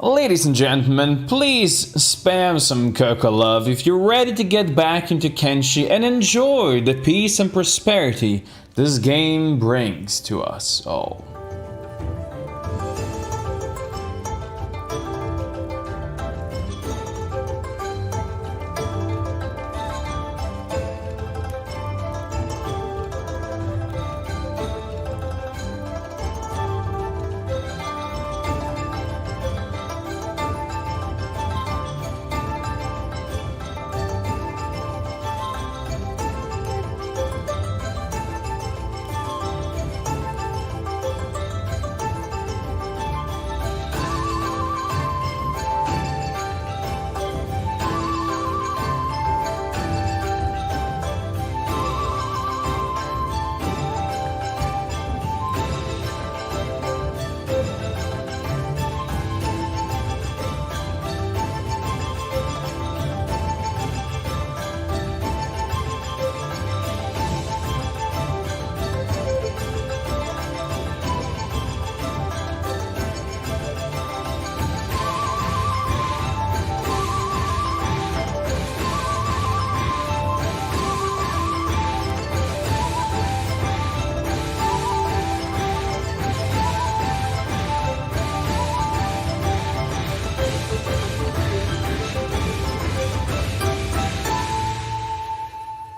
Ladies and gentlemen, please spam some Coco love if you're ready to get back into Kenshi and enjoy the peace and prosperity this game brings to us all.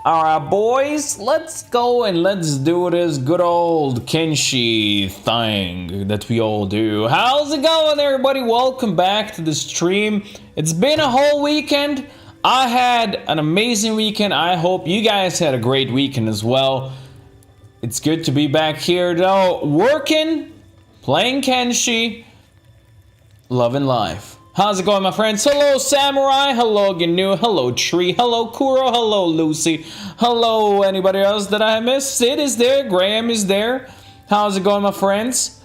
Alright boys, let's go and let's do this good old Kenshi thing that we all do. How's it going everybody? Welcome back to the stream. It's been a whole weekend. I had an amazing weekend. I hope you guys had a great weekend as well. It's good to be back here though, working, playing Kenshi, loving life. How's it going, my friends? Hello, Samurai. Hello, Gnu. Hello, Tree. Hello, Kuro. Hello, Lucy. Hello, anybody else that I missed? Sid is there. Graham is there. How's it going, my friends?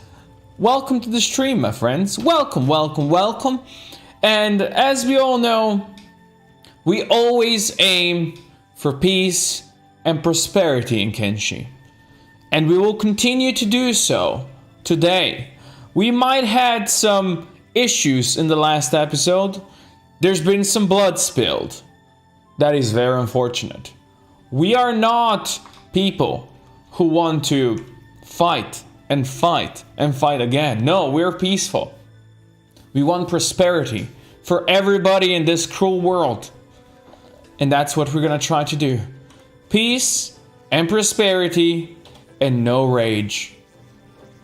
Welcome to the stream, my friends. Welcome, welcome, welcome. And as we all know, we always aim for peace and prosperity in Kenshi. And we will continue to do so today. We might had some issues in the last episode. There's been some blood spilled. That is very unfortunate. We are not people who want to fight and fight and fight again. No, we're peaceful. We want prosperity for everybody in this cruel world. And that's what we're gonna try to do. Peace and prosperity and no rage.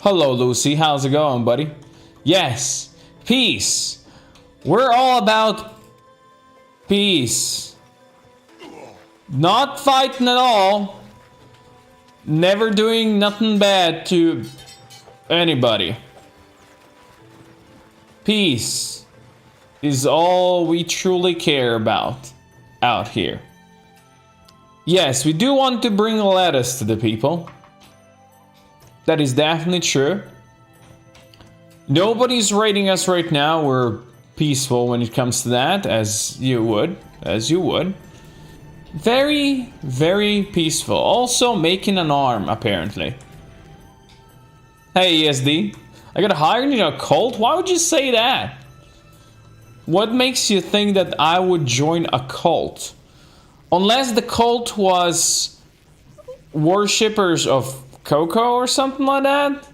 Hello, Lucy. How's it going, buddy? Yes. Peace. We're all about peace. Not fighting at all. Never doing nothing bad to anybody. Peace is all we truly care about out here. Yes, we do want to bring lettuce to the people. That is definitely true. Nobody's raiding us right now. We're peaceful when it comes to that, as you would. Very, very peaceful. Also making an arm, apparently. Hey, ESD. I got hired in a cult? Why would you say that? What makes you think that I would join a cult? Unless the cult was worshippers of Coco or something like that?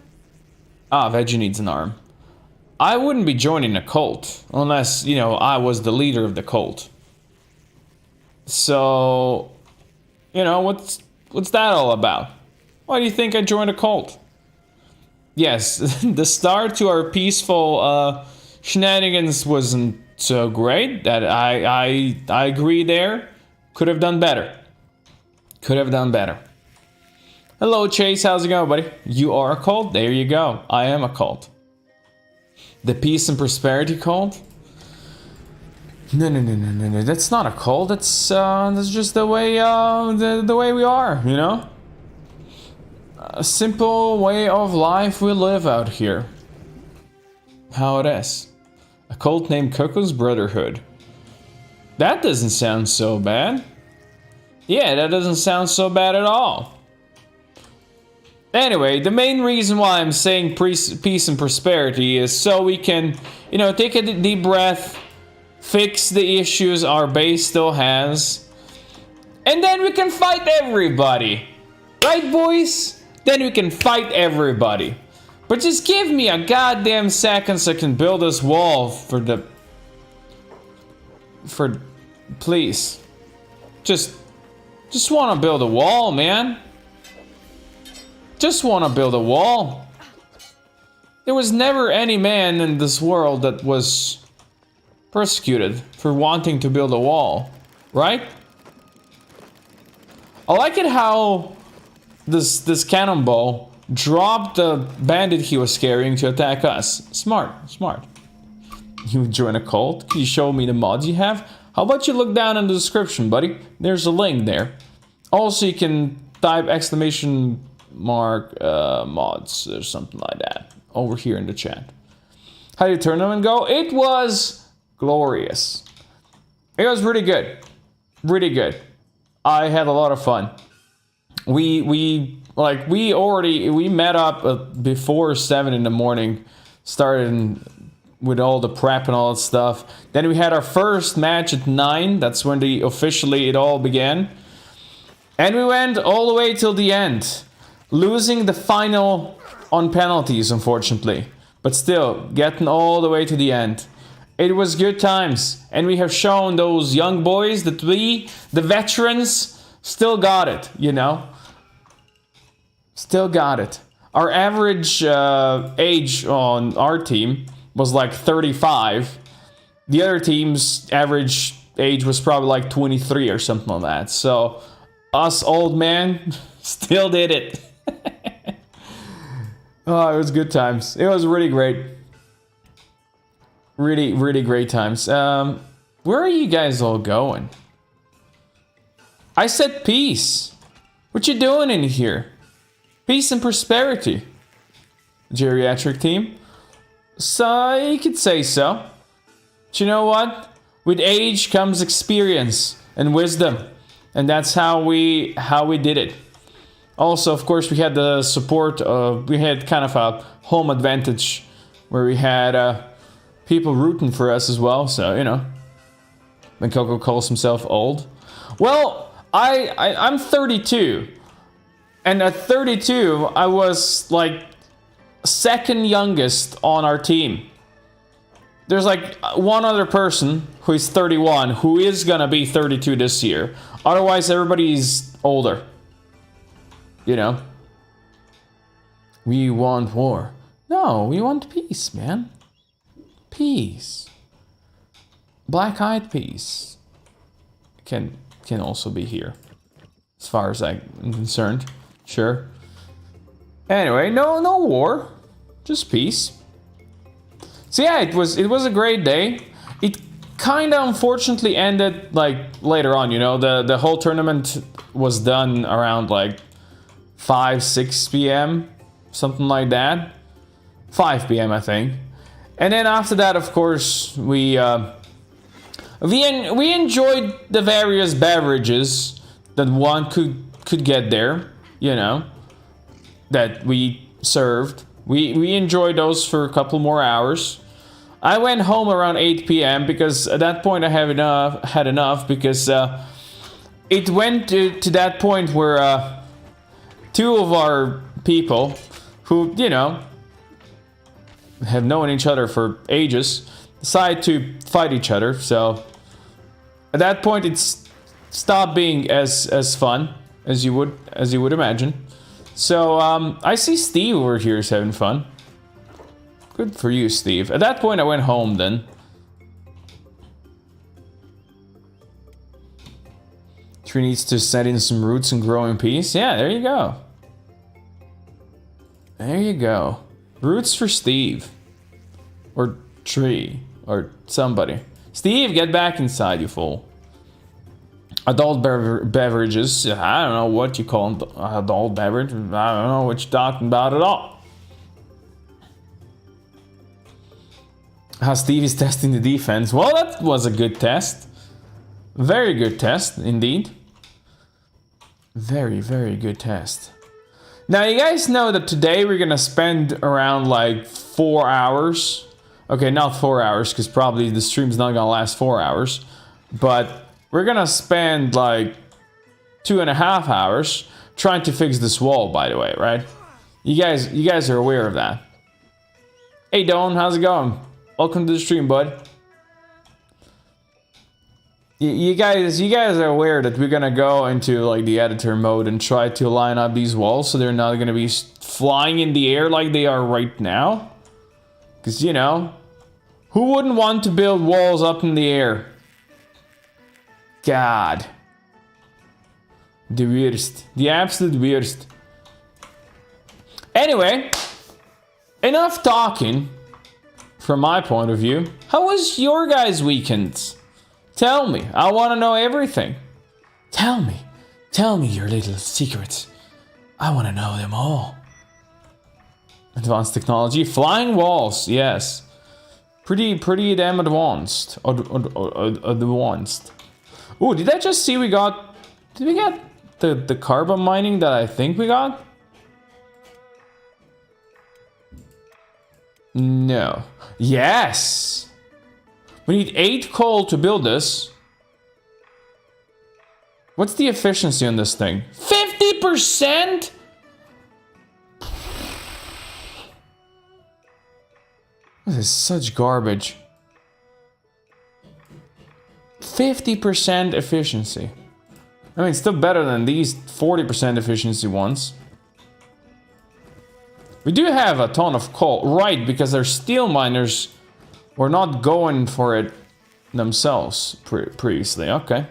Ah, Veggie needs an arm. I wouldn't be joining a cult unless, you know, I was the leader of the cult. So, you know, what's that all about? Why do you think I joined a cult? Yes, the start to our peaceful shenanigans wasn't so great. That I agree there. Could have done better. Could have done better. Hello, Chase. How's it going, buddy? You are a cult? There you go. I am a cult. The peace and prosperity cult? No. That's not a cult. That's just the way the way we are, you know? A simple way of life we live out here. How it is. A cult named Coco's Brotherhood. That doesn't sound so bad. Yeah, that doesn't sound so bad at all. Anyway, the main reason why I'm saying peace and prosperity is so we can, you know, take a deep breath, fix the issues our base still has, and then we can fight everybody. Right, boys? Then we can fight everybody. But just give me a goddamn second so I can build this wall please. Just want to build a wall, man. Just want to build a wall. There was never any man in this world that was persecuted for wanting to build a wall, right? I like it how this cannonball dropped the bandit he was carrying to attack us. Smart. You join a cult? Can you show me the mods you have? How about you look down in the description, buddy? There's a link there. Also, you can type exclamation mark mods or something like that over here in the chat. How did the tournament go? It was glorious. It was really good. Really good. I had a lot of fun. We met up before 7 in the morning, started with all the prep and all that stuff. Then we had our first match at 9. That's when it all began. And we went all the way till the end, losing the final on penalties, unfortunately. But still, getting all the way to the end. It was good times. And we have shown those young boys that we, the veterans, still got it, you know? Still got it. Our average age on our team was like 35. The other team's average age was probably like 23 or something like that. So us old man still did it. Oh, it was good times. It was really great. Really, really great times. Where are you guys all going? I said peace. What you doing in here? Peace and prosperity. Geriatric team. So you could say so. But you know what? With age comes experience and wisdom. And that's how we did it. Also, of course, we had the support of, we had kind of a home advantage where we had people rooting for us as well. So, you know, when Coco calls himself old. Well, I'm 32. And at 32, I was like second youngest on our team. There's like one other person who is 31 who is gonna be 32 this year. Otherwise, everybody's older. You know? We want war. No, we want peace, man. Peace. Black-eyed peace can also be here, as far as I'm concerned. Sure. Anyway, no war, just peace. So yeah, it was a great day. It kind of unfortunately ended like later on. You know, the whole tournament was done around like 5-6 p.m. something like that. 5 p.m. I think. And then after that, of course, we enjoyed the various beverages that one could get there. You know, that we served. We enjoyed those for a couple more hours. I went home around 8 p.m. because at that point I had enough because it went to that point where two of our people who, you know, have known each other for ages decided to fight each other. So at that point it's stopped being as fun as you would imagine. So I see Steve over here is having fun. Good for you, Steve. At that point I went home then. Tree needs to set in some roots and grow in peace. Yeah, there you go. There you go. Roots for Steve. Or Tree. Or somebody. Steve, get back inside, you fool. Adult beverages. I don't know what you call them. Adult beverage. I don't know what you're talking about at all. How Steve is testing the defense. Well, that was a good test. Very good test, indeed. Very, very good test. Now, you guys know that today we're gonna spend around like 4 hours. Okay, not 4 hours, because probably the stream's not gonna last 4 hours. But we're gonna spend like 2.5 hours trying to fix this wall, by the way, right? You guys are aware of that. Hey Don, how's it going? Welcome to the stream, bud. You guys are aware that we're gonna go into like the editor mode and try to line up these walls so they're not gonna be flying in the air like they are right now? Because, you know, who wouldn't want to build walls up in the air? God. The worst. The absolute worst. Anyway, enough talking from my point of view. How was your guys' weekends? Tell me. I want to know everything. Tell me your little secrets. I want to know them all. Advanced technology. Flying walls. Yes. Pretty damn advanced. Advanced. Ooh, did I just see we got... Did we get the carbon mining that I think we got? No. Yes! We need 8 coal to build this. What's the efficiency on this thing? 50%?! This is such garbage. 50% efficiency. I mean, it's still better than these 40% efficiency ones. We do have a ton of coal, right, because our steel miners were not going for it themselves previously. Okay.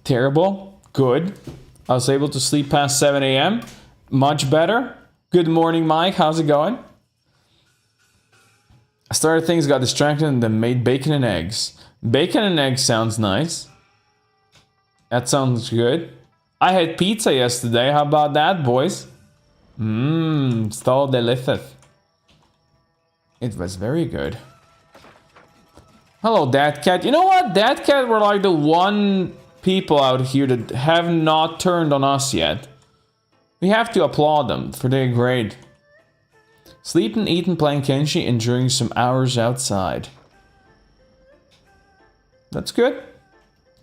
Terrible. Good. I was able to sleep past 7 a.m. Much better. Good morning, Mike. How's it going? I started things, got distracted, and then made bacon and eggs. Bacon and eggs sounds nice. That sounds good. I had pizza yesterday. How about that, boys? So delicious. It was very good. Hello, Dad Cat. You know what? Dad Cat were like the one people out here that have not turned on us yet. We have to applaud them for their grade. Sleeping, eating, playing Kenshi, enjoying some hours outside. That's good.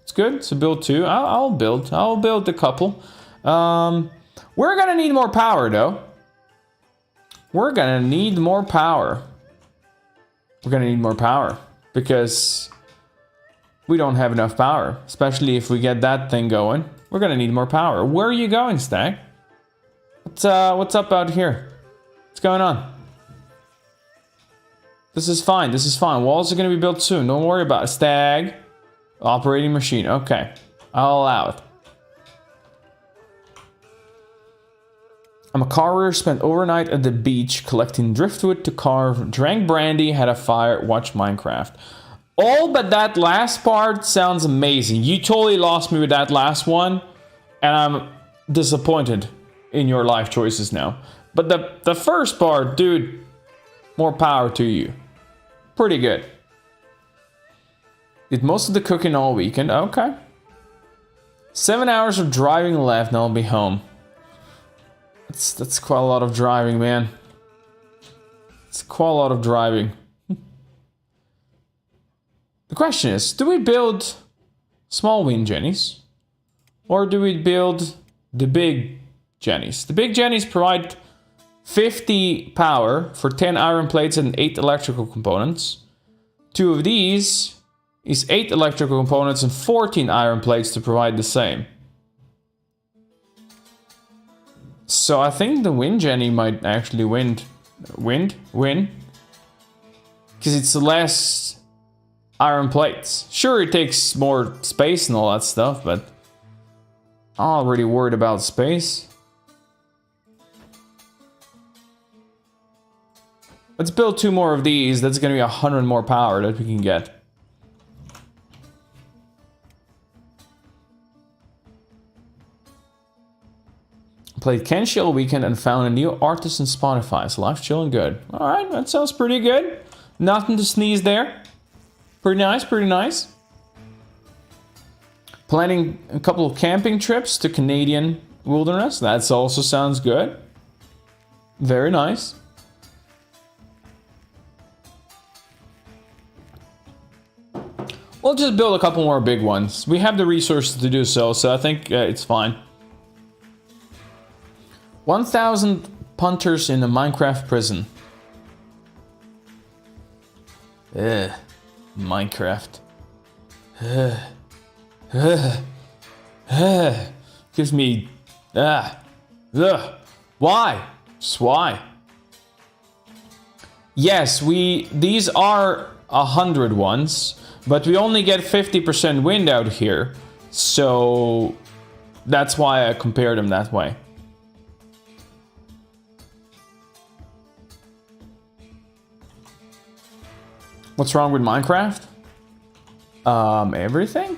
It's good. So build 2. I'll build a couple. We're gonna need more power though. We're gonna need more power. We're gonna need more power because we don't have enough power, especially if we get that thing going. We're gonna need more power. Where are you going, Stag? What's up out here? What's going on? This is fine. This is fine. Walls are gonna be built soon. Don't worry about it. Stag. Operating machine. Okay. I'll allow it. I'm a carver, spent overnight at the beach collecting driftwood to carve, drank brandy, had a fire, watched Minecraft. All but that last part sounds amazing. You totally lost me with that last one, and I'm disappointed in your life choices now. But the first part, dude, more power to you. Pretty good. Did most of the cooking all weekend. Okay. 7 hours of driving left and I'll be home. That's quite a lot of driving, man. It's quite a lot of driving. The question is, do we build small wind jennies? Or do we build the big jennies? The big jennies provide 50 power for 10 iron plates and 8 electrical components. 2 of these is 8 electrical components and 14 iron plates to provide the same. So I think the wind jenny might actually win. Because it's less iron plates. Sure, it takes more space and all that stuff, but I'm not really worried about space. Let's build 2 more of these. That's going to be 100 more power that we can get. Played Kenshi all weekend and found a new artist on Spotify. So life's chilling good. Alright, that sounds pretty good. Nothing to sneeze there. Pretty nice, pretty nice. Planning a couple of camping trips to Canadian wilderness. That also sounds good. Very nice. We'll just build a couple more big ones. We have the resources to do so, so I think it's fine. 1,000 punters in a Minecraft prison. Minecraft. Gives me... Why? Just why? Yes, these are 100 ones, but we only get 50% wind out here, so that's why I compared them that way. What's wrong with Minecraft? Everything?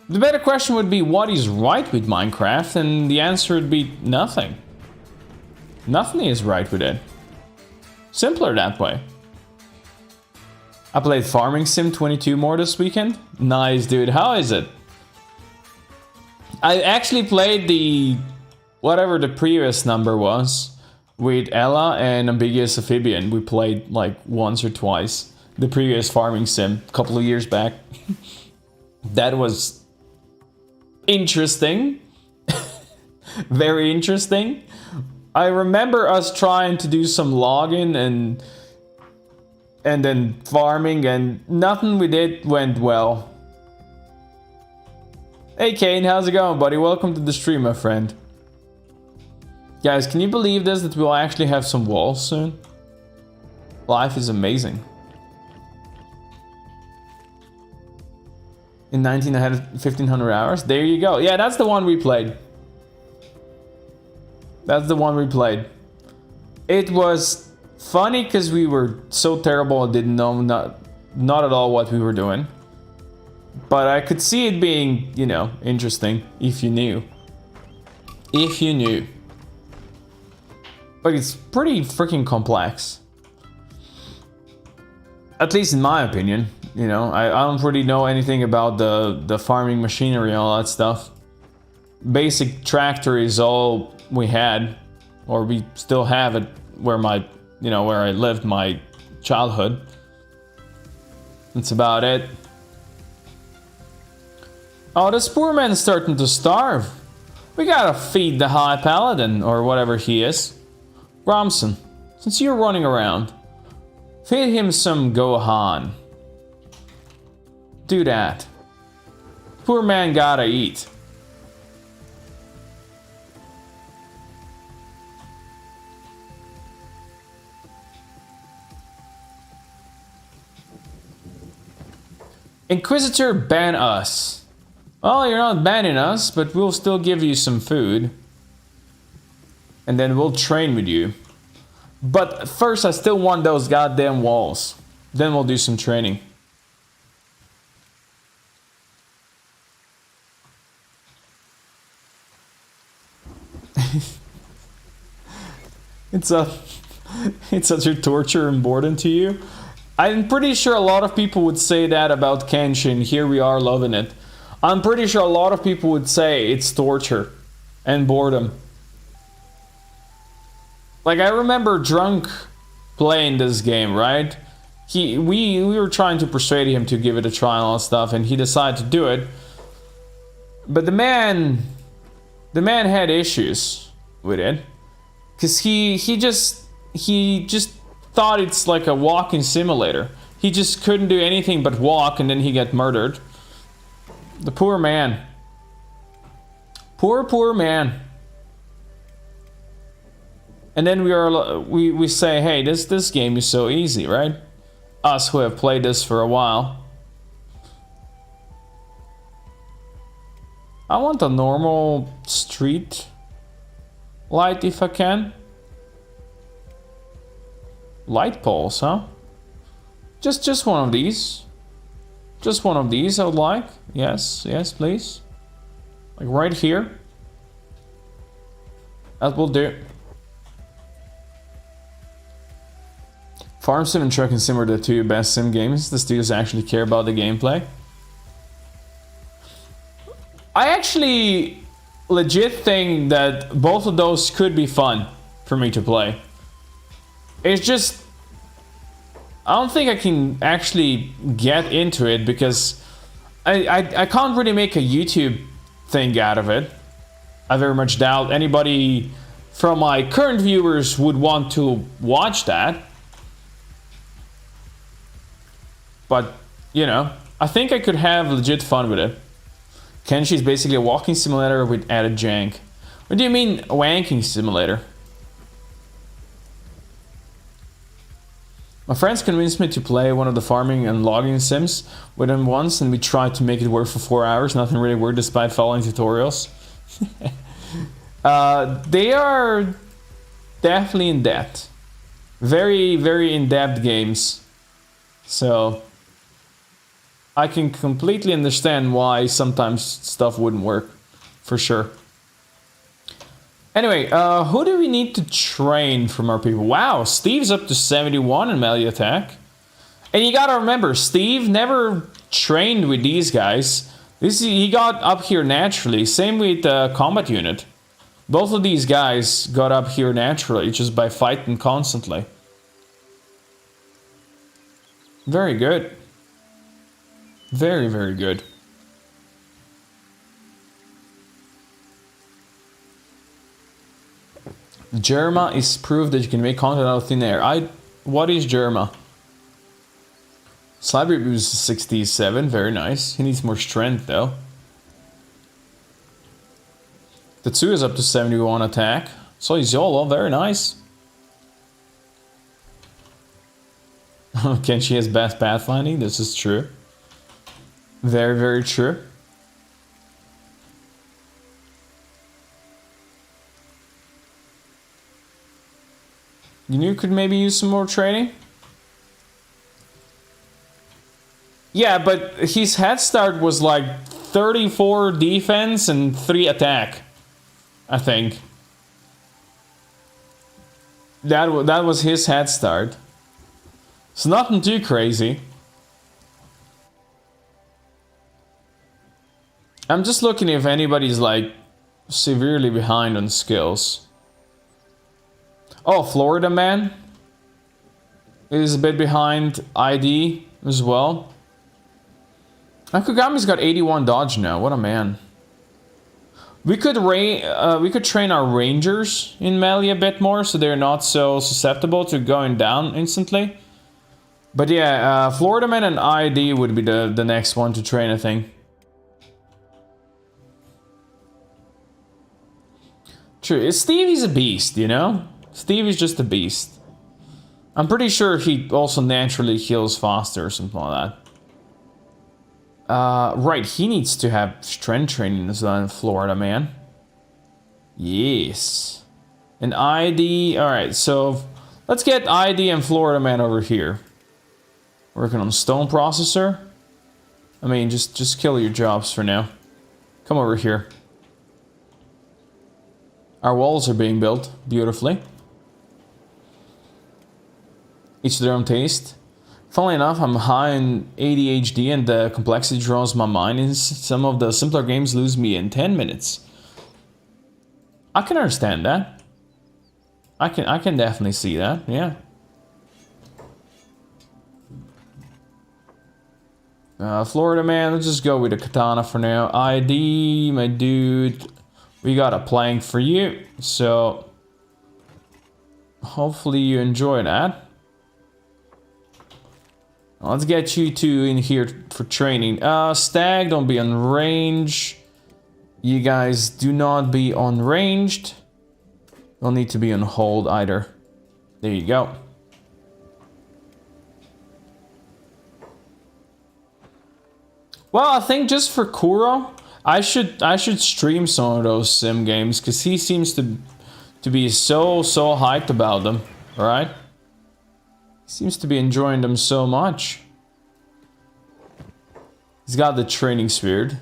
The better question would be, what is right with Minecraft? And the answer would be nothing. Nothing is right with it. Simpler that way. I played Farming Sim 22 more this weekend. Nice, dude. How is it? I actually played the... whatever the previous number was. With Ella and Ambiguous Amphibian. We played like once or twice. The previous Farming Sim, a couple of years back. That was... interesting. Very interesting. I remember us trying to do some logging and then farming, and nothing we did went well. Hey Kane, how's it going, buddy? Welcome to the stream, my friend. Guys, can you believe this, that we'll actually have some walls soon? Life is amazing. In 19 I had 1500 hours. There you go. Yeah, that's the one we played. That's the one we played. It was funny because we were so terrible and didn't know not at all what we were doing. But I could see it being, you know, interesting if you knew. If you knew. But it's pretty freaking complex. At least in my opinion. You know, I don't really know anything about the farming machinery and all that stuff. Basic tractor is all we had, or we still have it where where I lived my childhood. That's about it. Oh, this poor man's starting to starve. We gotta feed the High Paladin, or whatever he is. Romson, since you're running around, feed him some Gohan. Do that. Poor man gotta eat. Inquisitor, ban us. Well, you're not banning us, but we'll still give you some food. And then we'll train with you. But first, I still want those goddamn walls. Then we'll do some training. It's such a torture and boredom to you. I'm pretty sure a lot of people would say that about Kenshi, and here we are loving it. I'm pretty sure a lot of people would say it's torture and boredom. Like, I remember Drunk playing this game, right? We were trying to persuade him to give it a try and all that stuff, and he decided to do it. But the man had issues with it, because he just thought it's like a walking simulator. He just couldn't do anything but walk, and then he got murdered. The poor man. Poor man. And then we say, hey, this game is so easy, right? Us who have played this for a while. I want a normal street light if I can. Light poles, huh? Just one of these. Just one of these I would like. Yes, please. Like right here. That will do. Farm Sim and Trucking Sim are the two best sim games. The studios actually care about the gameplay. I actually legit think that both of those could be fun for me to play. It's just, I don't think I can actually get into it because I can't really make a YouTube thing out of it. I very much doubt anybody from my current viewers would want to watch that. But, you know, I think I could have legit fun with it. Kenshi is basically a walking simulator with added jank. What do you mean, wanking simulator? My friends convinced me to play one of the farming and logging sims with them once, and we tried to make it work for 4 hours. Nothing really worked despite following tutorials. They are definitely in depth. Very, very in-depth games. So I can completely understand why sometimes stuff wouldn't work. For sure. Anyway, who do we need to train from our people? Wow, Steve's up to 71 in melee attack. And you gotta remember, Steve never trained with these guys. He got up here naturally. Same with the combat unit. Both of these guys got up here naturally, just by fighting constantly. Very good. Very, very good. Jerma is proof that you can make content out of thin air. What is Jerma? Slide reboot is 67, very nice. He needs more strength though. Tetsuya is up to 71 attack. So is YOLO, very nice. Kenshi has best pathfinding, this is true. Very, very true. You could maybe use some more training? Yeah, but his head start was like 34 defense and 3 attack. I think. That was his head start. It's nothing too crazy. I'm just looking if anybody's like severely behind on skills. Oh, Florida Man is a bit behind ID as well. Akugami's got 81 dodge now. What a man. We could train our rangers in melee a bit more so they're not so susceptible to going down instantly. But yeah, Florida Man and ID would be the next one to train, I think. True, Stevie's a beast, you know? Stevie's just a beast. I'm pretty sure he also naturally heals faster or something like that. Right, he needs to have strength training as well in Florida Man. Yes. And ID, alright, so let's get ID and Florida Man over here. Working on stone processor. I mean, just kill your jobs for now. Come over here. Our walls are being built beautifully. Each to their own taste. Funnily enough, I'm high in ADHD and the complexity draws my mind, and some of the simpler games lose me in 10 minutes. I can understand that. I can definitely see that, yeah. Florida Man, let's just go with a katana for now. ID, my dude. We got a plank for you, so hopefully you enjoy that. Let's get you two in here for training. Stag, don't be on range. You guys do not be on ranged. Don't need to be on hold either. There you go. Well, I think just for Kuro, I should stream some of those sim games because he seems to be so hyped about them, right? He seems to be enjoying them so much. He's got the training spirit.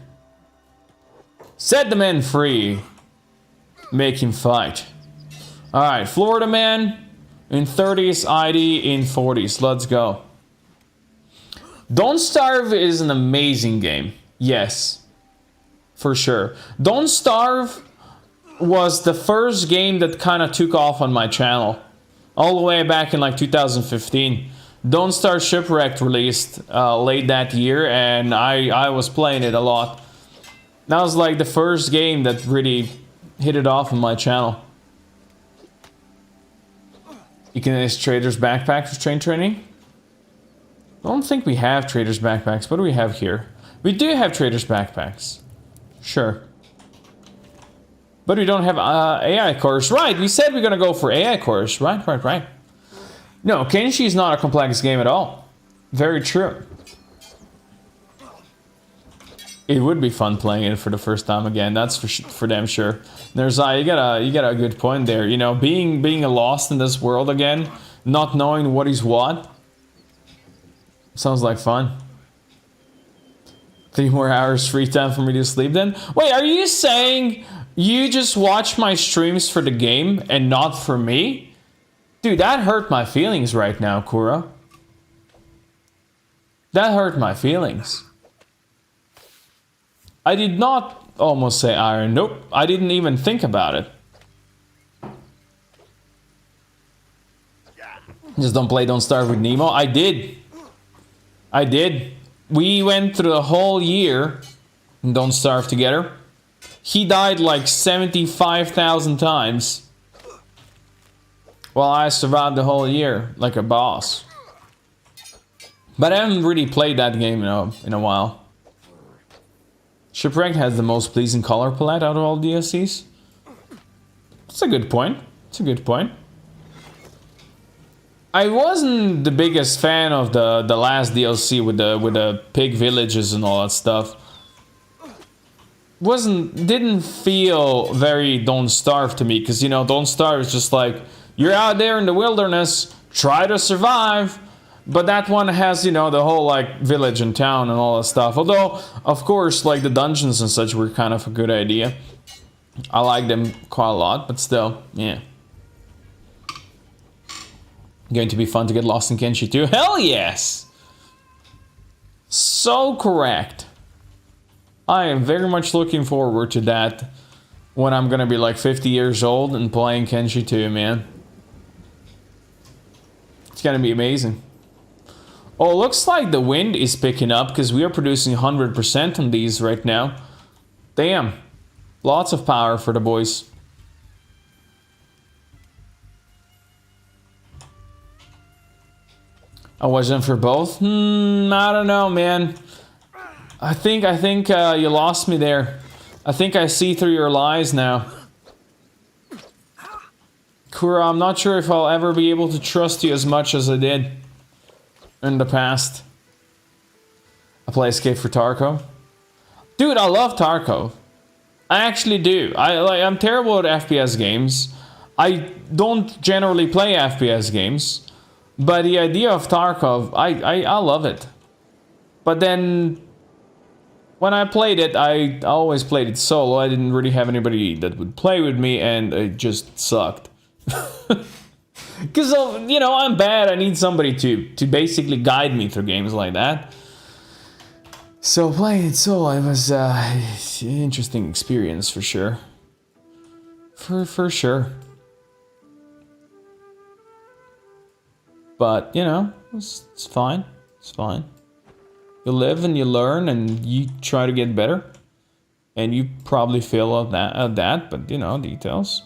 Set the man free. Make him fight. Alright, Florida Man in 30s, ID in 40s. Let's go. Don't Starve is an amazing game. Yes. For sure. Don't Starve was the first game that kind of took off on my channel. All the way back in like 2015. Don't Starve Shipwrecked released late that year, and I was playing it a lot. That was like the first game that really hit it off on my channel. You can use Trader's Backpack for train training? I don't think we have Trader's Backpacks. What do we have here? We do have Trader's Backpacks. Sure. But we don't have AI course. Right, we said we're gonna go for AI course. Right. No, Kenshi is not a complex game at all. Very true. It would be fun playing it for the first time again. That's for damn sure. There's you got a good point there. You know, being lost in this world again, not knowing what is what. Sounds like fun. 3 more hours free time for me to sleep then? Wait, are you saying you just watch my streams for the game and not for me? Dude, that hurt my feelings right now, Kura. That hurt my feelings. I did not almost say iron. Nope, I didn't even think about it. Just don't play Don't Starve with Nemo. I did. We went through the whole year in Don't Starve together. He died like 75,000 times. Well, I survived the whole year like a boss. But I haven't really played that game in a while. Shipwreck has the most pleasing color palette out of all DLCs. That's a good point. It's a good point. I wasn't the biggest fan of the last DLC with the pig villages and all that stuff. Didn't feel very Don't Starve to me, because you know Don't Starve is just like you're out there in the wilderness, try to survive. But that one has, you know, the whole like village and town and all that stuff. Although, of course, like the dungeons and such were kind of a good idea. I like them quite a lot, but still, yeah. Going to be fun to get lost in Kenshi too. Hell yes! So correct. I am very much looking forward to that when I'm gonna be like 50 years old and playing Kenshi 2, man. It's gonna be amazing. Oh, looks like the wind is picking up because we are producing 100% on these right now. Damn. Lots of power for the boys. I wasn't for both? I don't know, man. I think you lost me there. I think I see through your lies now. Kura, I'm not sure if I'll ever be able to trust you as much as I did in the past. I play Escape for Tarkov. Dude, I love Tarkov. I actually do. I'm terrible at FPS games. I don't generally play FPS games. But the idea of Tarkov, I love it. But then when I played it, I always played it solo. I didn't really have anybody that would play with me, and it just sucked. Because, you know, I'm bad. I need somebody to basically guide me through games like that. So playing it solo, it was an interesting experience for sure. For sure. But, you know, it's fine. It's fine. You live and you learn and you try to get better. And you probably fail at that, but, you know, details.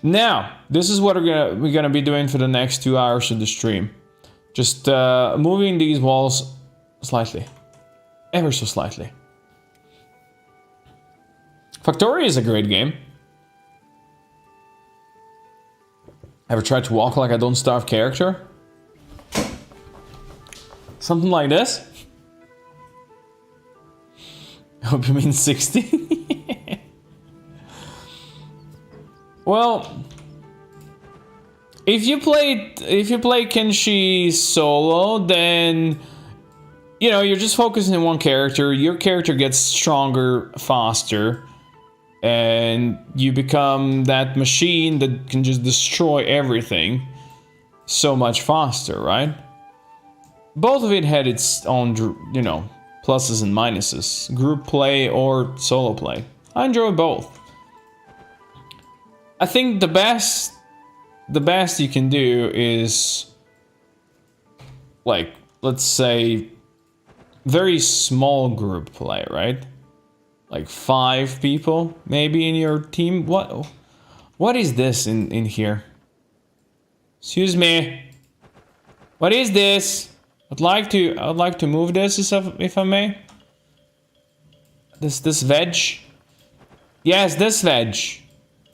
Now, this is what we're gonna be doing for the next 2 hours of the stream. Just moving these walls slightly. Ever so slightly. Factorio is a great game. Ever tried to walk like a Don't Starve character? Something like this? I hope you mean 60. Well, if you play Kenshi solo, then you know you're just focusing on one character. Your character gets stronger faster, and you become that machine that can just destroy everything so much faster, right? Both of it had its own, you know, pluses and minuses. Group play or solo play. I enjoy both. I think the best you can do is, like, let's say, very small group play, right? Like 5 people maybe in your team. What is this in here? Excuse me. What is this? I'd like to move this if I may. This veg. Yes, this veg.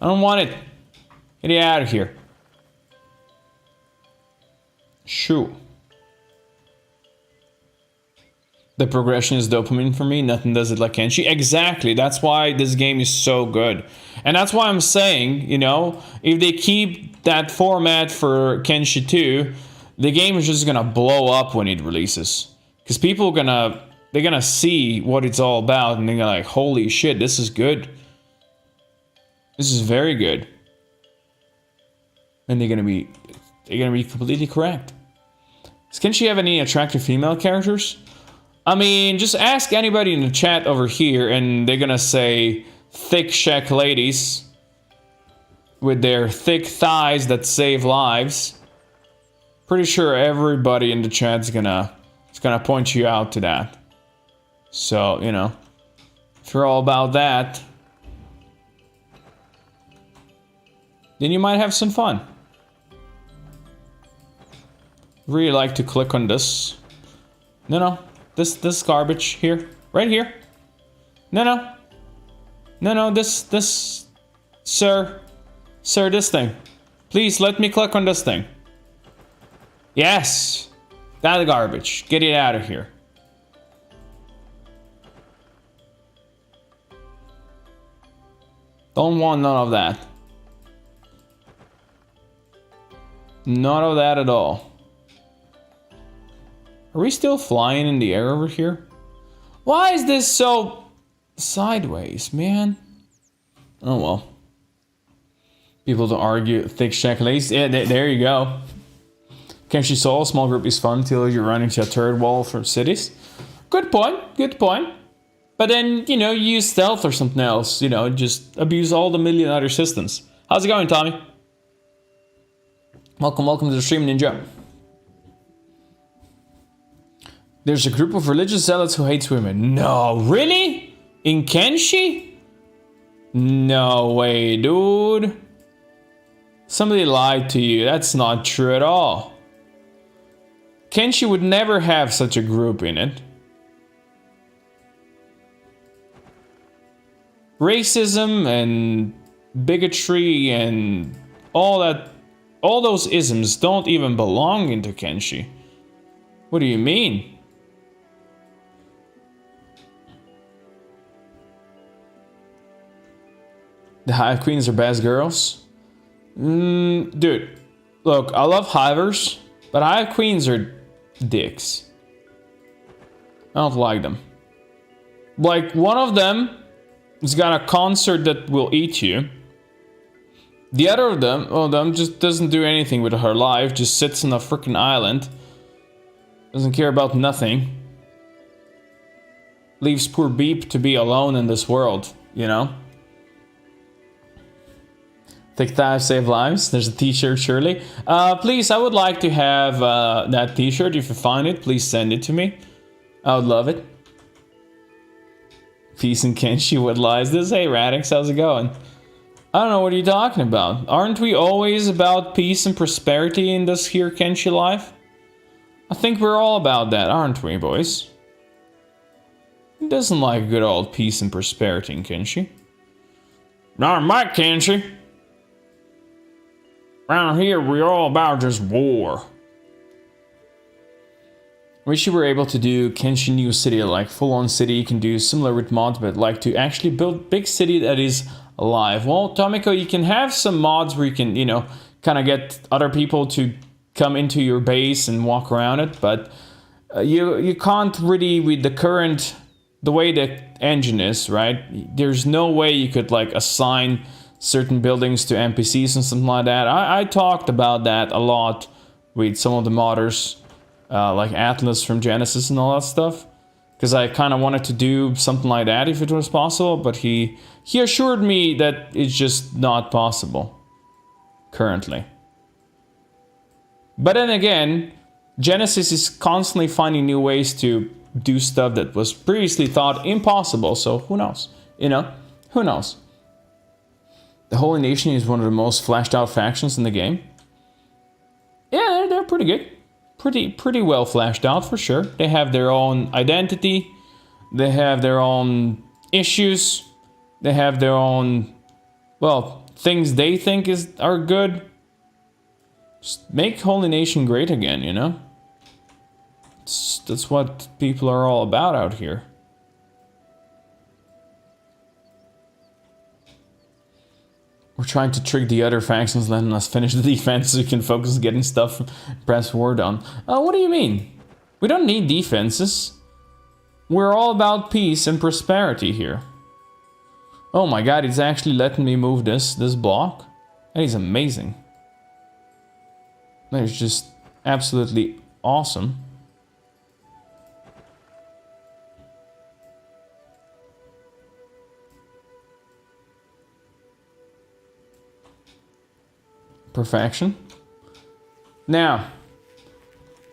I don't want it. Get it out of here. Shoo. The progression is dopamine for me. Nothing does it like Kenshi. Exactly. That's why this game is so good. And that's why I'm saying, you know, if they keep that format for Kenshi 2, the game is just gonna blow up when it releases. Because people they're gonna see what it's all about and they're like, holy shit, this is good. This is very good. And they're gonna be completely correct. Does Kenshi have any attractive female characters? I mean, just ask anybody in the chat over here and they're gonna say thick shack ladies with their thick thighs that save lives. Pretty sure everybody in the chat's gonna point you out to that. So, you know, if you're all about that, then you might have some fun. Really like to click on this. No. This garbage here. Right here. No, this... Sir, this thing. Please, let me click on this thing. Yes! That garbage. Get it out of here. Don't want none of that. None of that at all. Are we still flying in the air over here? Why is this so sideways, man? Oh well. People to argue thick shack lace. Yeah, there you go. Kenshi Soul, small group is fun till you're running to a third wall for cities. Good point, good point. But then, you know, you use stealth or something else. You know, just abuse all the million other systems. How's it going, Tommy? Welcome to the stream, Ninja. There's a group of religious zealots who hates women. No, really? In Kenshi? No way, dude. Somebody lied to you. That's not true at all. Kenshi would never have such a group in it. Racism and bigotry and all those isms don't even belong into Kenshi. What do you mean? The Hive Queens are best girls? Dude, look, I love Hivers, but Hive Queens are dicks. I don't like them. Like, one of them has got a concert that will eat you. The other of them just doesn't do anything with her life, just sits on a freaking island. Doesn't care about nothing. Leaves poor Beep to be alone in this world, you know? Thick thighs save lives. There's a t-shirt, surely. Please, I would like to have that t-shirt. If you find it, please send it to me. I would love it. Peace and Kenshi, what lies this? Hey, Radix, how's it going? I don't know what you're talking about. Aren't we always about peace and prosperity in this here Kenshi life? I think we're all about that, aren't we, boys? Who doesn't like good old peace and prosperity in Kenshi? Not my Kenshi. Around here, we're all about just war. Wish you were able to do Kenshi New City, like full-on city. You can do similar with mods, but like to actually build big city that is alive. Well, Tomiko, you can have some mods where you can, you know, kind of get other people to come into your base and walk around it, but you can't really, with the way the engine is, right? There's no way you could like assign certain buildings to NPCs and something like that. I talked about that a lot with some of the modders, like Atlas from Genesis and all that stuff, because I kind of wanted to do something like that if it was possible, but he he assured me that it's just not possible currently. But then again, Genesis is constantly finding new ways to do stuff that was previously thought impossible, so who knows? You know, who knows? The Holy Nation is one of the most fleshed out factions in the game. Yeah, they're pretty good. Pretty well fleshed out for sure. They have their own identity. They have their own issues. They have their own, well, things they think are good. Just make Holy Nation great again, you know? That's what people are all about out here. We're trying to trick the other factions, letting us finish the defense so we can focus on getting stuff press forward on. What do you mean? We don't need defenses. We're all about peace and prosperity here. Oh my god, he's actually letting me move this block. That is amazing. That is just absolutely awesome. Perfection. Now,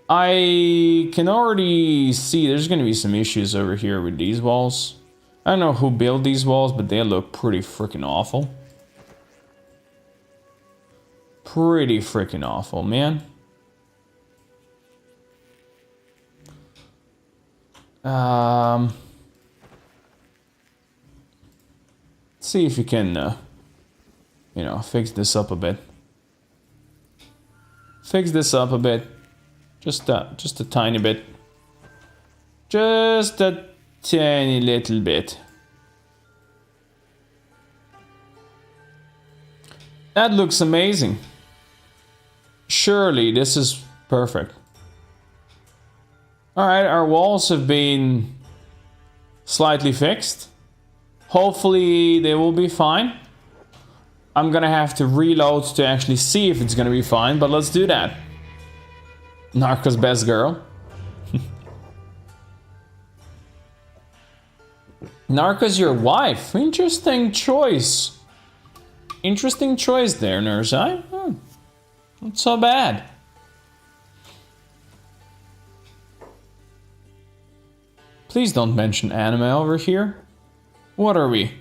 I can already see there's going to be some issues over here with these walls. I don't know who built these walls, but they look pretty freaking awful. Pretty freaking awful, man. Let's see if you can, you know, fix this up a bit. Fix this up a bit. Just a tiny bit. Just a tiny little bit. That looks amazing. Surely this is perfect. Alright, our walls have been slightly fixed. Hopefully they will be fine. I'm gonna have to reload to actually see if it's gonna be fine, but let's do that. Narco's best girl. Narco's your wife. Interesting choice. Interesting choice there, nurse. Not so bad. Please don't mention anime over here. What are we?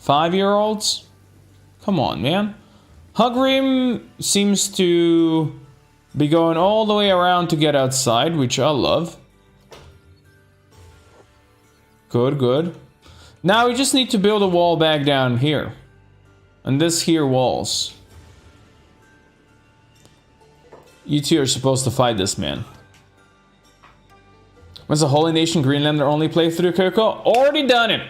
5-year-olds? Come on, man. Hugrim seems to be going all the way around to get outside, which I love. Good, good. Now we just need to build a wall back down here. And this here walls. You two are supposed to fight this man. When's the Holy Nation Greenlander only playthrough, Coco? Already done it!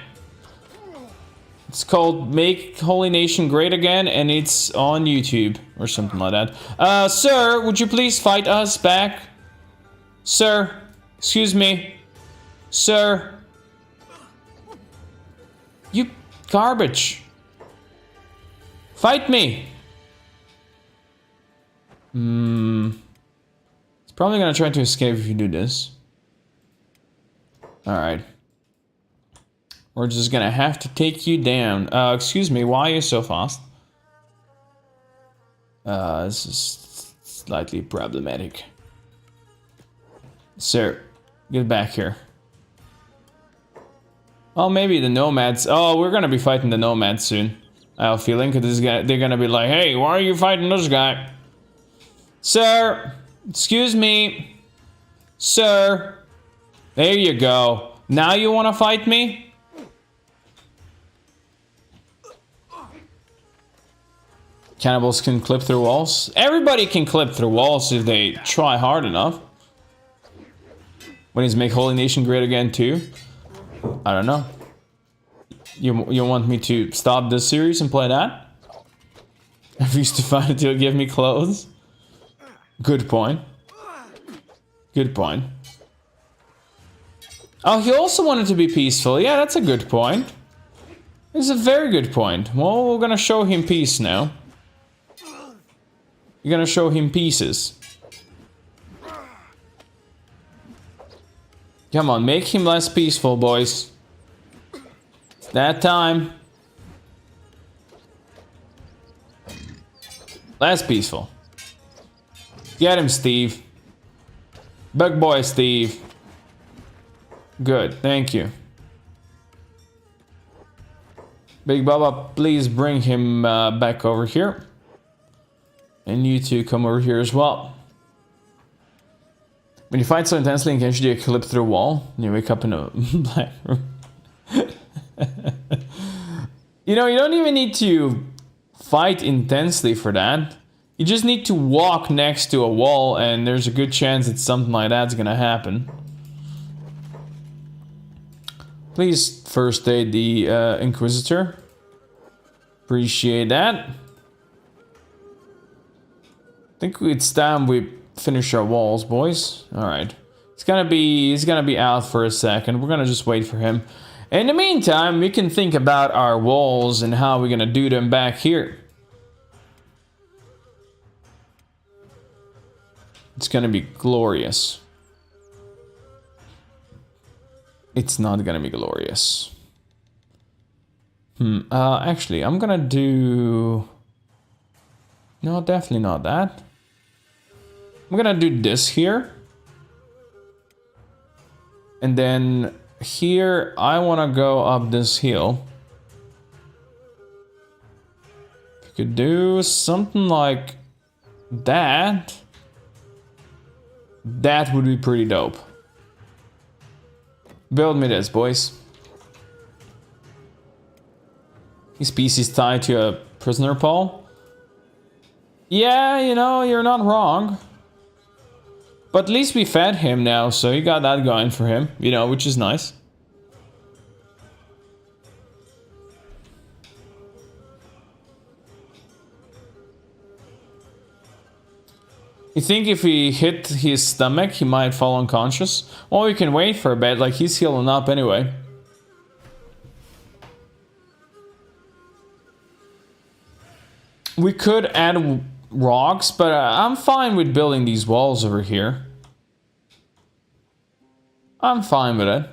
It's called Make Holy Nation Great Again, and it's on YouTube, or something like that. Sir, would you please fight us back? Sir, excuse me. Sir. You garbage. Fight me! It's probably gonna try to escape if you do this. Alright. We're just gonna have to take you down. Excuse me, why are you so fast? This is slightly problematic. Sir, get back here. Oh, maybe the nomads. Oh, we're gonna be fighting the nomads soon. I have a feeling, because they're gonna be like, hey, why are you fighting this guy? Sir, excuse me. Sir. There you go. Now you wanna fight me? Cannibals can clip through walls. Everybody can clip through walls if they try hard enough. When he's Make Holy Nation Great Again too? I don't know. You want me to stop this series and play that? I used to find it to give me clothes. Good point. Good point. Oh, he also wanted to be peaceful. Yeah, that's a good point. It's a very good point. Well, we're gonna show him peace now. You're gonna show him pieces. Come on, make him less peaceful, boys. It's that time. Less peaceful. Get him, Steve. Bug boy, Steve. Good, thank you. Big Baba, please bring him back over here. And you two come over here as well. When you fight so intensely in Kenshi, you clip through a wall and you wake up in a black room. You know, you don't even need to fight intensely for that. You just need to walk next to a wall and there's a good chance that something like that's gonna happen. Please first aid the Inquisitor. Appreciate that. I think it's time we finish our walls, boys. Alright. He's gonna be out for a second. We're gonna just wait for him. In the meantime, we can think about our walls and how we're gonna do them back here. It's gonna be glorious. It's not gonna be glorious. Actually, I'm gonna do... No, definitely not that. I'm gonna do this here. And then here, I wanna go up this hill. If you could do something like that. That would be pretty dope. Build me this, boys. His piece is tied to a prisoner pole. Yeah, you know, you're not wrong. But at least we fed him now, so you got that going for him, you know, which is nice. You think if we hit his stomach, he might fall unconscious? Well, we can wait for a bit, like he's healing up anyway. We could add rocks, but I'm fine with building these walls over here. I'm fine with it.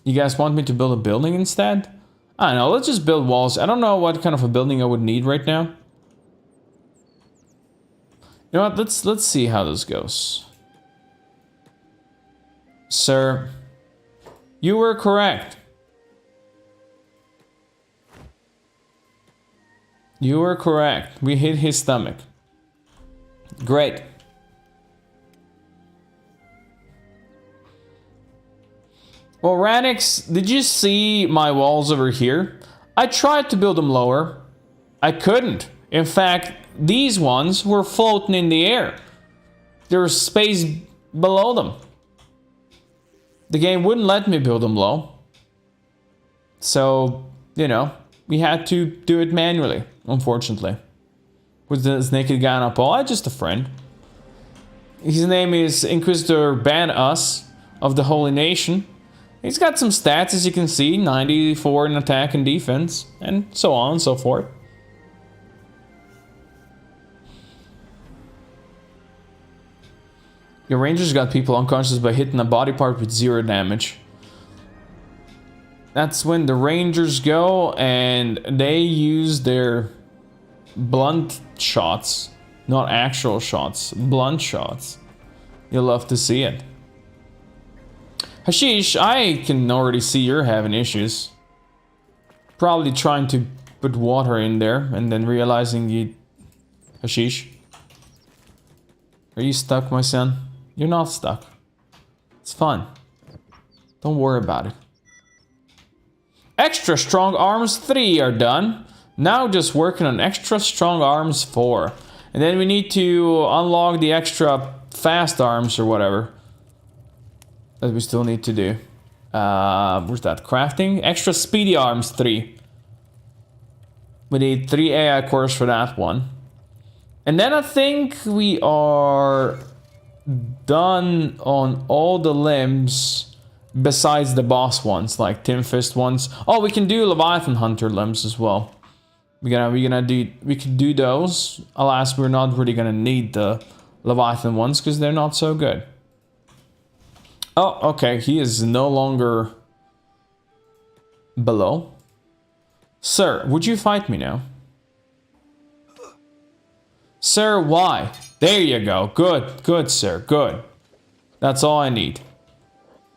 You guys want me to build a building instead? I don't know, let's just build walls. I don't know what kind of a building I would need right now. You know what, let's see how this goes. Sir, you were correct. You were correct. We hit his stomach. Great. Well, Radix, did you see my walls over here? I tried to build them lower. I couldn't. In fact, these ones were floating in the air. There was space below them. The game wouldn't let me build them low. So, you know, we had to do it manually, unfortunately. With this naked guy on a pole, just a friend. His name is Inquisitor Ban Us of the Holy Nation. He's got some stats, as you can see, 94 in attack and defense, and so on and so forth. Your rangers got people unconscious by hitting a body part with 0 damage. That's when the rangers go and they use their blunt shots. Not actual shots, blunt shots. You'll love to see it. Hashish, I can already see you're having issues. Probably trying to put water in there and then realizing you... Hashish? Are you stuck, my son? You're not stuck. It's fun. Don't worry about it. Extra strong arms 3 are done. Now just working on extra strong arms 4. And then we need to unlock the extra fast arms or whatever. That we still need to do. Where's that? Crafting? Extra speedy arms 3. We need 3 AI cores for that one. And then I think we are done on all the limbs besides the boss ones, like Tim Fist ones. Oh, we can do Leviathan Hunter limbs as well. We could do those. Alas, we're not really gonna need the Leviathan ones because they're not so good. Oh, okay, he is no longer below. Sir, would you fight me now? Sir, why? There you go. Good, good, sir, good. That's all I need.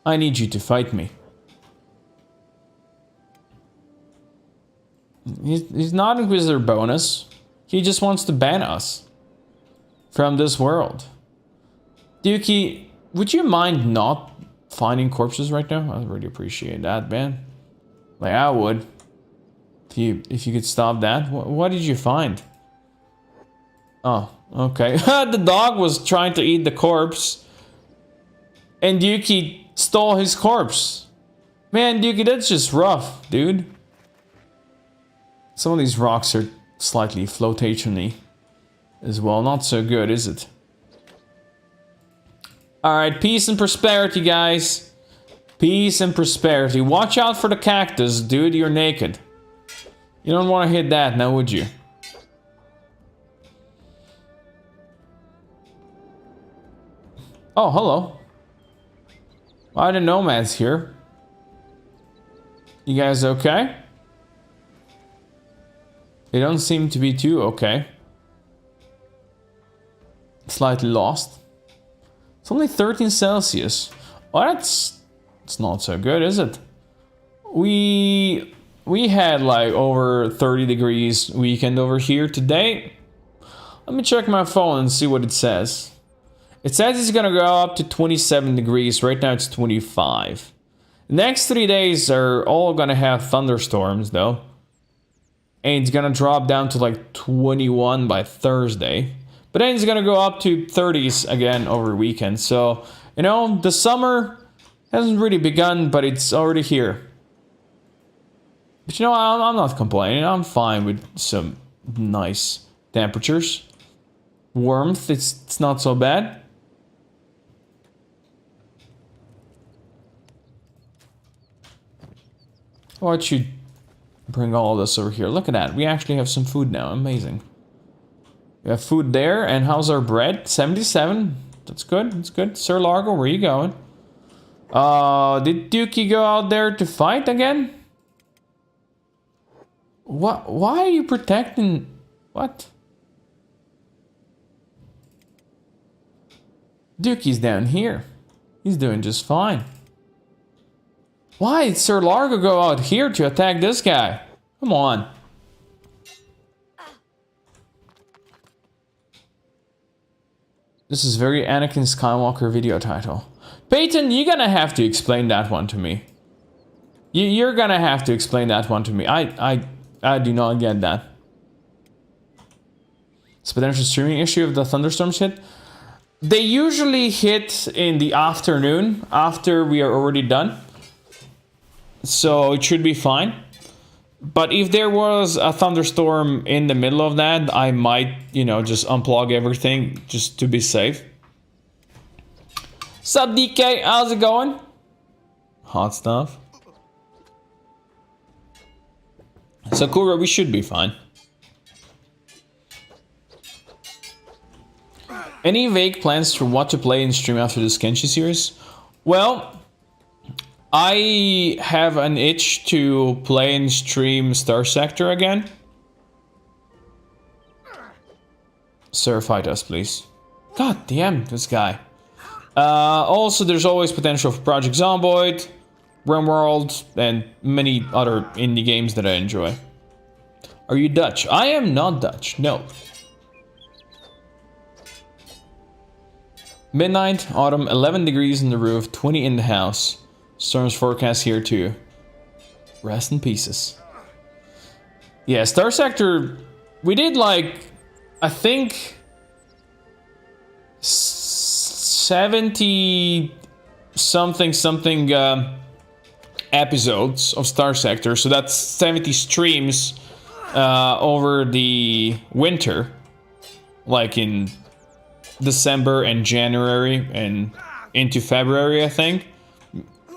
I need you to fight me. He's not Inquisitor bonus. He just wants to ban us from this world. Dookie, would you mind not finding corpses right now? I'd really appreciate that, man. Like, I would. If you could stop that. What did you find? Oh, okay. The dog was trying to eat the corpse. And Dookie stole his corpse. Man, Dookie, that's just rough, dude. Some of these rocks are slightly flotation-y as well. Not so good, is it? Alright, peace and prosperity, guys. Peace and prosperity. Watch out for the cactus, dude. You're naked. You don't want to hit that now, would you? Oh, hello. Why the nomad's here? You guys okay? They don't seem to be too okay. Slightly lost. It's only 13 Celsius. Oh, it's not so good, is it? We had like over 30 degrees weekend over here today. Let me check my phone and see what it says. It says it's gonna go up to 27 degrees. Right now it's 25. The next 3 days are all gonna have thunderstorms though. And it's gonna drop down to like 21 by Thursday. But then it's gonna go up to 30s again over weekend. So, you know, the summer hasn't really begun, but it's already here. But you know, I'm not complaining. I'm fine with some nice temperatures. Warmth, it's not so bad. Why don't you bring all this over here? Look at that. We actually have some food now. Amazing. We have food there. And how's our bread? 77. That's good. That's good. Sir Largo, where are you going? Did Dookie go out there to fight again? What? Why are you protecting... What? Dookie's down here. He's doing just fine. Why did Sir Largo go out here to attack this guy? Come on. This is very Anakin Skywalker video title. Peyton, you're gonna have to explain that one to me. You're gonna have to explain that one to me. I do not get that. It's a potential streaming issue if the thunderstorms hit. They usually hit in the afternoon after we are already done. So it should be fine. But if there was a thunderstorm in the middle of that, I might, you know, just unplug everything just to be safe. Sup, DK? How's it going? Hot stuff. Sakura, we should be fine. Any vague plans for what to play and stream after this Kenshi series? Well, I have an itch to play and stream Star Sector again. Sir, fight us, please. God damn, this guy. Also, there's always potential for Project Zomboid, RimWorld, and many other indie games that I enjoy. Are you Dutch? I am not Dutch, no. Midnight, autumn, 11 degrees in the roof, 20 in the house. Storms forecast here too. Rest in pieces. Yeah, Star Sector, we did like, I think 70 something episodes of Star Sector. So that's 70 streams over the winter, like in December and January and into February, I think.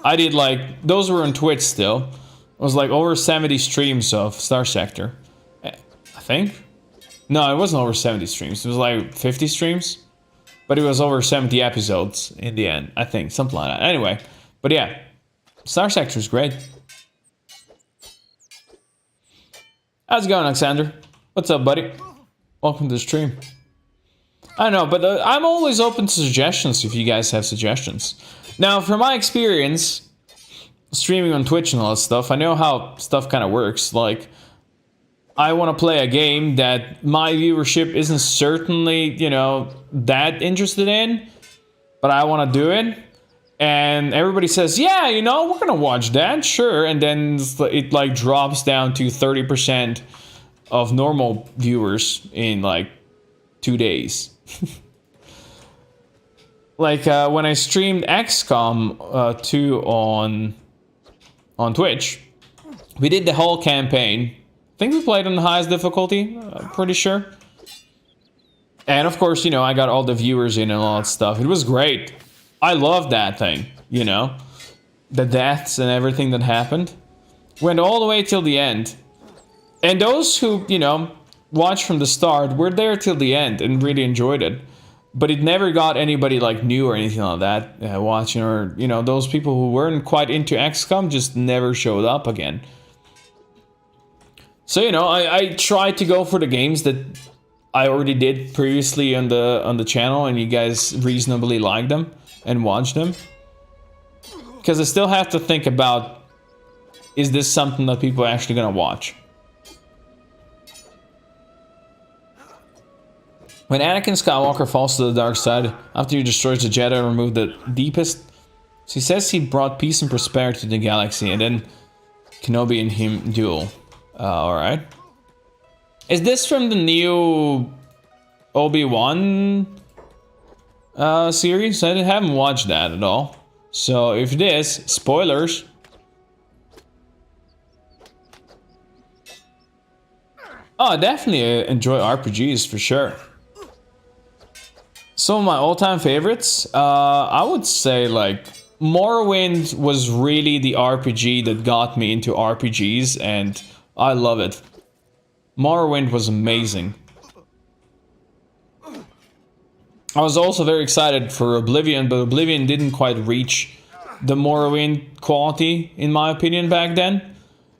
I did like, those were on Twitch still. It was like over 70 streams of Star Sector. I think. No, it wasn't over 70 streams. It was like 50 streams. But it was over 70 episodes in the end, I think. Something like that. Anyway. But yeah. Star Sector is great. How's it going, Alexander? What's up, buddy? Welcome to the stream. I know, but I'm always open to suggestions if you guys have suggestions. Now, from my experience, streaming on Twitch and all that stuff, I know how stuff kind of works. Like, I want to play a game that my viewership isn't certainly, you know, that interested in, but I want to do it. And everybody says, yeah, you know, we're going to watch that, sure. And then it like drops down to 30% of normal viewers in like 2 days. Like when I streamed XCOM 2 on Twitch, we did the whole campaign. I think we played on the highest difficulty, I'm pretty sure. And of course, you know, I got all the viewers in and all that stuff. It was great. I loved that thing, you know. The deaths and everything that happened. Went all the way till the end. And those who, you know, watched from the start were there till the end and really enjoyed it. But it never got anybody like new or anything like that watching, or, you know, those people who weren't quite into XCOM just never showed up again. So, you know, I tried to go for the games that I already did previously on the channel, and you guys reasonably liked them and watched them. Because I still have to think about, is this something that people are actually gonna watch? When Anakin Skywalker falls to the dark side after he destroys the Jedi and removes the deepest, so he says he brought peace and prosperity to the galaxy, and then Kenobi and him duel. Alright. Is this from the new Obi-Wan series? I haven't watched that at all. So if it is, spoilers. Oh, I definitely enjoy RPGs for sure. Some of my all-time favorites, I would say like Morrowind was really the RPG that got me into RPGs, and I love it. Morrowind was amazing. I was also very excited for Oblivion, but Oblivion didn't quite reach the Morrowind quality, in my opinion, back then.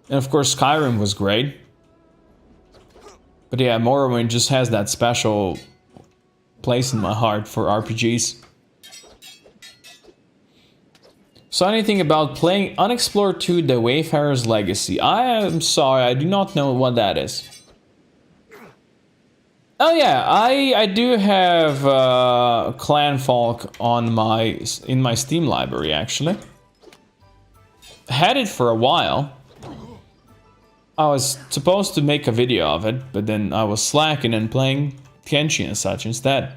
And of course, Skyrim was great. But yeah, Morrowind just has that special place in my heart for RPGs. So anything about playing Unexplored 2: The Wayfarer's Legacy? I am sorry, I do not know what that is. Oh yeah, I do have Clan Falk on in my Steam library actually. Had it for a while. I was supposed to make a video of it, but then I was slacking and playing Kenshi and such instead.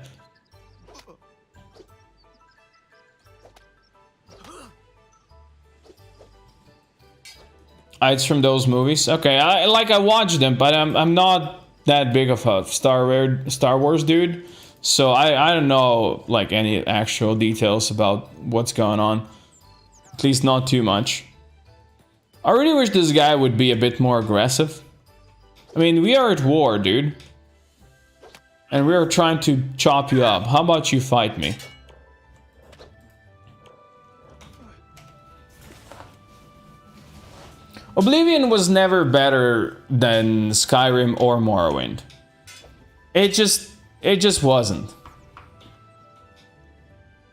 It's from those movies. Okay, I watched them, but I'm not that big of a Star Wars dude, so I don't know like any actual details about what's going on. At least not too much. I really wish this guy would be a bit more aggressive. I mean, we are at war, dude. And we are trying to chop you up. How about you fight me? Oblivion was never better than Skyrim or Morrowind. It just wasn't.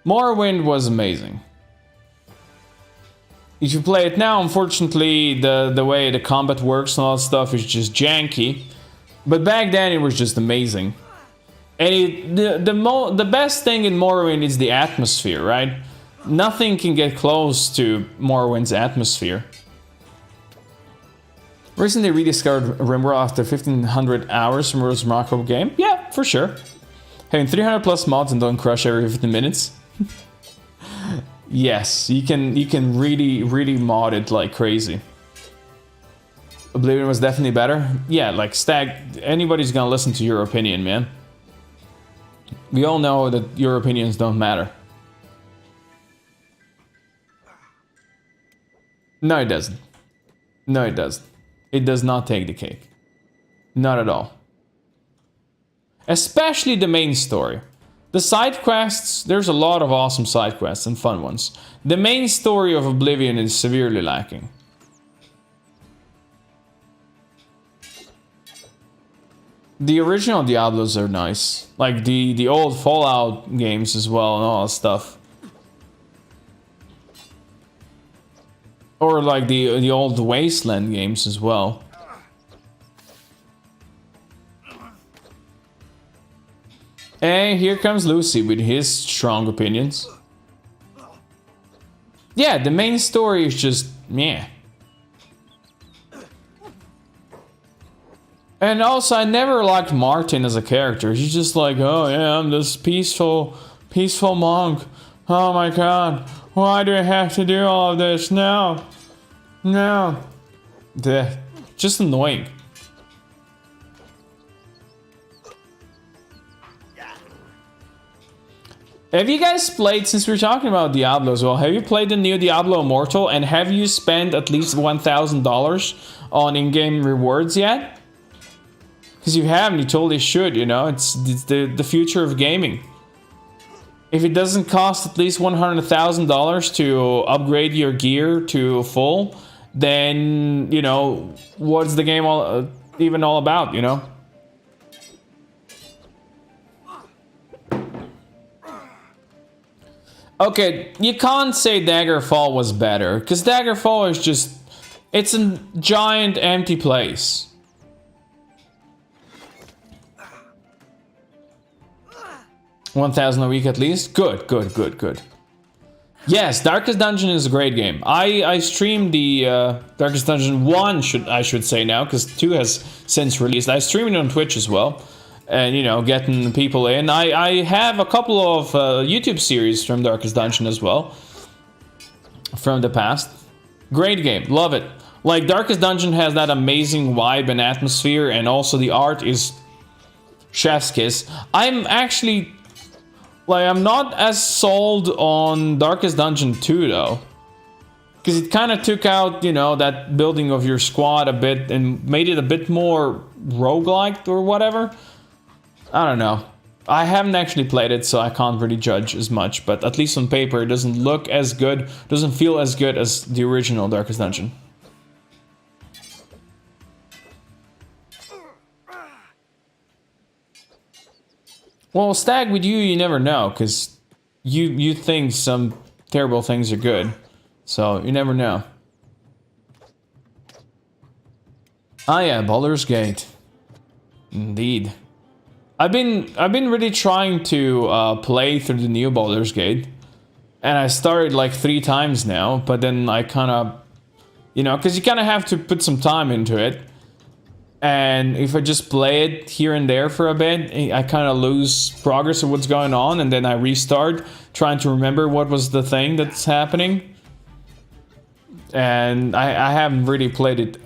Morrowind was amazing. If you play it now, unfortunately, the way the combat works and all that stuff is just janky. But back then, it was just amazing. And the best thing in Morrowind is the atmosphere, right? Nothing can get close to Morrowind's atmosphere. Recently rediscovered RimWorld after 1500 hours from RimWorld's remarkable game? Yeah, for sure. Having 300 plus mods and don't crush every 15 minutes. Yes, you can really mod it like crazy. Oblivion was definitely better. Yeah, like Stag, anybody's gonna listen to your opinion, man. We all know that your opinions don't matter. No, it doesn't. No, it doesn't. It does not take the cake. Not at all. Especially the main story. The side quests, there's a lot of awesome side quests and fun ones. The main story of Oblivion is severely lacking. The original Diablos are nice. Like the old Fallout games as well and all that stuff. Or like the old Wasteland games as well. And here comes Lucy with his strong opinions. Yeah, the main story is just meh. And also, I never liked Martin as a character. He's just like, oh yeah, I'm this peaceful monk. Oh my god, why do I have to do all of this? No. Just annoying. Have you guys played, since we're talking about Diablo as well, have you played the new Diablo Immortal, and have you spent at least $1,000 on in-game rewards yet? Because you haven't, you totally should, you know, it's the future of gaming. If it doesn't cost at least $100,000 to upgrade your gear to full, then, you know, what's the game even all about, you know? Okay, you can't say Daggerfall was better, because Daggerfall is just... it's a giant empty place. $1,000 a week at least? Good. Yes, Darkest Dungeon is a great game. I streamed the Darkest Dungeon 1, I should say now, because 2 has since released. I streamed it on Twitch as well. And, you know, getting people in. I have a couple of YouTube series from Darkest Dungeon as well. From the past. Great game. Love it. Like, Darkest Dungeon has that amazing vibe and atmosphere. And also the art is chef's kiss. I'm actually... like, I'm not as sold on Darkest Dungeon 2, though. Because it kind of took out, you know, that building of your squad a bit. And made it a bit more roguelike or whatever. I don't know. I haven't actually played it, so I can't really judge as much. But at least on paper, it doesn't look as good, doesn't feel as good as the original Darkest Dungeon. Well, Stag, with you never know, because you think some terrible things are good. So, you never know. Ah yeah, Baldur's Gate. Indeed. I've been really trying to play through the new Baldur's Gate, and I started like 3 times now, but then I kind of, you know, because you kind of have to put some time into it, and if I just play it here and there for a bit, I kind of lose progress of what's going on, and then I restart trying to remember what was the thing that's happening, and I haven't really played it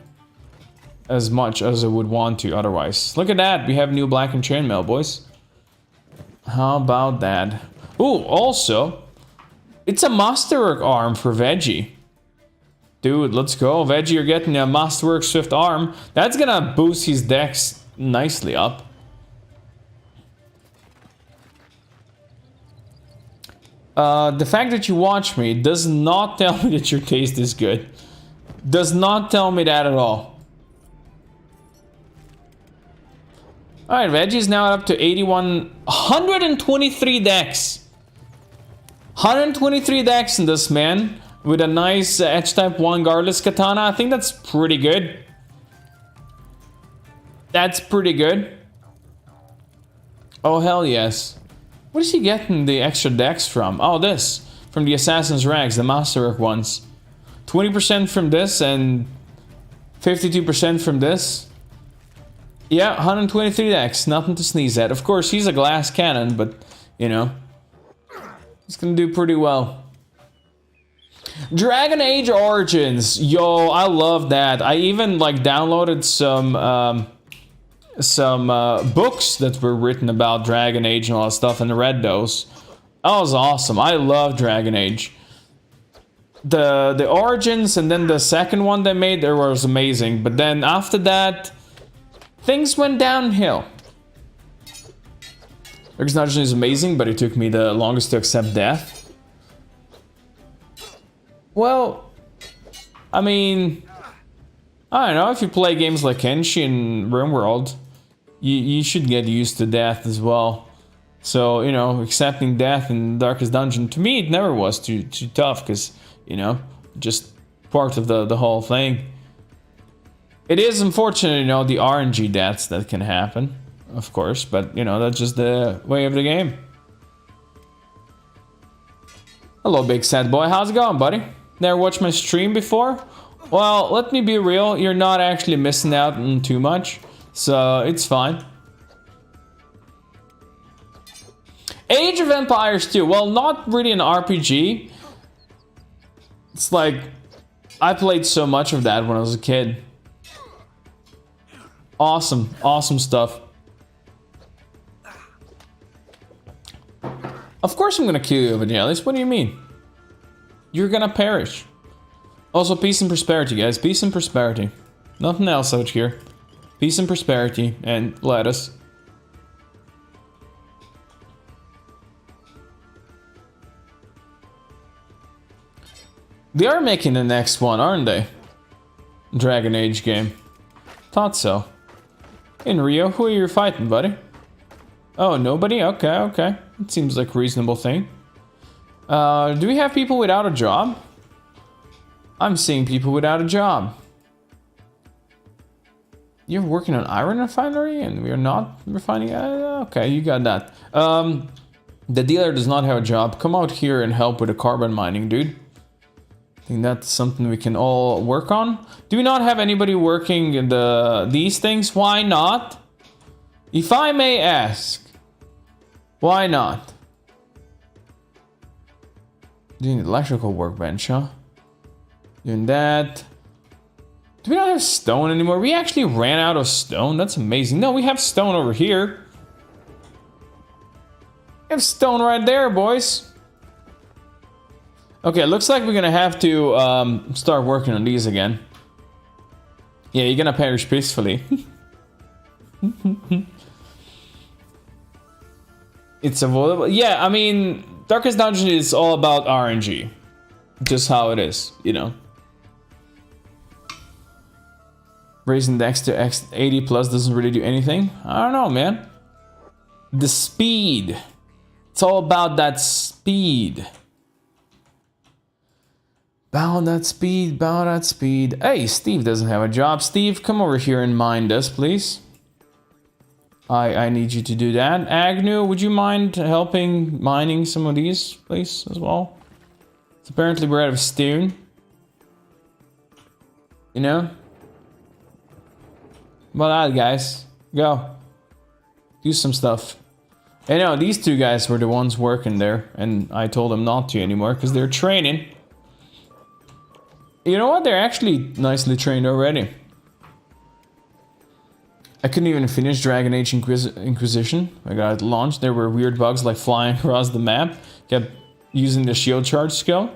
as much as I would want to otherwise. Look at that, we have new Black and Chainmail, boys. How about that? Ooh, also, it's a Masterwork arm for Veggie. Dude, let's go. Veggie, you're getting a Masterwork Swift arm. That's gonna boost his dex nicely up. The fact that you watch me does not tell me that your taste is good. Does not tell me that at all. Alright, Veggie's now up to 81... 123 dex! 123 dex in this man. With a nice Edge Type 1 Guardless Katana. I think that's pretty good. That's pretty good. Oh, hell yes. What is he getting the extra dex from? Oh, this. From the Assassin's Rags, the Masterwork ones. 20% from this and 52% from this. Yeah, 123 dex, nothing to sneeze at. Of course, he's a glass cannon, but, you know, he's gonna do pretty well. Dragon Age Origins, yo, I love that. I even, like, downloaded some books that were written about Dragon Age and all that stuff and read those. That was awesome. I love Dragon Age. The Origins and then the second one they made there was amazing, but then after that, things went downhill. Darkest Dungeon is amazing, but it took me the longest to accept death. Well, I mean, I don't know, if you play games like Kenshi and RimWorld, you should get used to death as well. So, you know, accepting death in Darkest Dungeon, to me, it never was too tough, because, you know, just part of the whole thing. It is unfortunate, you know, the RNG deaths that can happen, of course, but, you know, that's just the way of the game. Hello, big sad boy. How's it going, buddy? Never watched my stream before? Well, let me be real, you're not actually missing out on too much, so it's fine. Age of Empires 2, well, not really an RPG. It's like, I played so much of that when I was a kid. Awesome, awesome stuff. Of course I'm gonna kill you, Evangelis. What do you mean? You're gonna perish. Also, peace and prosperity, guys. Peace and prosperity. Nothing else out here. Peace and prosperity and lettuce. They are making the next one, aren't they? Dragon Age game. Thought so. In Rio, who are you fighting, buddy? Oh, nobody? Okay, okay. It seems like a reasonable thing. Do we have people without a job? I'm seeing people without a job. You're working on iron refinery and we're not refining? Okay, you got that. The dealer does not have a job. Come out here and help with the carbon mining, dude. I think that's something we can all work on. Do we not have anybody working in these things? Why not? If I may ask, why not? Doing electrical workbench, huh? Doing that. Do we not have stone anymore? We actually ran out of stone. That's amazing. No, we have stone over here. We have stone right there, boys. Okay, looks like we're gonna have to start working on these again. Yeah, you're gonna perish peacefully. It's avoidable. Yeah, I mean, Darkest Dungeon is all about RNG. Just how it is, you know. Raising Dex to X 80 plus doesn't really do anything. I don't know, man. The speed. It's all about that speed. Bow that speed, bow that speed. Hey, Steve doesn't have a job. Steve, come over here and mind us, please. I need you to do that. Agnew, would you mind helping mining some of these, please, as well? So apparently we're out of stone. You know? Well, that, guys. Go. Do some stuff. Hey, no, these two guys were the ones working there, and I told them not to anymore, because they're training. You know what? They're actually nicely trained already. I couldn't even finish Dragon Age Inquisition. I got it launched. There were weird bugs like flying across the map. Kept using the shield charge skill.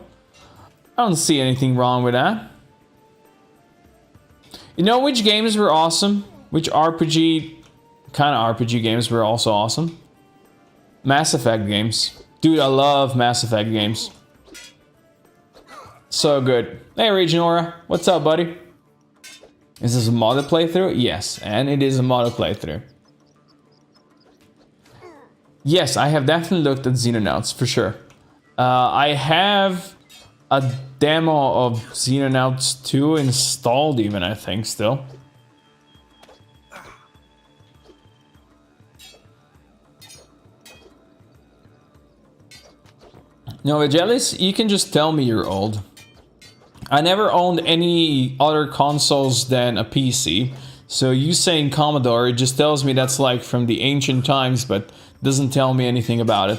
I don't see anything wrong with that. You know which games were awesome? Which RPG, kind of RPG games were also awesome? Mass Effect games. Dude, I love Mass Effect games. So good. Hey, Regenora. What's up, buddy? Is this a modded playthrough? Yes, and it is a modded playthrough. Yes, I have definitely looked at Xenonauts, for sure. I have a demo of Xenonauts 2 installed even, I think, still. No, Agelis, you can just tell me you're old. I never owned any other consoles than a PC, so you saying Commodore, it just tells me that's like from the ancient times, but doesn't tell me anything about it.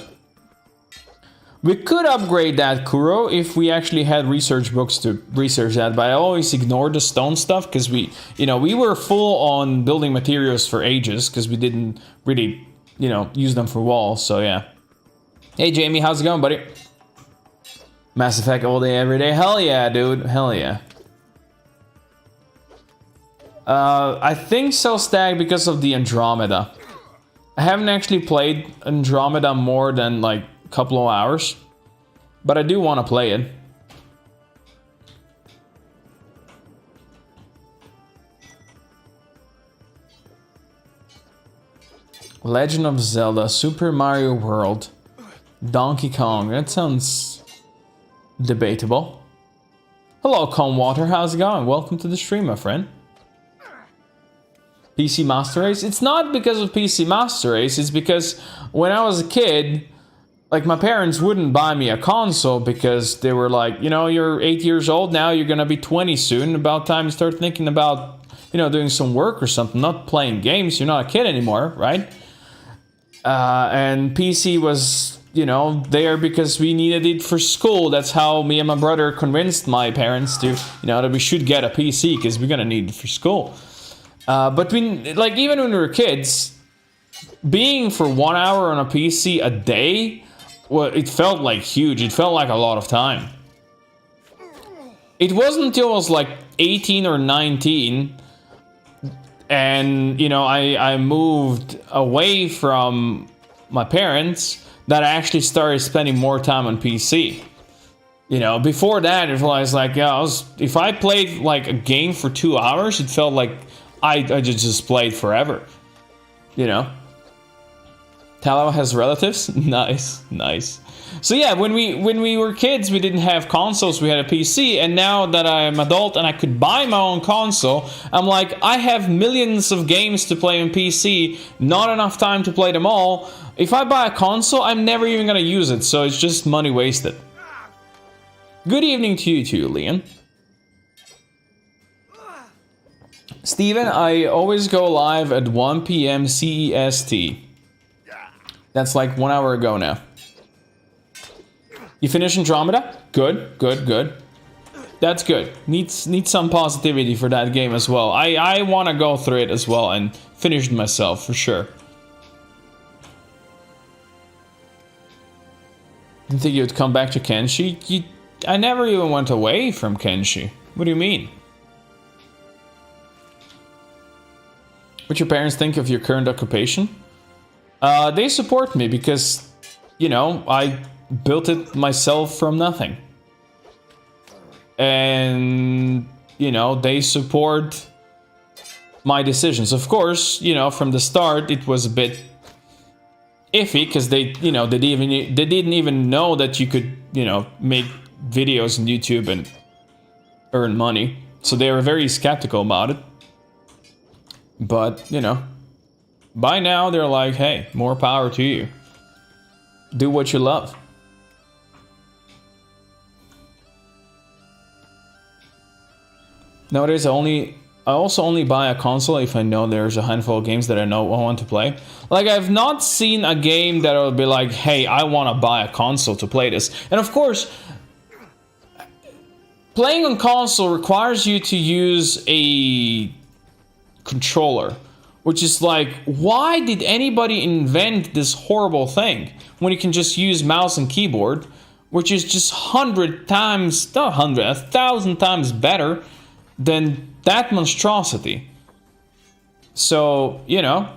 We could upgrade that, Kuro, if we actually had research books to research that, but I always ignored the stone stuff, because we were full on building materials for ages, because we didn't really, use them for walls, so yeah. Hey Jamie, how's it going, buddy? Mass Effect all day, every day. Hell yeah, dude. Hell yeah. I think so, Stag, because of the Andromeda. I haven't actually played Andromeda more than like a couple of hours, but I do want to play it. Legend of Zelda, Super Mario World, Donkey Kong. That sounds debatable. Hello, Comwater. How's it going? Welcome to the stream, my friend. PC Master Race? It's not because of PC Master Race. It's because when I was a kid, like, my parents wouldn't buy me a console because they were like, you know, you're 8 years old now, you're gonna be 20 soon. About time you start thinking about, you know, doing some work or something, not playing games. You're not a kid anymore, right? And PC was, you know, there because we needed it for school. That's how me and my brother convinced my parents to, you know, that we should get a PC because we're gonna need it for school. But like, even when we were kids, being for 1 hour on a PC a day, well, it felt like huge. It felt like a lot of time. It wasn't until I was like 18 or 19 and, you know, I moved away from my parents that I actually started spending more time on PC. You know, before that, it was like, yeah, if I played like a game for 2 hours, it felt like I just played forever. You know? Tallow has relatives? Nice, nice. So yeah, when we were kids, we didn't have consoles, we had a PC, and now that I'm adult and I could buy my own console, I'm like, I have millions of games to play on PC, not enough time to play them all. If I buy a console, I'm never even gonna use it, so it's just money wasted. Good evening to you too, Leon. Steven, I always go live at 1 PM CEST. That's like 1 hour ago now. You finished Andromeda? Good, good, good. That's good. Needs some positivity for that game as well. I want to go through it as well and finish it myself for sure. Didn't think you'd come back to Kenshi? I never even went away from Kenshi. What do you mean? What your parents think of your current occupation? They support me because, you know, I built it myself from nothing. And, you know, they support my decisions. Of course, you know, from the start it was a bit iffy because they, you know, they didn't even know that you could, you know, make videos on YouTube and earn money. So they were very skeptical about it. But, you know, by now they're like, hey, more power to you. Do what you love. Nowadays, I also only buy a console if I know there's a handful of games that I know I want to play. Like, I've not seen a game that will be like, hey, I want to buy a console to play this. And of course, playing on console requires you to use a controller, which is like, why did anybody invent this horrible thing when you can just use mouse and keyboard, which is just 1,000 times better than that monstrosity. So, you know,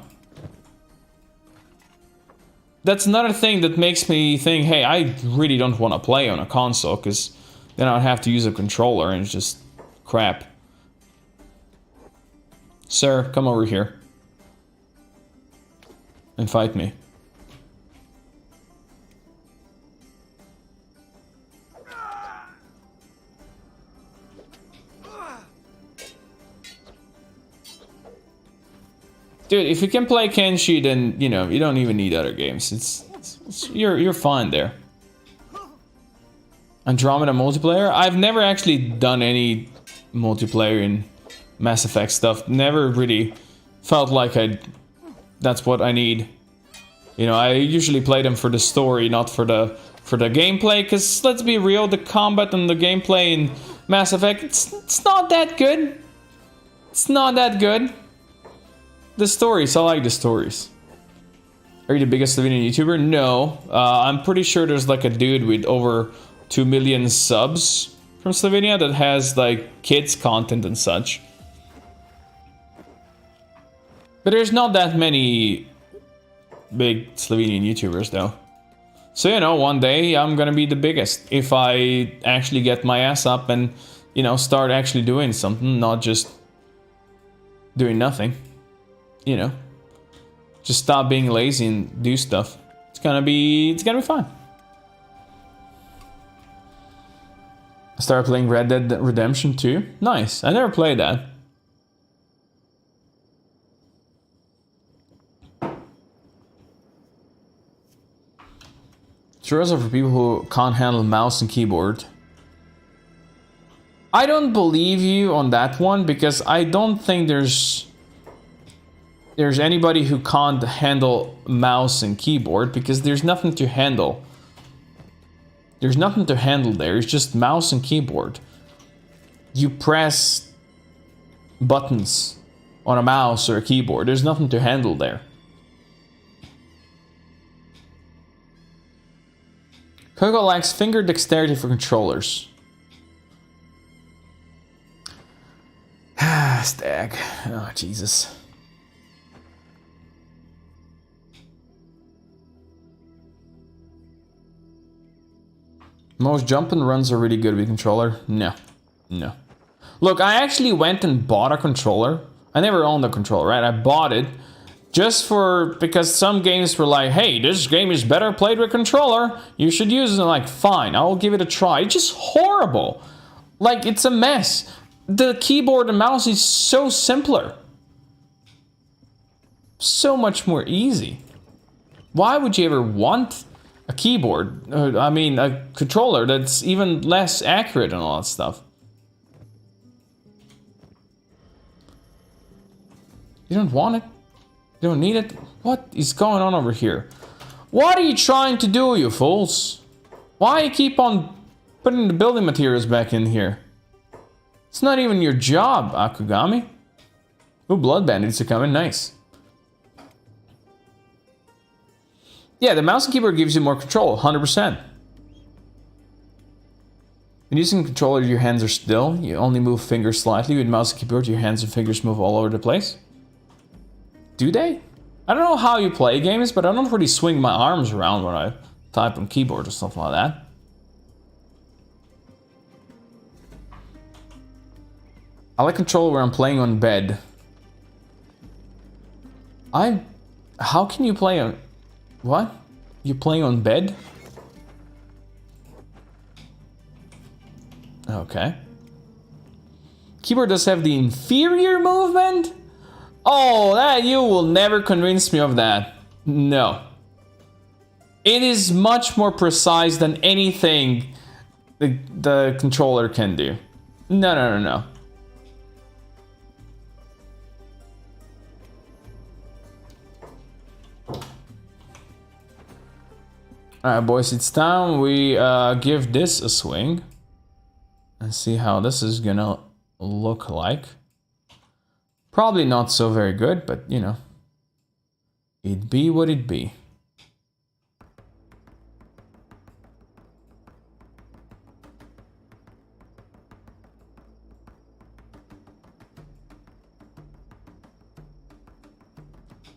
that's another thing that makes me think, hey, I really don't want to play on a console, because then I'd have to use a controller and it's just crap. Sir, come over here and fight me. Dude, if you can play Kenshi, then, you know, you don't even need other games. You're fine there. Andromeda multiplayer? I've never actually done any multiplayer in Mass Effect stuff. Never really felt like that's what I need. You know, I usually play them for the story, not for the gameplay, because let's be real, the combat and the gameplay in Mass Effect, it's not that good. It's not that good. The stories, I like the stories. Are you the biggest Slovenian YouTuber? No. I'm pretty sure there's like a dude with over 2 million subs from Slovenia that has like kids content and such. But there's not that many big Slovenian YouTubers though. So, you know, one day I'm gonna be the biggest if I actually get my ass up and, you know, start actually doing something, not just doing nothing. You know, Just stop being lazy and do stuff. It's gonna be fine. I started playing Red Dead Redemption 2. Nice. I never played that. Tutorials are for people who can't handle mouse and keyboard. I don't believe you on that one because I don't think there's anybody who can't handle mouse and keyboard because there's nothing to handle. There's nothing to handle there. It's just mouse and keyboard. You press buttons on a mouse or a keyboard. There's nothing to handle there. Coco lacks finger dexterity for controllers. Stag. Oh, Jesus. Most jump and runs are really good with controller. No. No. Look, I actually went and bought a controller. I never owned a controller, right? I bought it just because some games were like, hey, this game is better played with controller. You should use it. And I'm like, fine, I'll give it a try. It's just horrible. Like, it's a mess. The keyboard and mouse is so simpler. So much more easy. Why would you ever want a keyboard? I mean, a controller that's even less accurate and all that stuff. You don't want it. You don't need it. What is going on over here? What are you trying to do, you fools? Why you keep on putting the building materials back in here? It's not even your job, Akugami. Ooh, blood bandits are coming. Nice. Yeah, the mouse and keyboard gives you more control, 100%. When using a controller, your hands are still. You only move fingers slightly. With mouse and keyboard, your hands and fingers move all over the place. Do they? I don't know how you play games, but I don't really swing my arms around when I type on keyboard or something like that. I like controller where I'm playing on bed. How can you play on... What? You playing on bed? Okay. Keyboard does have the inferior movement? Oh, that you will never convince me of that. No. It is much more precise than anything the controller can do. No, no, no, no. Alright, boys, it's time we give this a swing. And see how this is gonna look like. Probably not so very good, but you know. It be what it be.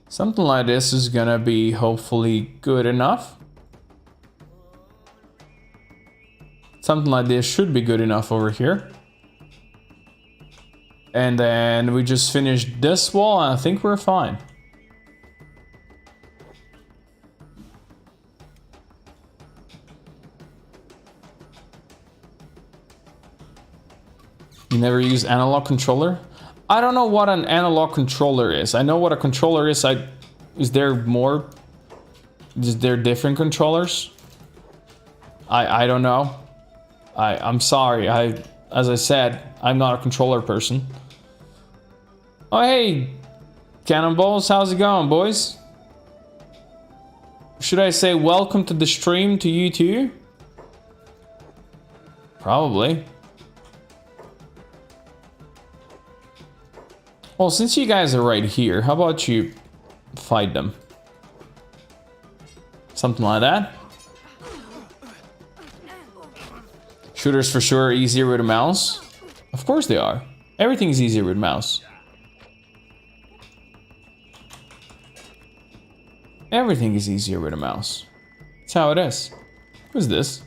Something like this is gonna be hopefully good enough. Something like this should be good enough over here. And then we just finished this wall and I think we're fine. You never use analog controller? I don't know what an analog controller is. I know what a controller is. Is there more? Is there different controllers? I don't know. I'm sorry. As I said, I'm not a controller person. Oh, hey, Cannonballs, how's it going, boys? Should I say welcome to the stream to you too? Probably. Well, since you guys are right here, how about you fight them? Something like that. Shooters for sure are easier with a mouse. Of course they are. Everything's easier with mouse. Everything is easier with a mouse. That's how it is. Who's this?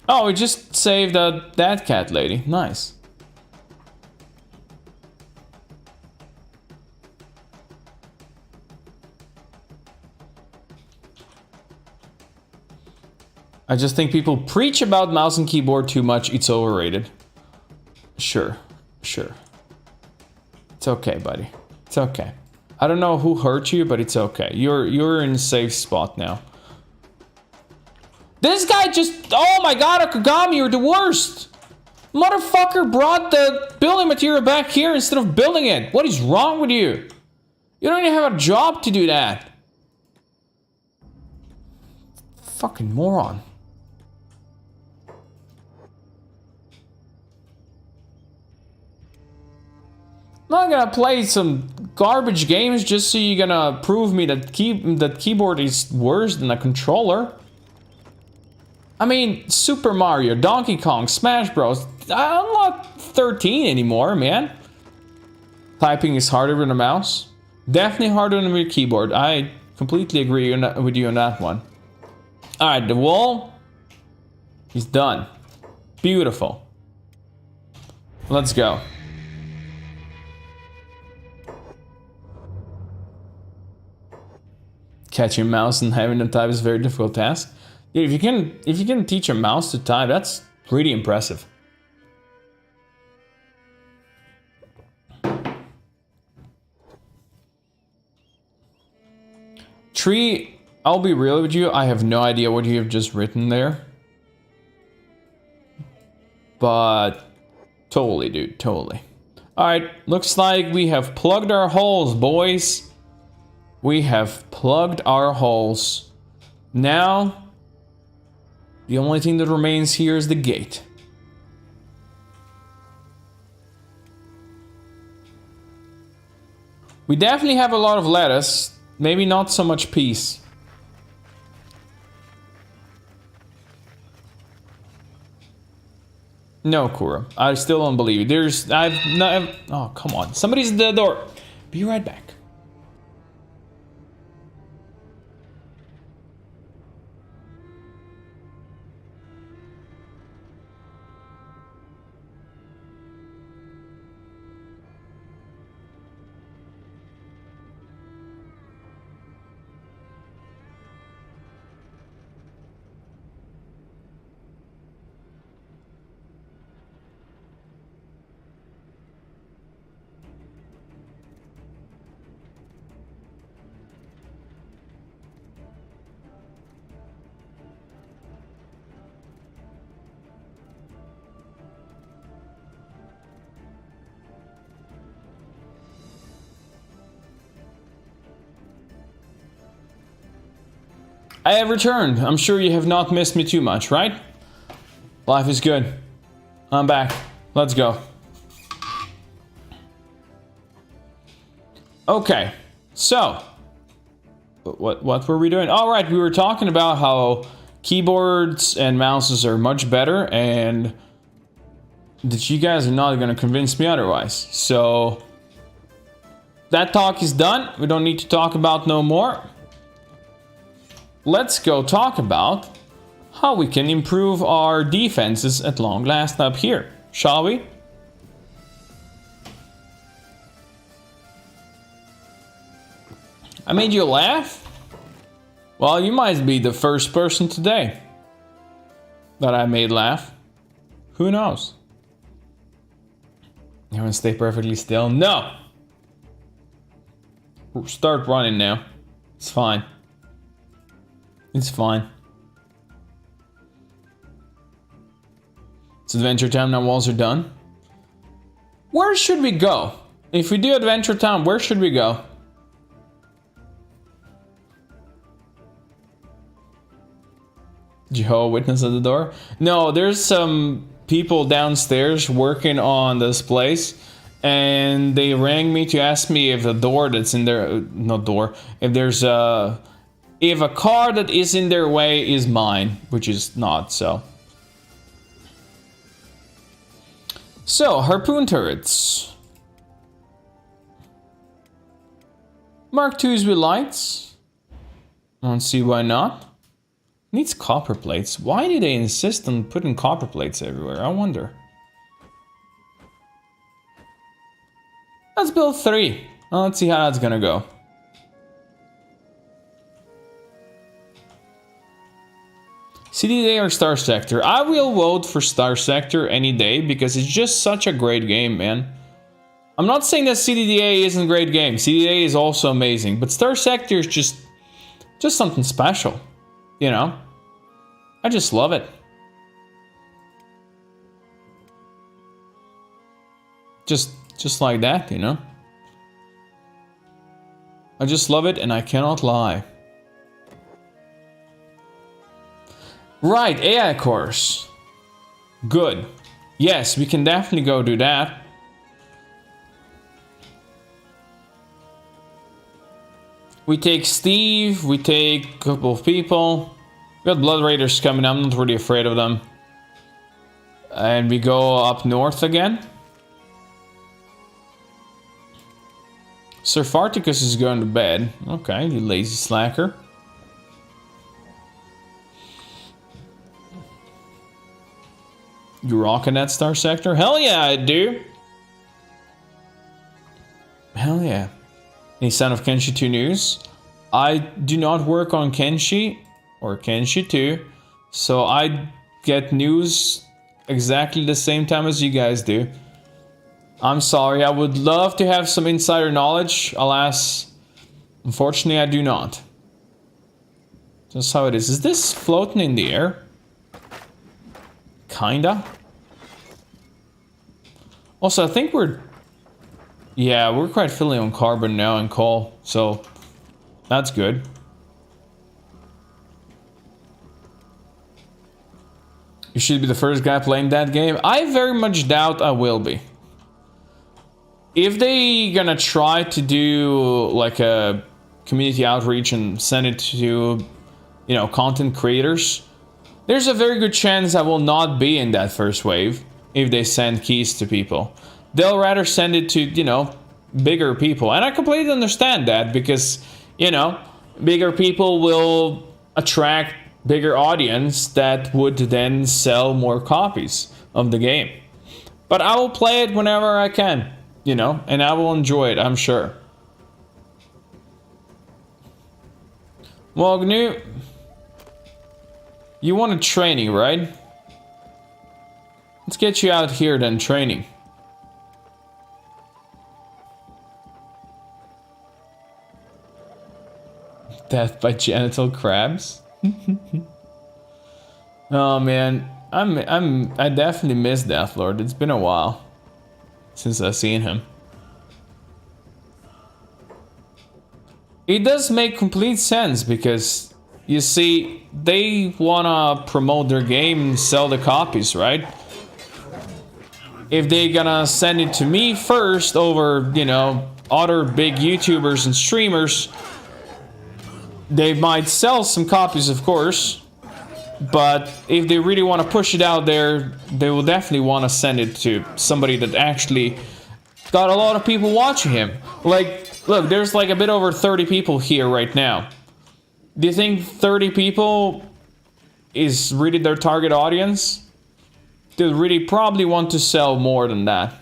Oh, we just saved that cat lady. Nice. I just think people preach about mouse and keyboard too much. It's overrated. Sure. Sure. It's okay, buddy. It's okay. I don't know who hurt you, but it's okay. You're in a safe spot now. This guy just... Oh my god, Akagami, you're the worst! Motherfucker brought the building material back here instead of building it. What is wrong with you? You don't even have a job to do that. Fucking moron. I'm not gonna play some garbage games just so you're gonna prove me that keyboard is worse than a controller. I mean, Super Mario, Donkey Kong, Smash Bros. I'm not 13 anymore, man. Typing is harder with a mouse. Definitely harder than with a keyboard. I completely agree with you on that one. Alright, the wall is done. Beautiful. Let's go. Catching a mouse and having to type is a very difficult task. Yeah, if you can teach a mouse to type, that's pretty impressive. Tree, I'll be real with you, I have no idea what you have just written there. But totally, dude, totally. Alright, looks like we have plugged our holes, boys. We have plugged our holes. Now, the only thing that remains here is the gate. We definitely have a lot of lettuce, maybe not so much peas. No, Kura, I still don't believe you. Oh, come on. Somebody's at the door. Be right back. I have returned. I'm sure you have not missed me too much, right? Life is good. I'm back. Let's go. Okay, so what were we doing? All right, we were talking about how keyboards and mouses are much better, and that you guys are not going to convince me otherwise. So that talk is done. We don't need to talk about no more. Let's go talk about how we can improve our defenses at long last up here, shall we? I made you laugh? Well, you might be the first person today that I made laugh. Who knows? You want to stay perfectly still? No! Start running now. It's fine. It's fine. It's Adventure Time now, walls are done. Where should we go? If we do Adventure Time, where should we go? Jehovah's Witness at the door? No, there's some people downstairs working on this place, and they rang me to ask me if the door that's in there, not door, if there's a... if a car that is in their way is mine, which is not, so. So, harpoon turrets. Mark IIs with lights. I don't see why not. Needs copper plates. Why do they insist on putting copper plates everywhere? I wonder. Let's build 3. Well, let's see how that's gonna go. CDDA or Star Sector? I will vote for Star Sector any day because it's just such a great game, man. I'm not saying that CDDA isn't a great game. CDDA is also amazing, but Star Sector is just something special, you know? I just love it. Just like that, you know? I just love it and I cannot lie. Right, AI course. Good. Yes, we can definitely go do that. We take Steve, we take a couple of people. We got Blood Raiders coming, I'm not really afraid of them. And we go up north again. Sir Farticus is going to bed. Okay, you lazy slacker. You rocking that Star Sector? Hell yeah, I do. Hell yeah. Any Son of Kenshi 2 news? I do not work on Kenshi or Kenshi 2, so I get news exactly the same time as you guys do. I'm sorry, I would love to have some insider knowledge. Alas, unfortunately I do not. Just how it is. Is this floating in the air? Kinda. Also, I think we're quite filling on carbon now and coal, so that's good. You should be the first guy playing that game. I very much doubt I will be. If they gonna try to do like a community outreach and send it to, you know, content creators, there's a very good chance I will not be in that first wave if they send keys to people. They'll rather send it to, you know, bigger people. And I completely understand that because, you know, bigger people will attract bigger audience that would then sell more copies of the game. But I will play it whenever I can, you know, and I will enjoy it, I'm sure. Well, Gnu, you want a training, right? Let's get you out here then, training. Death by genital crabs? Oh man, I definitely miss Deathlord. It's been a while since I've seen him. It does make complete sense because you see, they wanna promote their game and sell the copies, right? If they gonna send it to me first over, you know, other big YouTubers and streamers, they might sell some copies, of course, but if they really want to push it out there, they will definitely want to send it to somebody that actually got a lot of people watching him. Like, look, there's like a bit over 30 people here right now. Do you think 30 people is really their target audience? They really probably want to sell more than that.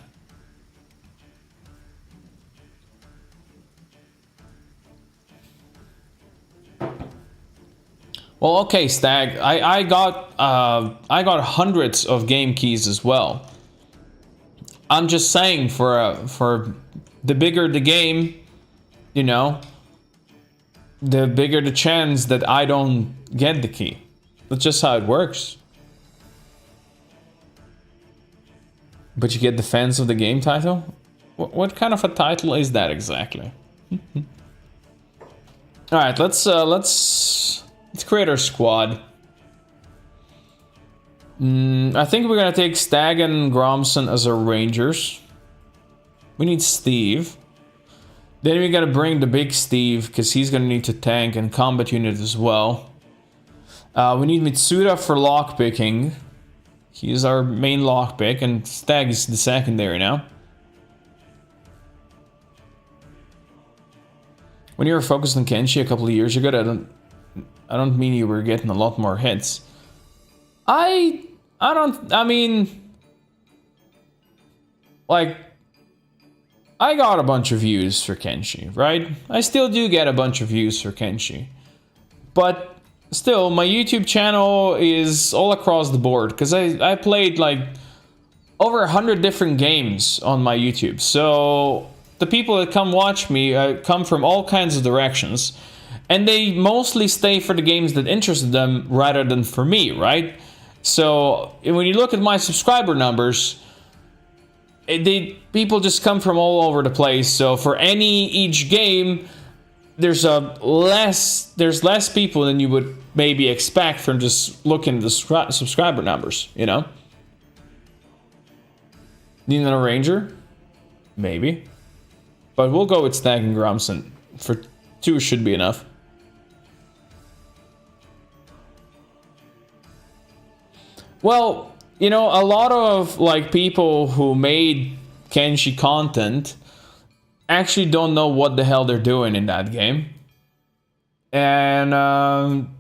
Well, okay, Stag. I got hundreds of game keys as well. I'm just saying, for the bigger the game, you know, the bigger the chance that I don't get the key. That's just how it works. But you get the fans of the game title? What kind of a title is that exactly? All right, let's create our squad. I think we're gonna take Stag and Gromson as our rangers. We need Steve. Then we gotta bring the big Steve because he's gonna need to tank and combat unit as well. We need Mitsuda for lockpicking. He's our main lockpick and Stag is the secondary now. When you were focused on Kenshi a couple of years ago, I don't mean you were getting a lot more hits. I mean, like, I got a bunch of views for Kenshi, right? I still do get a bunch of views for Kenshi. But still, my YouTube channel is all across the board because I played like over 100 different games on my YouTube. So the people that come watch me come from all kinds of directions, and they mostly stay for the games that interested them rather than for me, right? So when you look at my subscriber numbers, people just come from all over the place. So for each game, there's less people than you would maybe expect from just looking at the subscriber numbers, you know? Need another ranger? Maybe. But we'll go with Stag and Gromson. For 2 should be enough. Well, you know, a lot of like people who made Kenshi content actually don't know what the hell they're doing in that game. And,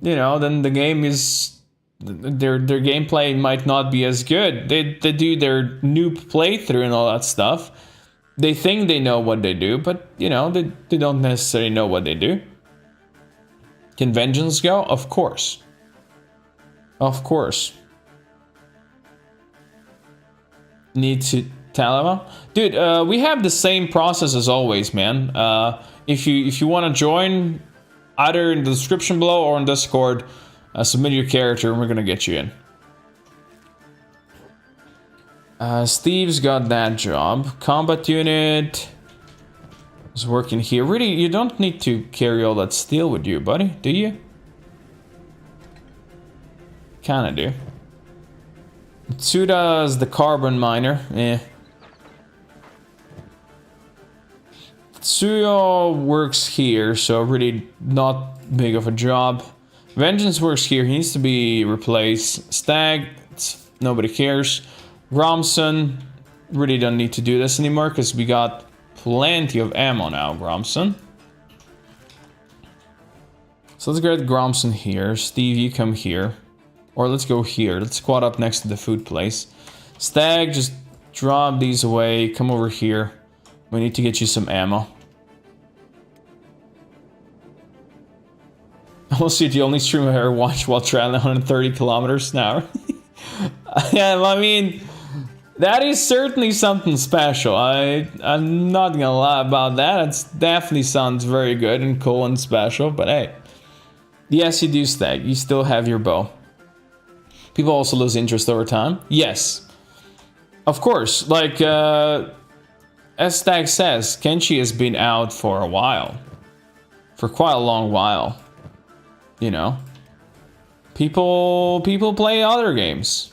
you know, then the game is... Their gameplay might not be as good. They do their noob playthrough and all that stuff. They think they know what they do, but, you know, they don't necessarily know what they do. Can vengeance go? Of course. Of course. Need to tell them? Dude, we have the same process as always, man. If you want to join, either in the description below or on Discord, submit your character and we're gonna get you in. Steve's got that job. Combat unit is working here. Really, you don't need to carry all that steel with you, buddy, do you? Kinda do. Tsuda's the carbon miner. Eh. Tsuyo works here, so really not big of a job. Vengeance works here. He needs to be replaced. Stag, nobody cares. Gromson, really don't need to do this anymore because we got plenty of ammo now, Gromson. So let's get Gromson here. Steve, you come here. Or let's go here. Let's squat up next to the food place. Stag, just drop these away. Come over here. We need to get you some ammo. Also, the only stream I've ever watched while traveling 130 kilometers an hour. Yeah, I mean, that is certainly something special. I'm not gonna lie about that. It definitely sounds very good and cool and special, but hey. Yes, you do, Stag. You still have your bow. People also lose interest over time. Yes. Of course, like, as Stag says, Kenshi has been out for a while. For quite a long while. You know, people play other games.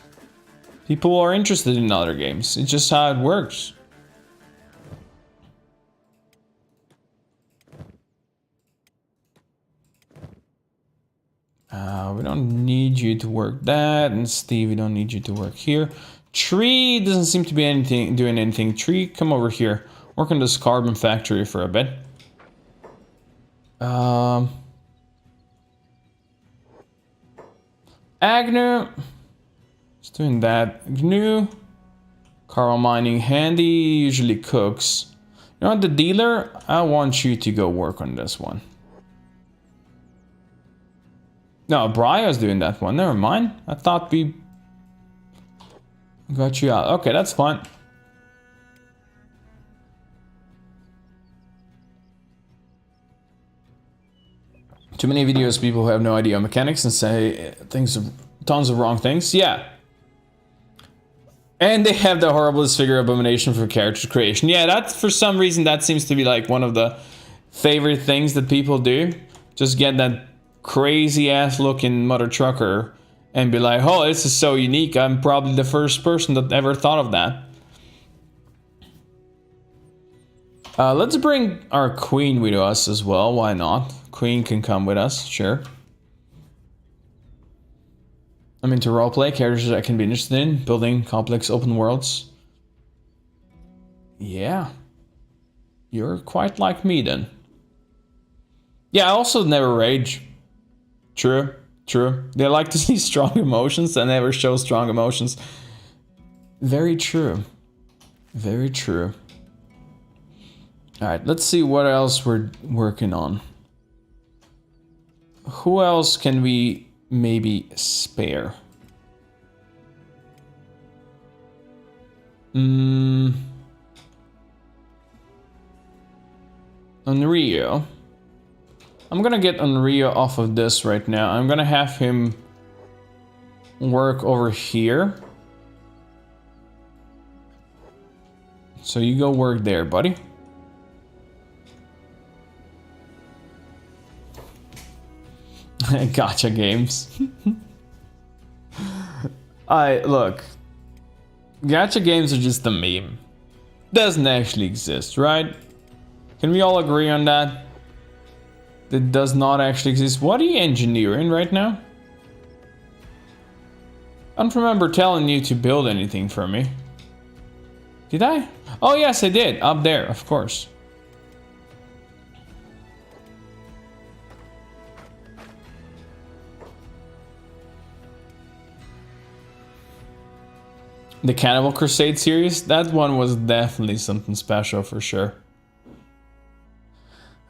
People are interested in other games. It's just how it works. We don't need you to work that, and Steve, we don't need you to work here. Tree doesn't seem to be doing anything. Tree, come over here. Work on this carbon factory for a bit. Agnew, it's doing that. Agnew, Carl mining, handy, usually cooks. You know what, the dealer, I want you to go work on this one. No, Briar's doing that one, never mind. I thought we got you out. Okay, that's fine. Too many videos, people who have no idea mechanics and say tons of wrong things. Yeah. And they have the horrible disfigure abomination for character creation. Yeah, that's for some reason that seems to be like one of the favorite things that people do. Just get that crazy ass looking mother trucker and be like, oh, this is so unique. I'm probably the first person that ever thought of that. Let's bring our queen with us as well. Why not? Queen can come with us, sure. I'm into roleplay, characters I can be interested in, building complex open worlds. Yeah. You're quite like me then. Yeah, I also never rage. True, true. They like to see strong emotions and never show strong emotions. Very true. Very true. Alright, let's see what else we're working on. Who else can we maybe spare? Unrio. I'm gonna get Unrio off of this right now. I'm gonna have him work over here. So you go work there, buddy. Gotcha games. Look. Gacha games are just a meme. Doesn't actually exist, right? Can we all agree on that? That does not actually exist. What are you engineering right now? I don't remember telling you to build anything for me. Did I? Oh yes, I did. Up there, of course. The Cannibal Crusade series, that one was definitely something special for sure.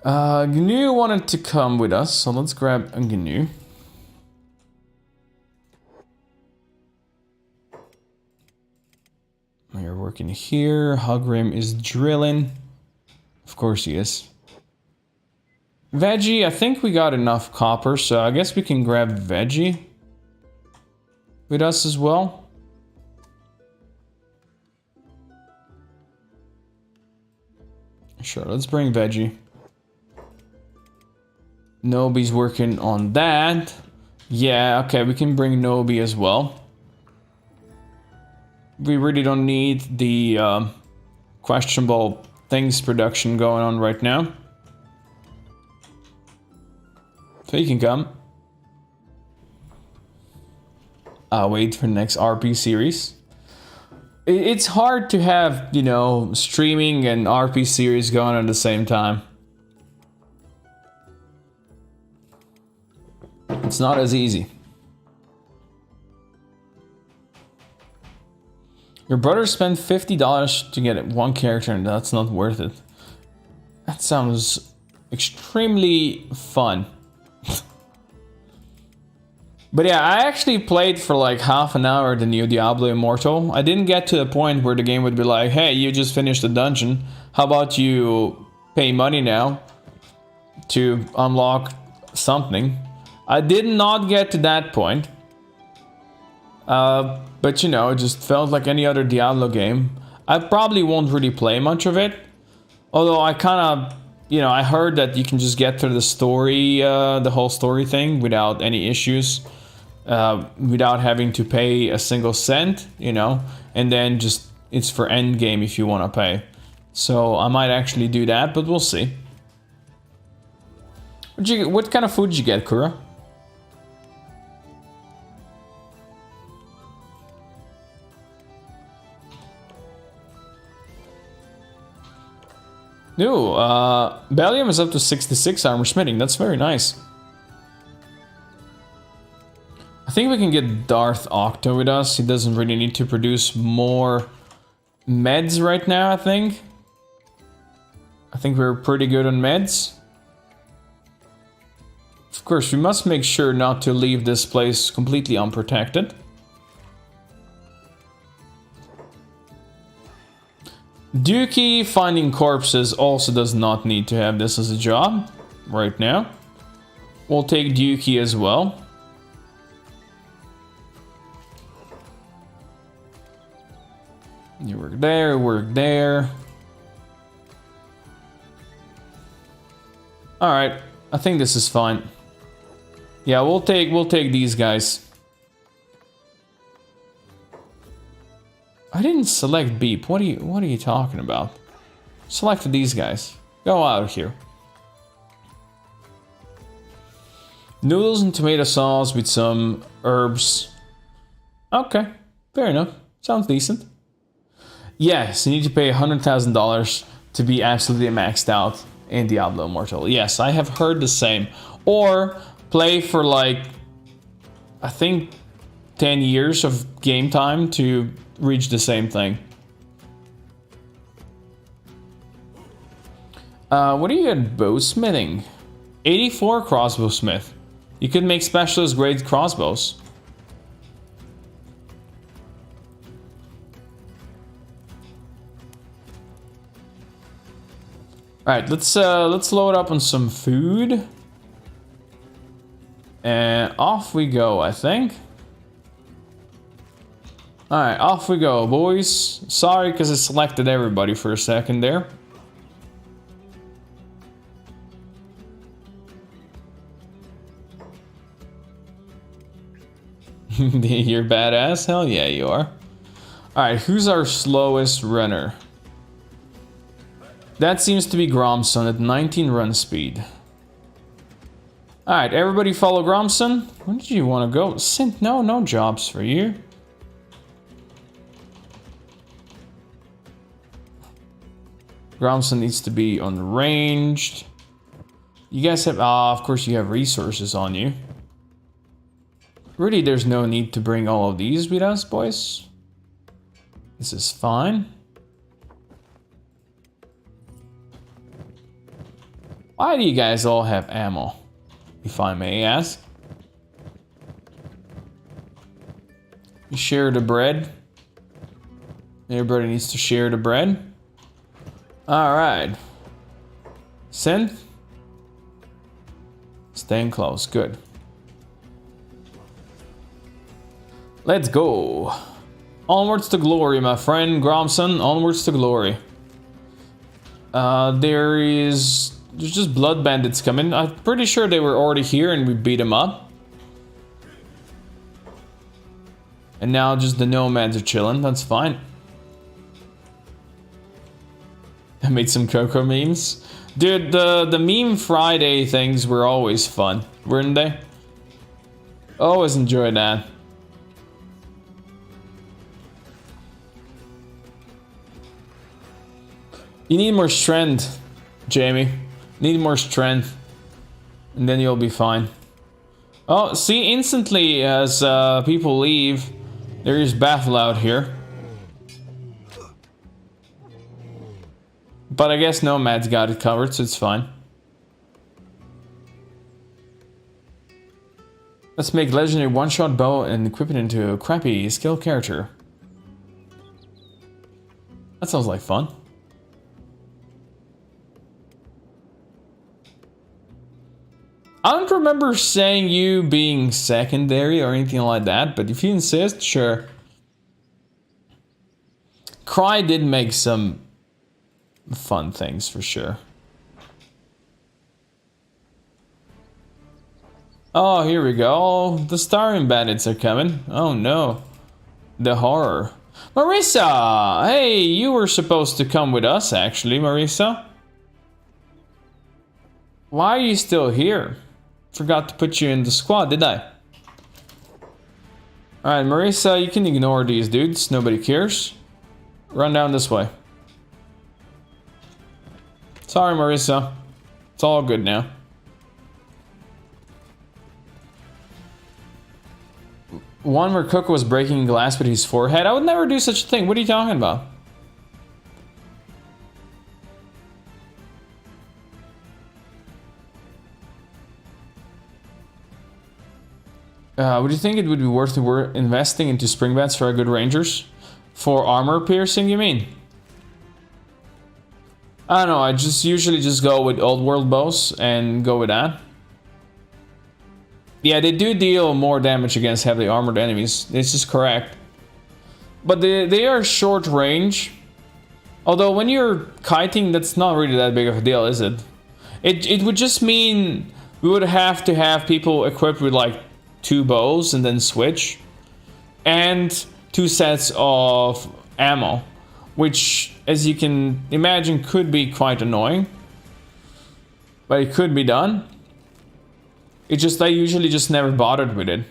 GNU wanted to come with us, so let's grab a GNU. We're working here. Hugrim is drilling. Of course he is. Veggie, I think we got enough copper, so I guess we can grab Veggie with us as well. Sure, let's bring Veggie. Nobi's working on that. Yeah, okay, we can bring Nobi as well. We really don't need the questionable things production going on right now. So you can come. I'll wait for the next RP series. It's hard to have, you know, streaming and RP series going at the same time. It's not as easy. Your brother spent $50 to get one character and that's not worth it. That sounds extremely fun. But yeah, I actually played for like half an hour the new Diablo Immortal. I didn't get to the point where the game would be like, hey, you just finished the dungeon. How about you pay money now to unlock something? I did not get to that point. But you know, it just felt like any other Diablo game. I probably won't really play much of it. Although I kind of, you know, I heard that you can just get through the story, the whole story thing without any issues. Without having to pay a single cent, you know, and then just it's for end game if you want to pay. So I might actually do that, but we'll see. What kind of food did you get, Kura? Ooh, Bellium is up to 66 armor smithing. That's very nice. I think we can get Darth Octo with us. He doesn't really need to produce more meds right now, I think. I think we're pretty good on meds. Of course, we must make sure not to leave this place completely unprotected. Dookie finding corpses also does not need to have this as a job right now. We'll take Dookie as well. You work there, work there. Alright, I think this is fine. Yeah, we'll take these guys. I didn't select Beep. What are you talking about? Select these guys. Go out of here. Noodles and tomato sauce with some herbs. Okay, fair enough. Sounds decent. Yes, you need to pay $100,000 to be absolutely maxed out in Diablo Immortal. Yes, I have heard the same. Or play for like, I think 10 years of game time to reach the same thing. What are you at bowsmithing? 84 crossbow smith. You could make specialist grade crossbows. Alright, let's load up on some food. And off we go, I think. Alright, off we go, boys. Sorry, because I selected everybody for a second there. You're badass? Hell yeah, you are. Alright, who's our slowest runner? That seems to be Gromson at 19 run speed. Alright, everybody follow Gromson. Where did you want to go? Synth, no jobs for you. Gromson needs to be unranged. You guys have... of course you have resources on you. Really, there's no need to bring all of these with us, boys. This is fine. Why do you guys all have ammo, if I may ask? You share the bread. Everybody needs to share the bread. Alright. Synth. Staying close, good. Let's go. Onwards to glory, my friend Gromson. Onwards to glory. There's just blood bandits coming. I'm pretty sure they were already here and we beat them up. And now just the nomads are chilling. That's fine. I made some Coco memes. Dude, the meme Friday things were always fun, weren't they? Always enjoyed that. You need more strength, Jamie. Need more strength. And then you'll be fine. Oh, see, instantly as people leave, there is battle out here. But I guess Nomad's got it covered, so it's fine. Let's make legendary one-shot bow and equip it into a crappy skill character. That sounds like fun. I don't remember saying you being secondary or anything like that, but if you insist, sure. Cry did make some fun things for sure. Oh, here we go. The starving bandits are coming. Oh no. The horror. Marissa! Hey, you were supposed to come with us actually, Marissa. Why are you still here? Forgot to put you in the squad, did I? Alright, Marissa, you can ignore these dudes. Nobody cares. Run down this way. Sorry, Marissa. It's all good now. One where Coco was breaking glass with his forehead. I would never do such a thing. What are you talking about? Would you think it would be worth investing into spring bats for our good rangers? For armor piercing, you mean? I don't know, I just usually just go with old world bows and go with that. Yeah, they do deal more damage against heavily armored enemies. This is correct. But they are short range. Although when you're kiting, that's not really that big of a deal, is it? It would just mean we would have to have people equipped with like 2 bows and then switch. And 2 sets of ammo. Which, as you can imagine, could be quite annoying. But it could be done. It's just I usually just never bothered with it.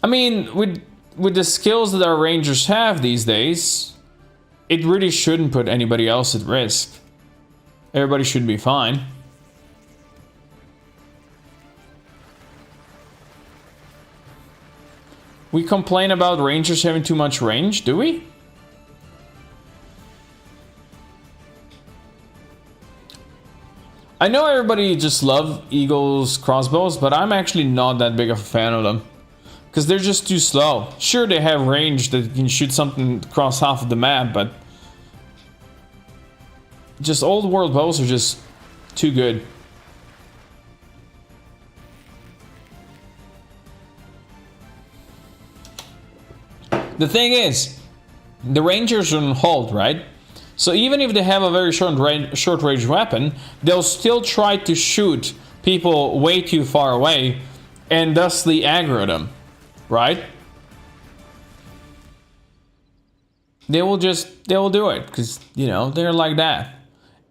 I mean, with the skills that our rangers have these days, it really shouldn't put anybody else at risk. Everybody should be fine. We complain about rangers having too much range, do we? I know everybody just love Eagle's crossbows, but I'm actually not that big of a fan of them. Because they're just too slow. Sure, they have range that you can shoot something across half of the map, but... just old world bows are just too good. The thing is, the Rangers are on hold, right? So even if they have a very short range weapon, they'll still try to shoot people way too far away and thusly aggro them, right? They will do it because, you know, they're like that.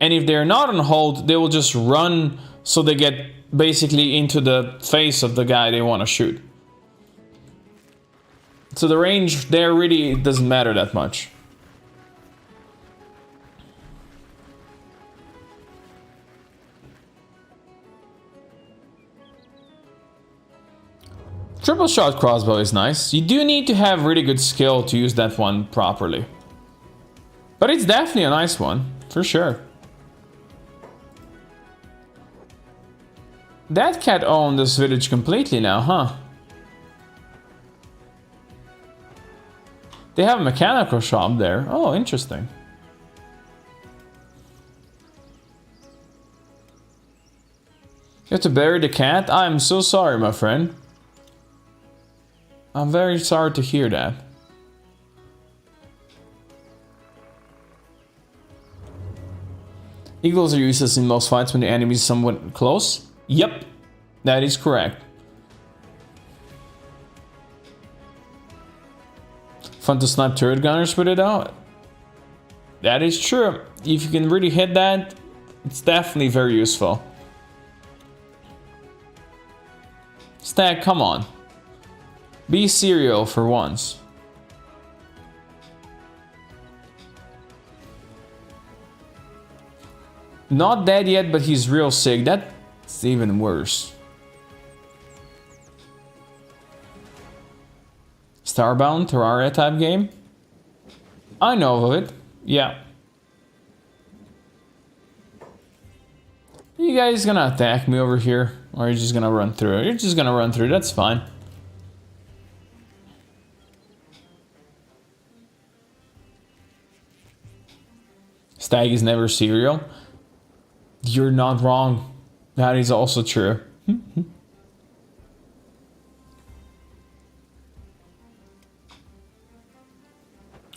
And if they're not on hold, they will just run so they get basically into the face of the guy they want to shoot. So the range there really doesn't matter that much. Triple shot crossbow is nice. You do need to have really good skill to use that one properly. But it's definitely a nice one, for sure. That cat owned this village completely now, huh? They have a mechanical shop there. Oh, interesting. You have to bury the cat? I'm so sorry, my friend. I'm very sorry to hear that. Eagles are useless in most fights when the enemy is somewhat close. Yep, that is correct. Fun to snipe turret gunners with it out. That is true. If you can really hit that, it's definitely very useful. Stag, come on. Be serial for once. Not dead yet, but he's real sick. That's even worse. Starbound, Terraria type game? I know of it. Yeah. You guys gonna attack me over here? Or are you just gonna run through? You're just gonna run through, that's fine. Stag is never serial. You're not wrong. That is also true.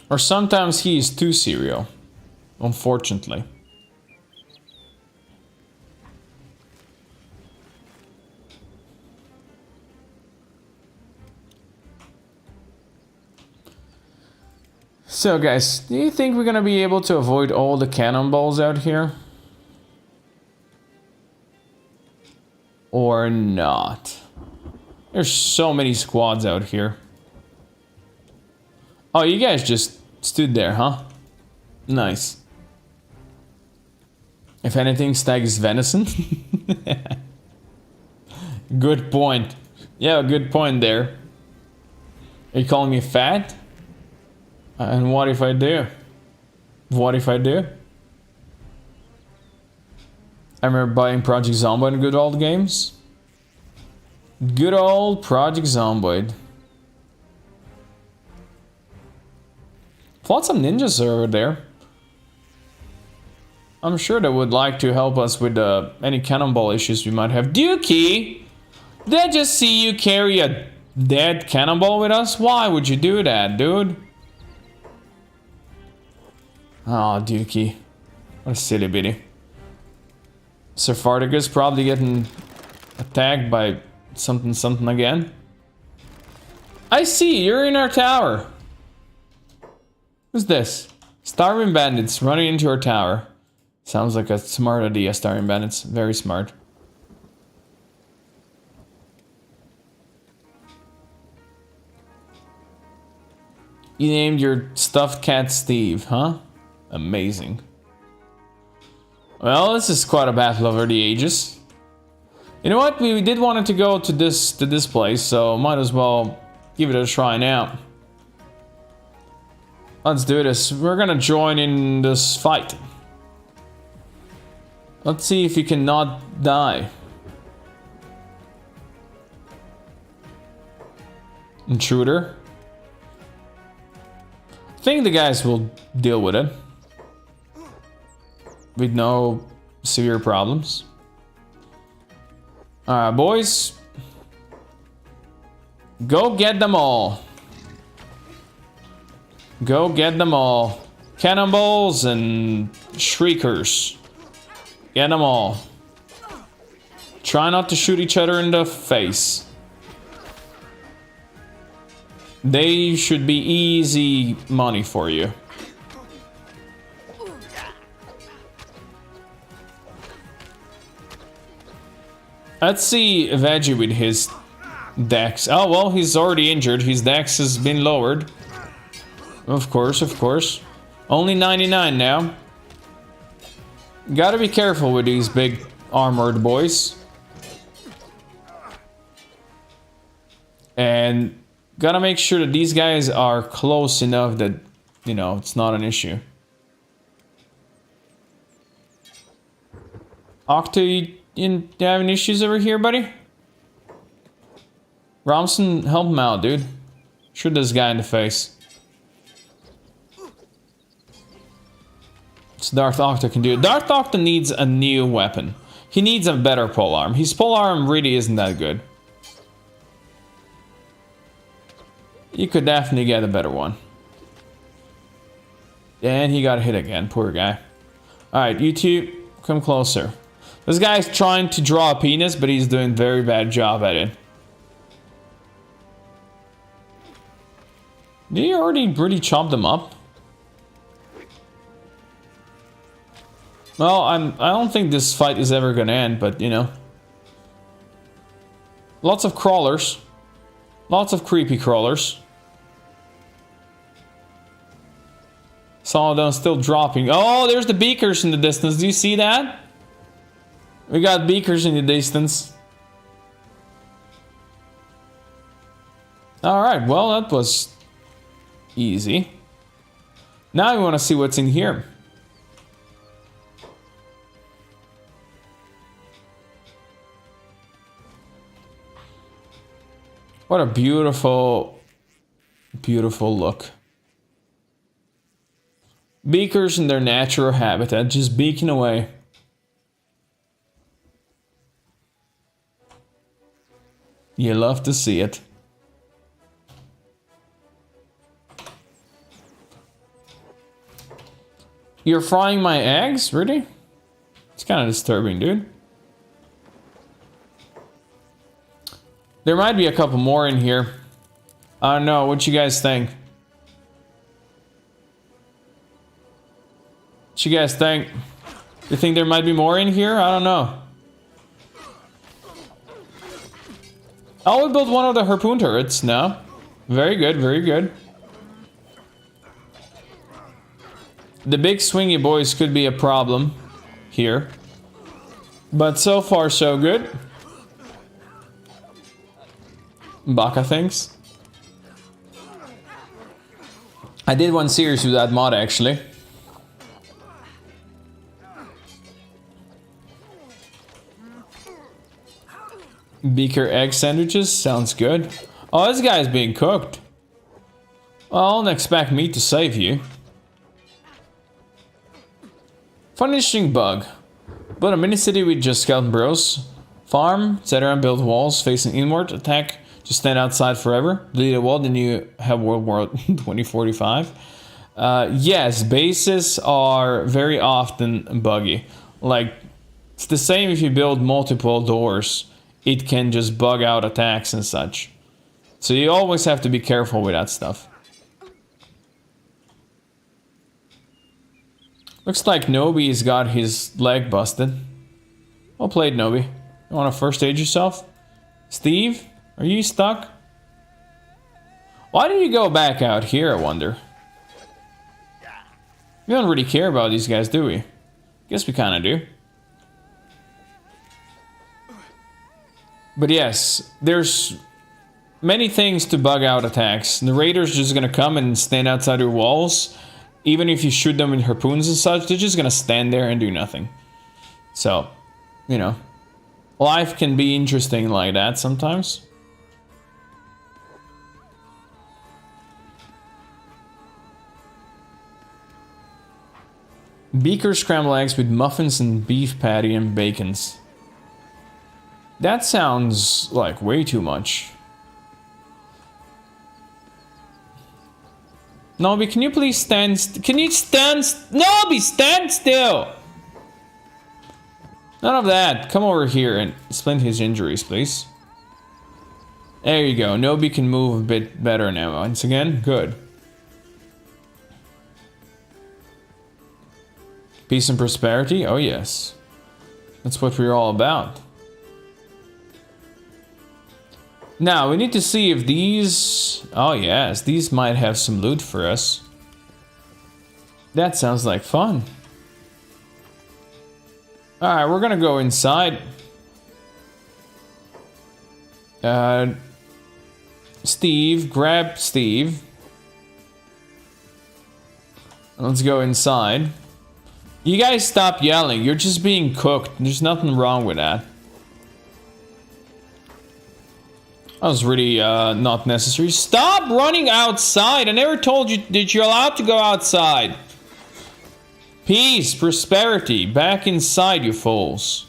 Or sometimes he is too serial. Unfortunately. So guys, do you think we're gonna be able to avoid all the cannonballs out here? Or not? There's so many squads out here. Oh, you guys just stood there, huh? Nice. If anything, stag is venison. Good point. Yeah, good point there. Are you calling me fat? And what if I do? What if I do? I remember buying Project Zomboid in good old games. Good old Project Zomboid. Thought some ninjas are over there. I'm sure they would like to help us with any cannonball issues we might have. Dookie! Did I just see you carry a dead cannonball with us? Why would you do that, dude? Oh, Dookie. What a silly bitty. Sir Fartigus probably getting attacked by something again. I see, you're in our tower. Who's this? Starving bandits running into our tower. Sounds like a smart idea, starving bandits. Very smart. You named your stuffed cat Steve, huh? Amazing. Well, this is quite a battle over the ages. You know what? We did want it to go to this place, so might as well give it a try now. Let's do this. We're gonna join in this fight. Let's see if he cannot die. Intruder. I think the guys will deal with it. With no severe problems. Alright, boys. Go get them all. Go get them all. Cannonballs and shriekers. Get them all. Try not to shoot each other in the face. They should be easy money for you. Let's see Veggie with his dex. Oh, well, he's already injured. His dex has been lowered. Of course, of course. Only 99 now. Gotta be careful with these big armored boys. And gotta make sure that these guys are close enough that, you know, it's not an issue. Octo, you having issues over here, buddy? Romson, help him out, dude. Shoot this guy in the face. So Darth Octo can do it. Darth Octo needs a new weapon. He needs a better polearm. His polearm really isn't that good. You could definitely get a better one. And he got hit again, poor guy. Alright, you two, come closer. This guy's trying to draw a penis, but he's doing a very bad job at it. Did he already really chop them up? Well, I don't think this fight is ever gonna end, but you know. Lots of crawlers. Lots of creepy crawlers. Some of them still dropping. Oh, there's the beakers in the distance. Do you see that? We got beakers in the distance. Alright, well, that was easy. Now we want to see what's in here. What a beautiful, beautiful look. Beakers in their natural habitat, just beaking away. You love to see it. You're frying my eggs? Really? It's kind of disturbing, dude. There might be a couple more in here. I don't know. What you guys think? What you guys think? You think there might be more in here? I don't know. Oh, we built one of the harpoon turrets now. Very good, very good. The big swingy boys could be a problem here. But so far, so good. Baka thinks. I did one series with that mod, actually. Beaker egg sandwiches, sounds good. Oh, this guy's being cooked. Well, don't expect me to save you. Furnishing bug. Build a mini city with just skeleton bros. Farm, etc. Build walls facing inward. Attack, just stand outside forever. Delete a wall, then you have World War 2045. Yes, bases are very often buggy. Like, it's the same if you build multiple doors. It can just bug out attacks and such. So you always have to be careful with that stuff. Looks like Nobi's got his leg busted. Well played, Nobi. You want to first aid yourself? Steve, are you stuck? Why did you go back out here, I wonder? We don't really care about these guys, do we? Guess we kind of do. But yes, there's many things to bug out attacks. The raiders are just gonna come and stand outside your walls. Even if you shoot them with harpoons and such, they're just gonna stand there and do nothing. So, you know, life can be interesting like that sometimes. Beaker scrambled eggs with muffins and beef patty and bacons. That sounds like way too much. Nobby, can you please stand? Can you stand? Nobby, stand still! None of that. Come over here and splint his injuries, please. There you go. Nobby can move a bit better now. Once again, good. Peace and prosperity? Oh yes. That's what we're all about. Now, we need to see if these... Oh yes, these might have some loot for us. That sounds like fun. Alright, we're gonna go inside. Steve, grab Steve. Let's go inside. You guys stop yelling, you're just being cooked. There's nothing wrong with that. That was really not necessary. Stop running outside! I never told you that you're allowed to go outside. Peace, prosperity, back inside, you fools.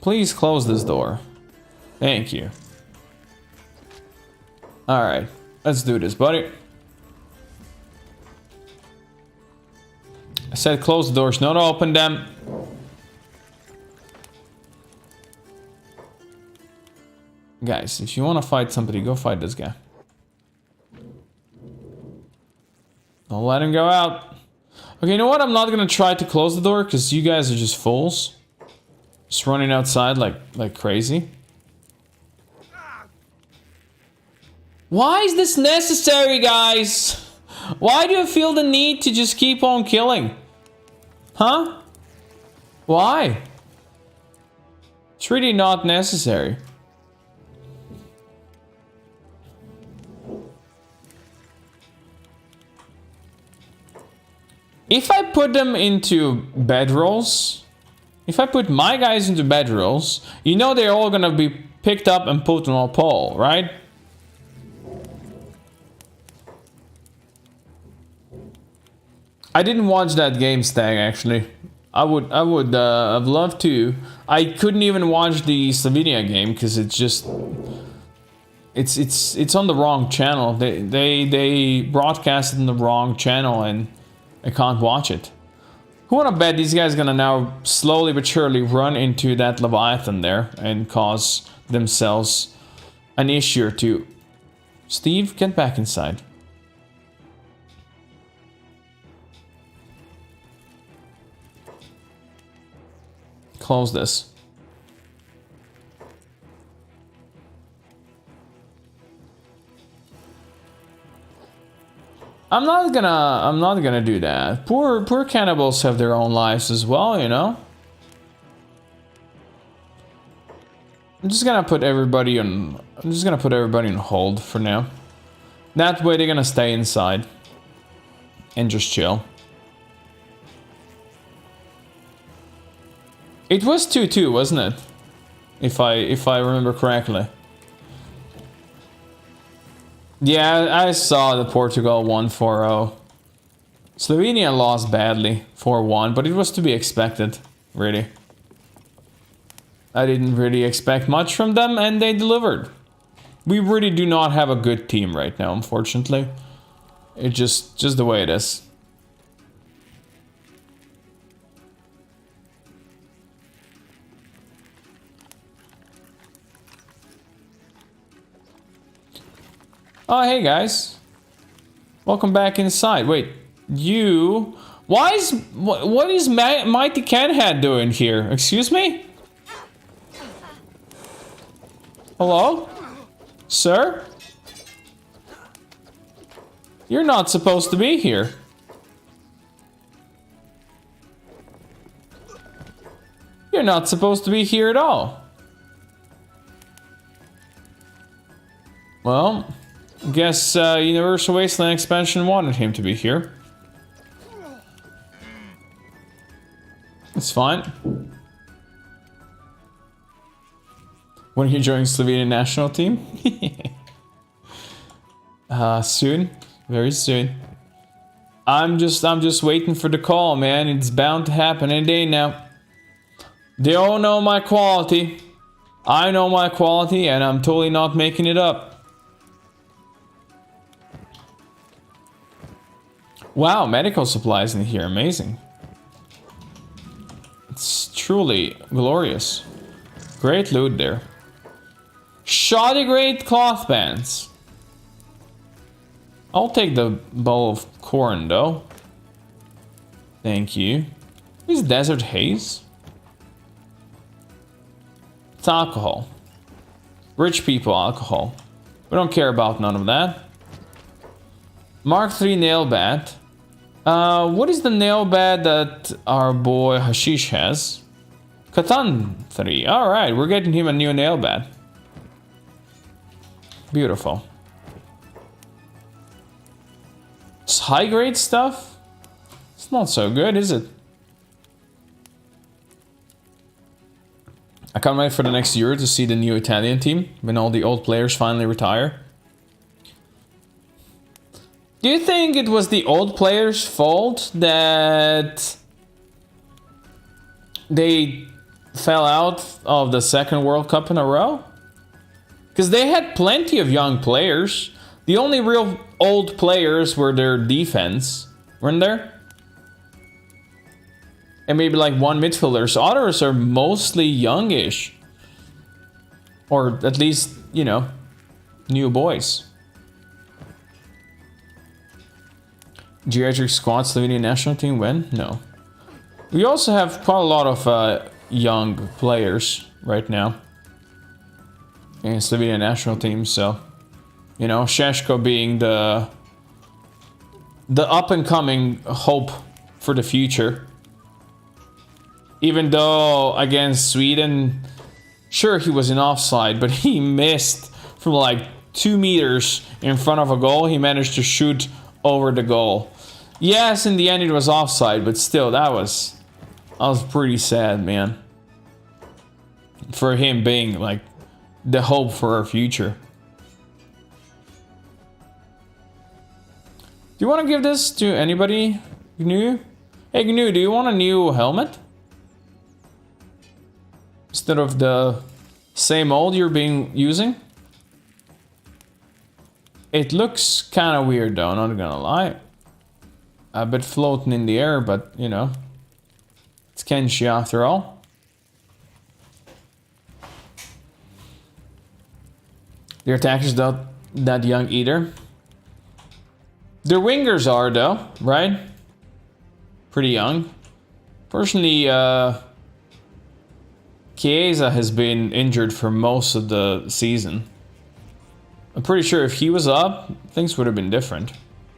Please close this door. Thank you. Alright, let's do this, buddy. I said close the doors, not open them. Guys, if you want to fight somebody, go fight this guy. Don't let him go out. Okay, you know what? I'm not gonna try to close the door because you guys are just fools. Just running outside like crazy. Why is this necessary, guys? Why do you feel the need to just keep on killing? Huh? Why? It's really not necessary. If I put them into bedrolls, if I put my guys into bedrolls, you know they're all gonna be picked up and put on a pole, right? I didn't watch that game, Stag, actually. I would have loved to. I couldn't even watch the Slovenia game because it's just... It's on the wrong channel. They broadcast it in the wrong channel and I can't watch it. Who wanna bet these guys gonna now slowly but surely run into that Leviathan there and cause themselves an issue or two? Steve, get back inside. Close this. I'm not gonna do that. Poor cannibals have their own lives as well, you know? I'm just gonna put everybody on hold for now. That way they're gonna stay inside and just chill. It was 2-2, wasn't it? If I remember correctly. Yeah, I saw the Portugal won 4-0. Slovenia lost badly 4-1, but it was to be expected, really. I didn't really expect much from them, and they delivered. We really do not have a good team right now, unfortunately. It's just the way it is. Oh, hey guys. Welcome back inside. Wait, you... What is Mighty Canhead doing here? Excuse me? Hello? Sir? You're not supposed to be here. You're not supposed to be here at all. Well... Guess Universal Wasteland Expansion wanted him to be here. It's fine. When are you joining Slovenian national team? Soon. Very soon. I'm just waiting for the call, man. It's bound to happen any day now. They all know my quality. I know my quality, and I'm totally not making it up. Wow, medical supplies in here. Amazing. It's truly glorious. Great loot there. Shoddy great cloth bands. I'll take the bowl of corn, though. Thank you. Is desert haze? It's alcohol. Rich people alcohol. We don't care about none of that. Mark 3 nail bat. What is the nail bat that our boy Hashish has? Katan 3. Alright, we're getting him a new nail bat. Beautiful. It's high grade stuff? It's not so good, is it? I can't wait for the next year to see the new Italian team when all the old players finally retire. Do you think it was the old players' fault that they fell out of the second World Cup in a row? Because they had plenty of young players. The only real old players were their defense, weren't there? And maybe like one midfielder. So others are mostly youngish. Or at least, you know, new boys. Geriatric squad Slovenian national team when? No. We also have quite a lot of young players right now. In Slovenian national team, so... You know, Sheshko being the up-and-coming hope for the future. Even though, against Sweden, sure, he was in offside, but he missed from like 2 meters in front of a goal. He managed to shoot over the goal. Yes, in the end it was offside, but still, that was pretty sad, man. For him being like the hope for our future. Do you want to give this to anybody? GNU? Hey GNU, do you want a new helmet? Instead of the same old you're using? It looks kind of weird though, not gonna lie. A bit floating in the air, but you know. It's Kenshi after all. Their attackers not that young either. Their wingers are though, right? Pretty young. Personally, Chiesa has been injured for most of the season. I'm pretty sure if he was up, things would have been different.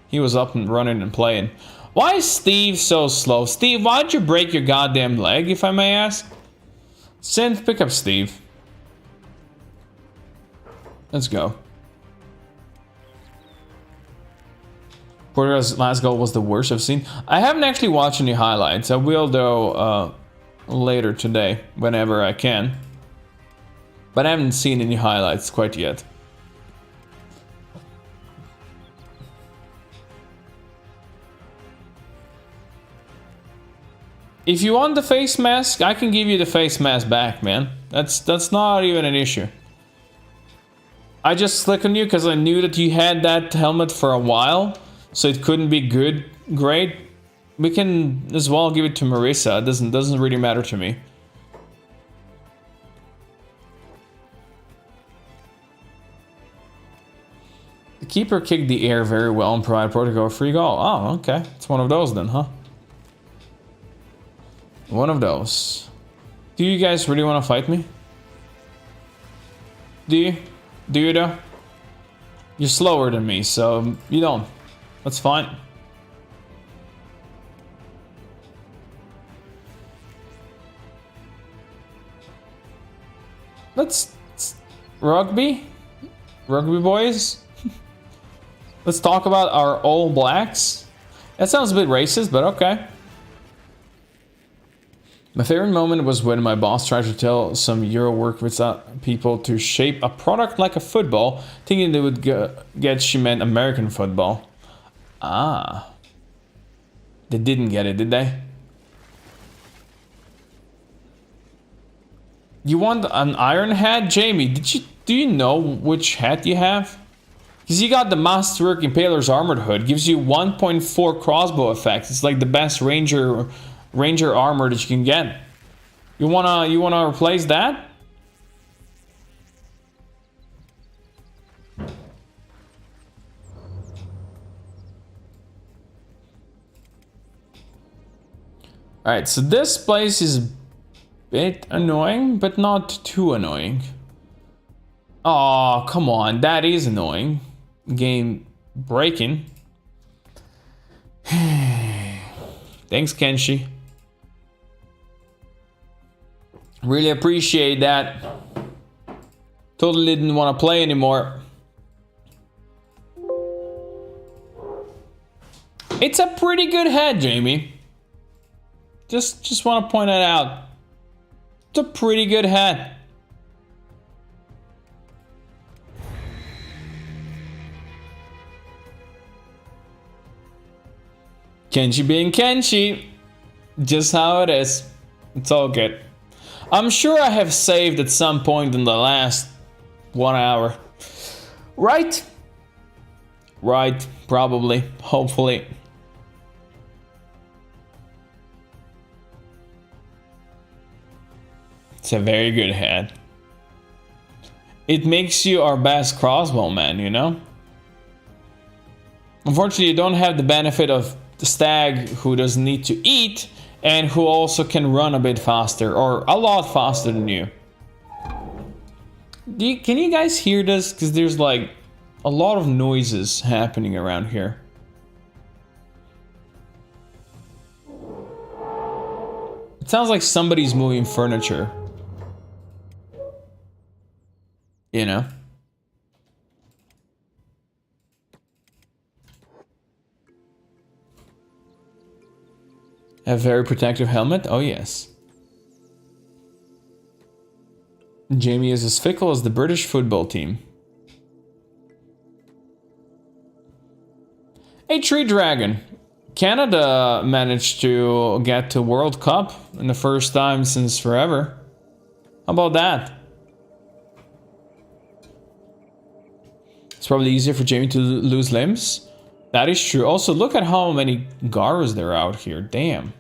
He was up and running and playing. Why is Steve so slow? Steve, why'd you break your goddamn leg, if I may ask? Synth, pick up Steve. Let's go. Portugal's last goal was the worst I've seen. I haven't actually watched any highlights. I will, though, later today, whenever I can. But I haven't seen any highlights quite yet. If you want the face mask, I can give you the face mask back, man. That's not even an issue. I just clicked on you because I knew that you had that helmet for a while. So it couldn't be great. We can as well give it to Marissa. It doesn't really matter to me. The keeper kicked the air very well and provided Portugal a free goal. Oh, okay. It's one of those then, huh? One of those. Do you guys really want to fight me? Do you? Do you though? You're slower than me, so you don't. That's fine. Let's rugby boys. Let's talk about our All Blacks. That sounds a bit racist, but okay. My favorite moment was when my boss tried to tell some Euro work with people to shape a product like a football, thinking they would get she meant American football. Ah. They didn't get it, did they? You want an iron hat? Jamie, do you know which hat you have? Because you got the Masterwork Impaler's Armored Hood. Gives you 1.4 crossbow effects. It's like the best ranger armor that you can get. You wanna replace that? Alright, so this place is a bit annoying, but not too annoying. Oh, come on, that is annoying. Game breaking. Thanks, Kenshi. Really appreciate that. Totally didn't want to play anymore. It's a pretty good head, Jamie. Just want to point that out. It's a pretty good head. Kenshi being Kenshi. Just how it is. It's all good. I'm sure I have saved at some point in the last 1 hour. Right? Right, probably, hopefully. It's a very good head. It makes you our best crossbow man, you know? Unfortunately, you don't have the benefit of the stag who doesn't need to eat and who also can run a bit faster, or a lot faster than you. Can you guys hear this? Because there's like a lot of noises happening around here. It sounds like somebody's moving furniture. You know? A very protective helmet? Oh yes. Jamie is as fickle as the British football team. A tree dragon. Canada managed to get to World Cup in the first time since forever. How about that? It's probably easier for Jamie to lose limbs. That is true. Also, look at how many Garas there are out here. Damn.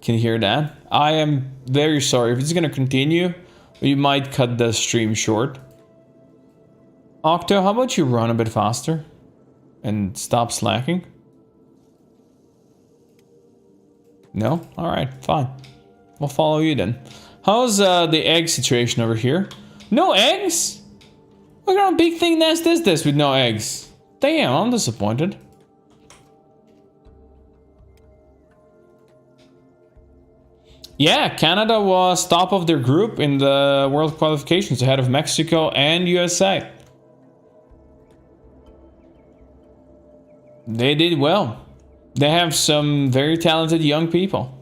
Can you hear that? I am very sorry. If it's gonna continue, we might cut the stream short. Octo, how about you run a bit faster? And stop slacking? No? Alright, fine. We'll follow you then. How's the egg situation over here? No eggs? What kind of big thing nest is this with no eggs? Damn, I'm disappointed. Yeah, Canada was top of their group in the world qualifications, ahead of Mexico and USA. They did well. They have some very talented young people.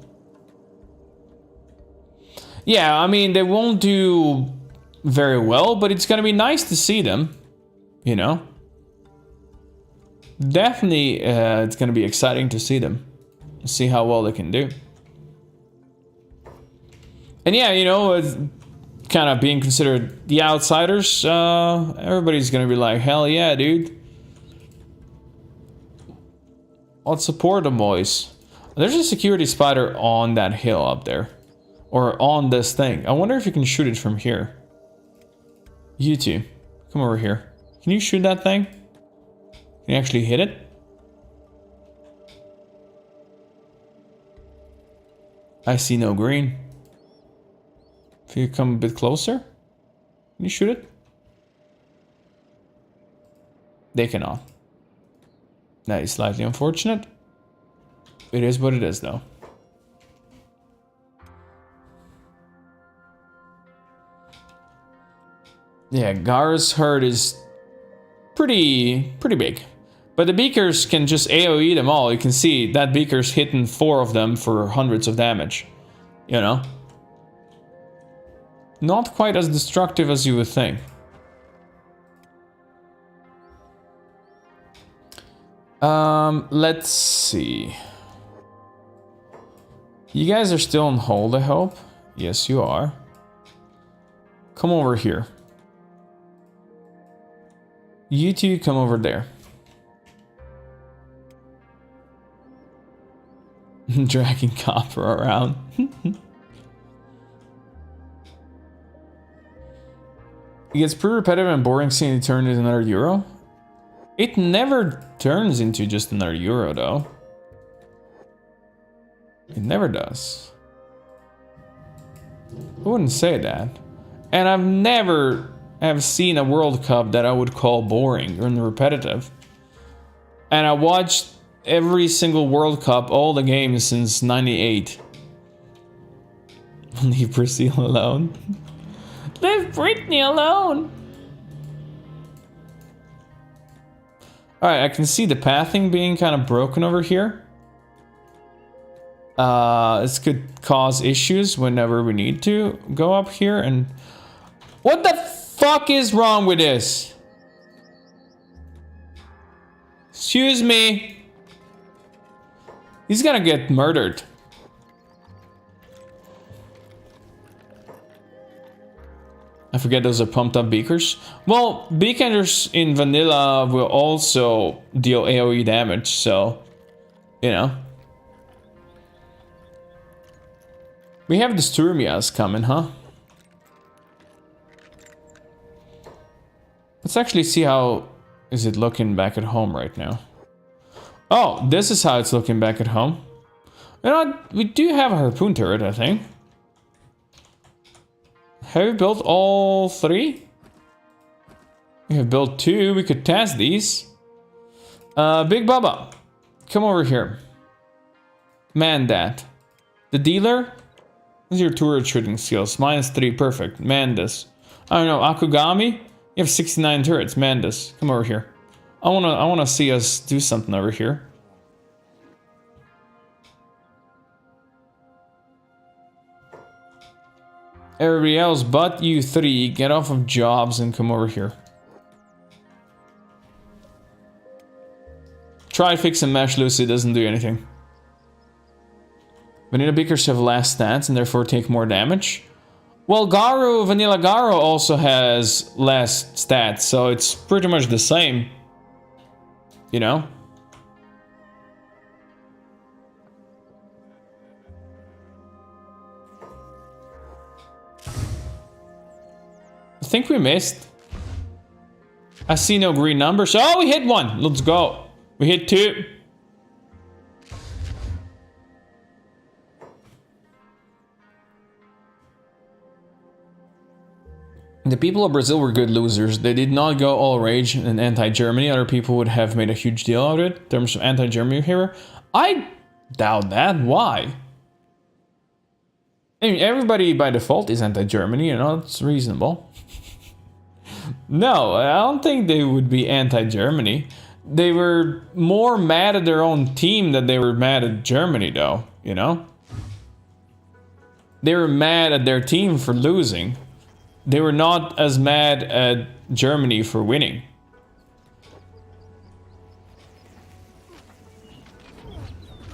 Yeah, I mean, they won't do very well, but it's gonna be nice to see them, you know? Definitely, it's gonna be exciting to see them. See how well they can do. And yeah, you know, it's kind of being considered the outsiders, everybody's gonna be like, hell yeah, dude. Let's support them, boys. There's a security spider on that hill up there. Or on this thing. I wonder if you can shoot it from here. You two, come over here. Can you shoot that thing? Can you actually hit it? I see no green. If you come a bit closer, can you shoot it? They cannot. That is slightly unfortunate. It is what it is, though. Yeah, Gar's herd is pretty big. But the beakers can just AoE them all. You can see that beaker's hitting 4 of them for hundreds of damage. You know? Not quite as destructive as you would think. Let's see. You guys are still on hold, I hope. Yes, you are. Come over here. You two come over there. Dragging copper around. It gets pretty repetitive and boring seeing it turn into another Euro. It never turns into just another Euro though. It never does. I wouldn't say that. And I've never have seen a World Cup that I would call boring or repetitive. And I watched every single World Cup, all the games since '98. Leave Brazil alone. Leave Britney alone. Alright, I can see the pathing being kind of broken over here. This could cause issues whenever we need to go up here and... What the fuck is wrong with this? Excuse me. He's gonna get murdered. I forget those are pumped up beakers. Well, beakers in vanilla will also deal AoE damage, so, you know. We have the Sturmias coming, huh? Let's actually see how is it looking back at home right now. Oh, this is how it's looking back at home. You know what? We do have a harpoon turret, I think. Have we built all 3? We have built 2. We could test these. Big Bubba, come over here. Man that. The dealer? What's your turret shooting skills? -3, perfect. Man this. I don't know, Akugami? You have 69 turrets, man this. Come over here. I wanna see us do something over here. Everybody else but you 3, get off of jobs and come over here. Try fixing Mesh Lucy, doesn't do anything. Vanilla Beakers have less stats and therefore take more damage. Well, Garu, Vanilla Garu also has less stats, so it's pretty much the same. You know? I think we missed. I see no green numbers. Oh, we hit 1. Let's go. We hit 2. The people of Brazil were good losers. They did not go all rage and anti-Germany. Other people would have made a huge deal out of it in terms of anti-Germany here. I doubt that. Why? I mean, everybody by default is anti-Germany, you know, it's reasonable. No, I don't think they would be anti-Germany. They were more mad at their own team than they were mad at Germany, though, you know? They were mad at their team for losing. They were not as mad at Germany for winning.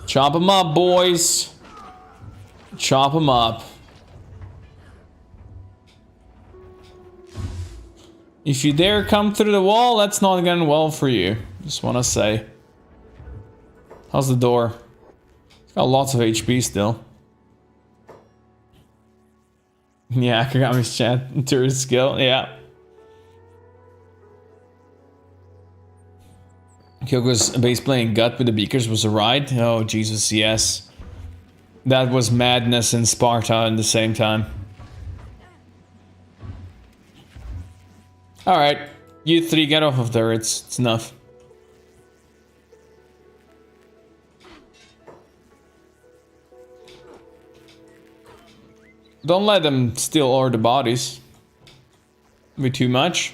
Chop them up, boys. Chop them up. If you dare come through the wall, that's not going well for you. Just want to say. How's the door? It's got lots of HP still. Yeah, Kagami's chat turret skill, yeah. Kyoko's base playing gut with the beakers was a ride. Oh, Jesus, yes. That was madness and Sparta at the same time. Alright, you 3 get off of there, it's enough. Don't let them steal all the bodies. Be too much.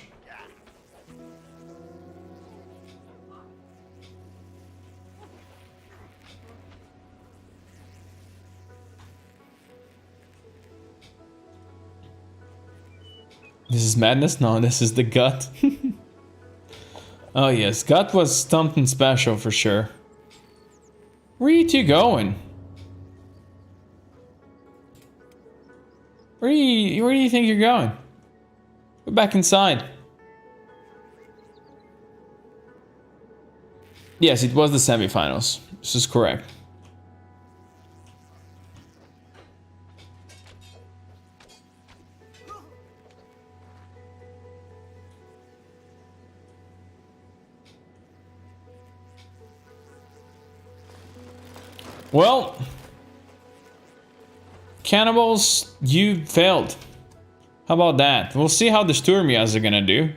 This is madness? No, this is the gut. Oh yes, gut was something special for sure. Where are you two going? Where do you think you're going? Go back inside. Yes, it was the semifinals. This is correct. Well, cannibals, you failed. How about that? We'll see how the Sturmias are gonna do.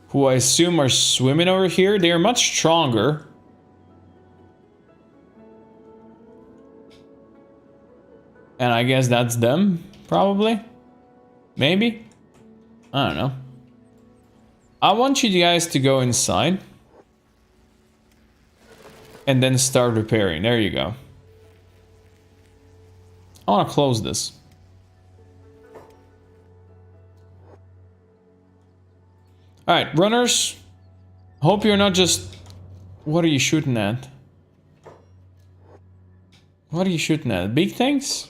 Who I assume are swimming over here. They are much stronger. And I guess that's them, probably. Maybe. I don't know. I want you guys to go inside. And then start repairing. There you go. I want to close this. Alright, runners. Hope you're not just... What are you shooting at? What are you shooting at? Big things?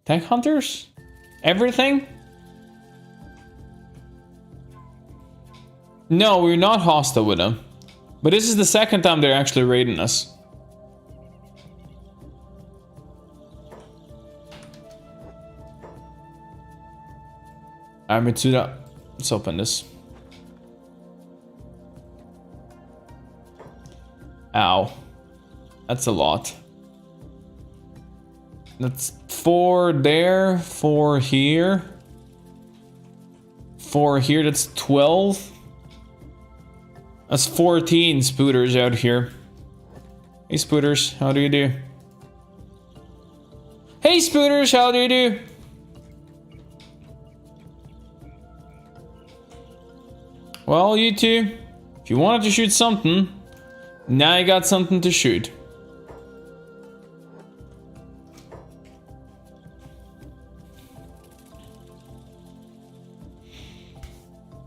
Tank hunters? Everything? No, we're not hostile with them. But this is the second time they're actually raiding us. Alright, Mitsuda. Let's open this. Ow. That's a lot. That's 4 there, 4 here. 4 here, that's 12. That's 14 spooters out here. Hey spooters, how do you do? Hey spooters, how do you do? Well, you two, if you wanted to shoot something, now you got something to shoot.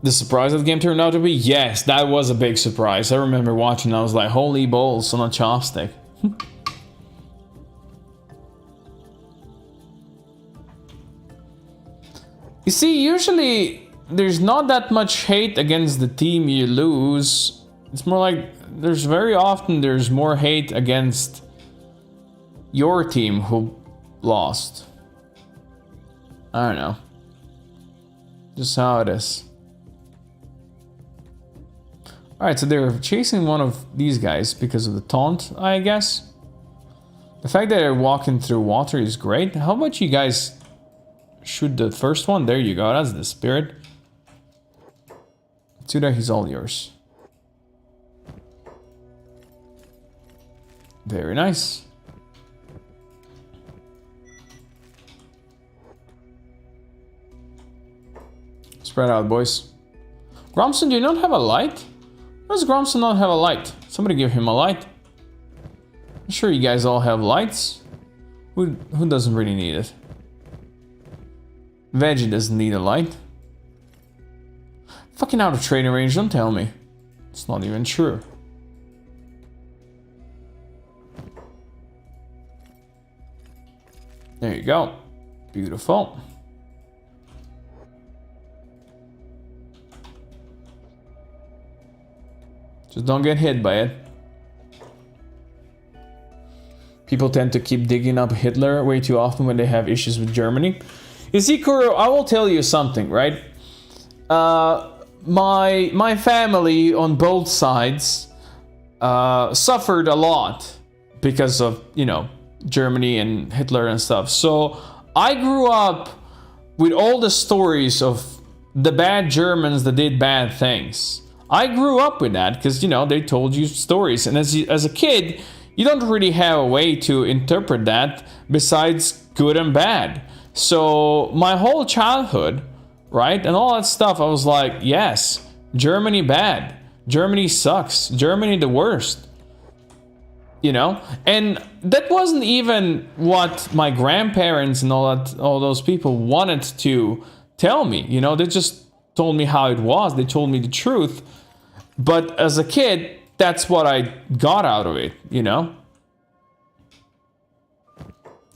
The surprise of the game turned out to be? Yes, that was a big surprise. I remember watching, I was like, holy balls on a chopstick. You see, usually there's not that much hate against the team you lose. It's more like there's more hate against your team who lost. I don't know. Just how it is. Alright, so they're chasing one of these guys because of the taunt, I guess. The fact that they're walking through water is great. How about you guys shoot the first one? There you go, that's the spirit. Tsuda, he's all yours. Very nice. Spread out, boys. Gromson, do you not have a light? Why does Gromson not have a light? Somebody give him a light. I'm sure you guys all have lights. Who doesn't really need it? Veggie doesn't need a light. Fucking out of training range, don't tell me. It's not even true. There you go. Beautiful. Just don't get hit by it. People tend to keep digging up Hitler way too often when they have issues with Germany. You see, Kuro, I will tell you something, right? My family on both sides suffered a lot because of, you know, Germany and Hitler and stuff. So I grew up with all the stories of the bad Germans that did bad things. I grew up with that because, you know, they told you stories. And as a kid, you don't really have a way to interpret that besides good and bad. So my whole childhood, right, and all that stuff, I was like, yes, Germany bad. Germany sucks. Germany the worst. You know? And that wasn't even what my grandparents and all those people wanted to tell me, you know, they just told me how it was. They told me the truth. But as a kid, that's what I got out of it, you know?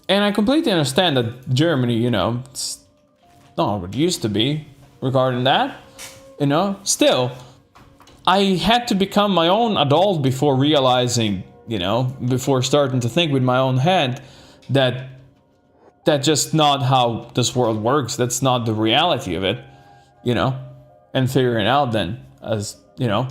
And I completely understand that Germany, you know, it's not what it used to be regarding that, you know? Still, I had to become my own adult before realizing, you know, before starting to think with my own head that that's just not how this world works. That's not the reality of it, you know? And figuring out then, as, you know.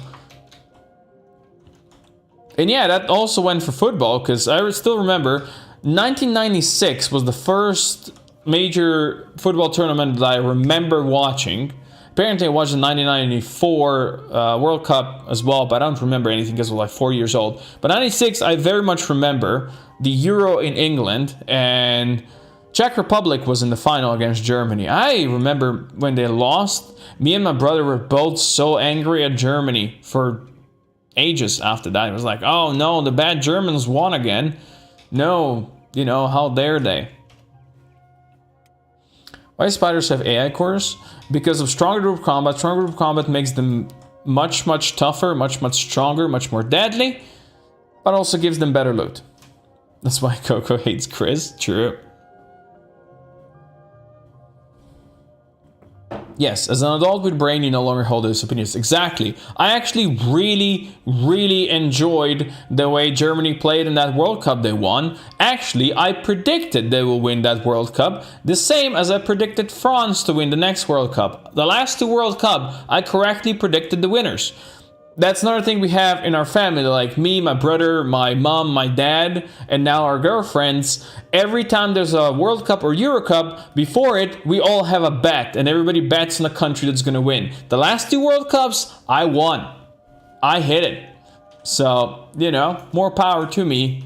And yeah, that also went for football, because I still remember 1996 was the first major football tournament that I remember watching. Apparently I watched the 1994 World Cup as well, but I don't remember anything because I was like 4 years old. But 96, I very much remember the Euro in England, and Czech Republic was in the final against Germany. I remember when they lost, me and my brother were both so angry at Germany for ages after that. It was like, oh no, the bad Germans won again. No, you know, how dare they? Why spiders have AI cores? Because of stronger group combat. Stronger group combat makes them much, much tougher, much, much stronger, much more deadly, but also gives them better loot. That's why Coco hates Chris. True. Yes, as an adult with brain, you no longer hold those opinions. Exactly. I actually really enjoyed the way Germany played in that World Cup they won. Actually, I predicted they will win that World Cup, the same as I predicted France to win the next World Cup. The last two World Cup, I correctly predicted the winners. That's another thing we have in our family, like me, my brother, my mom, my dad, and now our girlfriends. Every time there's a World Cup or Euro Cup, before it, we all have a bet, and everybody bets on a country that's gonna win. The last two World Cups, I won. I hit it. So, you know, more power to me,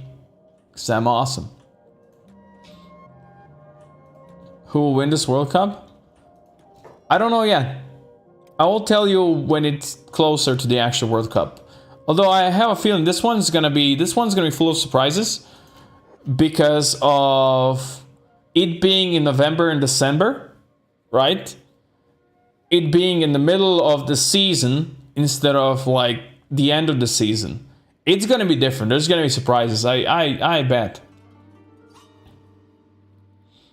because I'm awesome. Who will win this World Cup? I don't know yet. I will tell you when it's closer to the actual World Cup. Although I have a feeling this one's gonna be full of surprises because of it being in November and December, right? It being in the middle of the season instead of like the end of the season. It's gonna be different. There's gonna be surprises. I bet.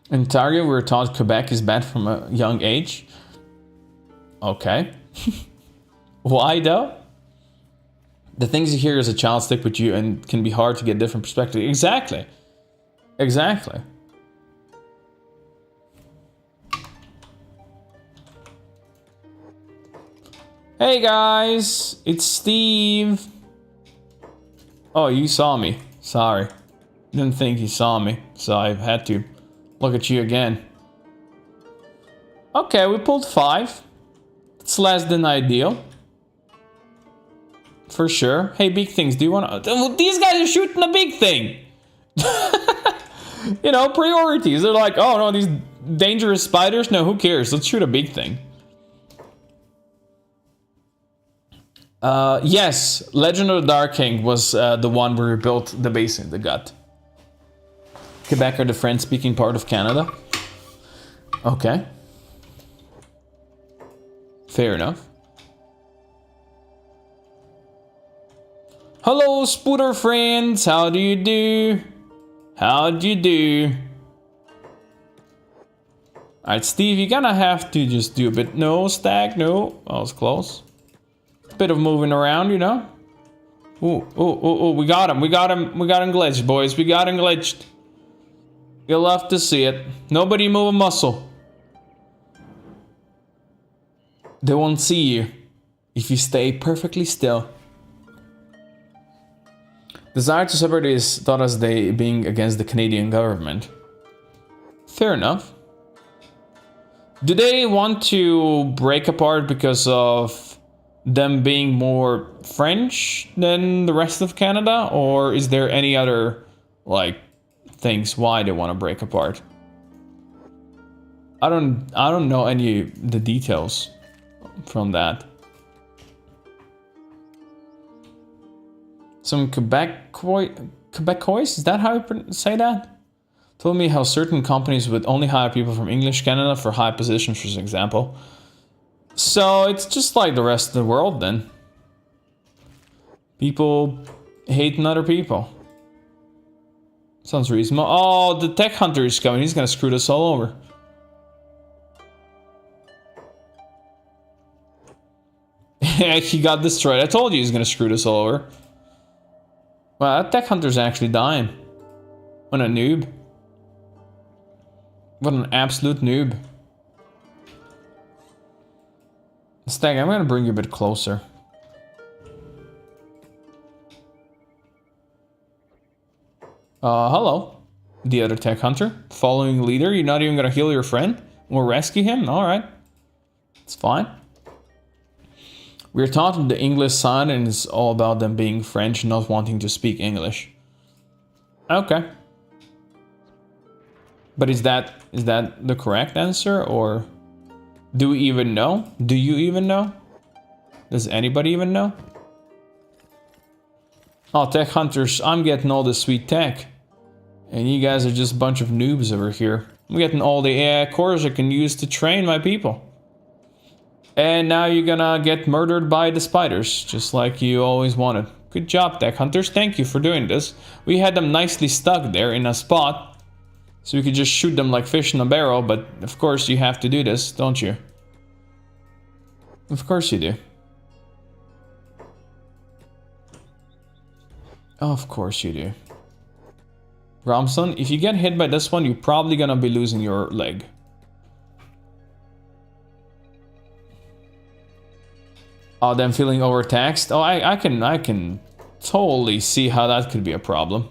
In Ontario, we were taught Quebec is bad from a young age. Okay. Why though? The things you hear as a child stick with you and can be hard to get different perspective. Exactly. Exactly. Hey guys, it's Steve. Oh, you saw me. Sorry. Didn't think you saw me, so I had to look at you again. Okay, we pulled 5. It's less than ideal. For sure. Hey, big things, do you want to... These guys are shooting a big thing! You know, priorities. They're like, oh no, these dangerous spiders? No, who cares? Let's shoot a big thing. Yes, Legend of the Dark King was the one where we built the base in the gut. Quebec are the French-speaking part of Canada. Okay. Fair enough. Hello, Spooter friends. How do you do? How do you do? Alright, Steve, you're gonna have to just do a bit. No, stack, no. That was close. A bit of moving around, you know? Ooh, we got him. We got him glitched, boys. We got him glitched. You'll love to see it. Nobody move a muscle. They won't see you if you stay perfectly still. Desire to separate is thought as they being against the Canadian government. Fair enough. Do they want to break apart because of them being more French than the rest of Canada? Or is there any other, like, things why they want to break apart? I don't know any of the details from that. Some Quebecois, is that how you say that? Told me how certain companies would only hire people from English Canada for high positions, for example. So it's just like the rest of the world then. People hating other people. Sounds reasonable. Oh, the tech hunter is coming. He's gonna screw this all over. He got destroyed. I told you he's gonna screw this all over. Wow, that tech hunter's actually dying. What a noob. What an absolute noob. Stag, I'm gonna bring you a bit closer. Hello. The other tech hunter. Following leader, you're not even gonna heal your friend? Or rescue him? Alright. It's fine. We're taught the English side and it's all about them being French, not wanting to speak English. Okay. But is that the correct answer, or do we even know? Do you even know? Does anybody even know? Oh, tech hunters, I'm getting all the sweet tech. And you guys are just a bunch of noobs over here. I'm getting all the AI cores I can use to train my people. And now you're gonna get murdered by the spiders, just like you always wanted. Good job, tech hunters. Thank you for doing this. We had them nicely stuck there in a spot, so we could just shoot them like fish in a barrel, but of course you have to do this, don't you? Of course you do. Of course you do. Ramson, if you get hit by this one, you're probably gonna be losing your leg. Oh, them feeling overtaxed? Oh, I can totally see how that could be a problem.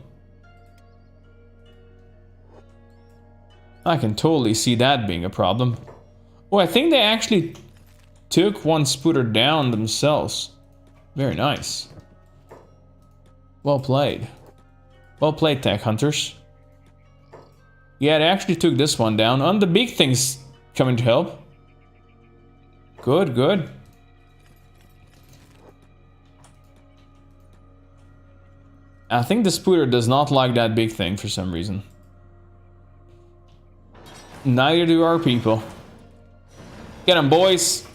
I can totally see that being a problem. Oh, I think they actually took one spooter down themselves. Very nice. Well played. Well played, tech hunters. Yeah, they actually took this one down. And the big thing's coming to help. Good, good. I think the spooter does not like that big thing for some reason. Neither do our people. Get them, boys.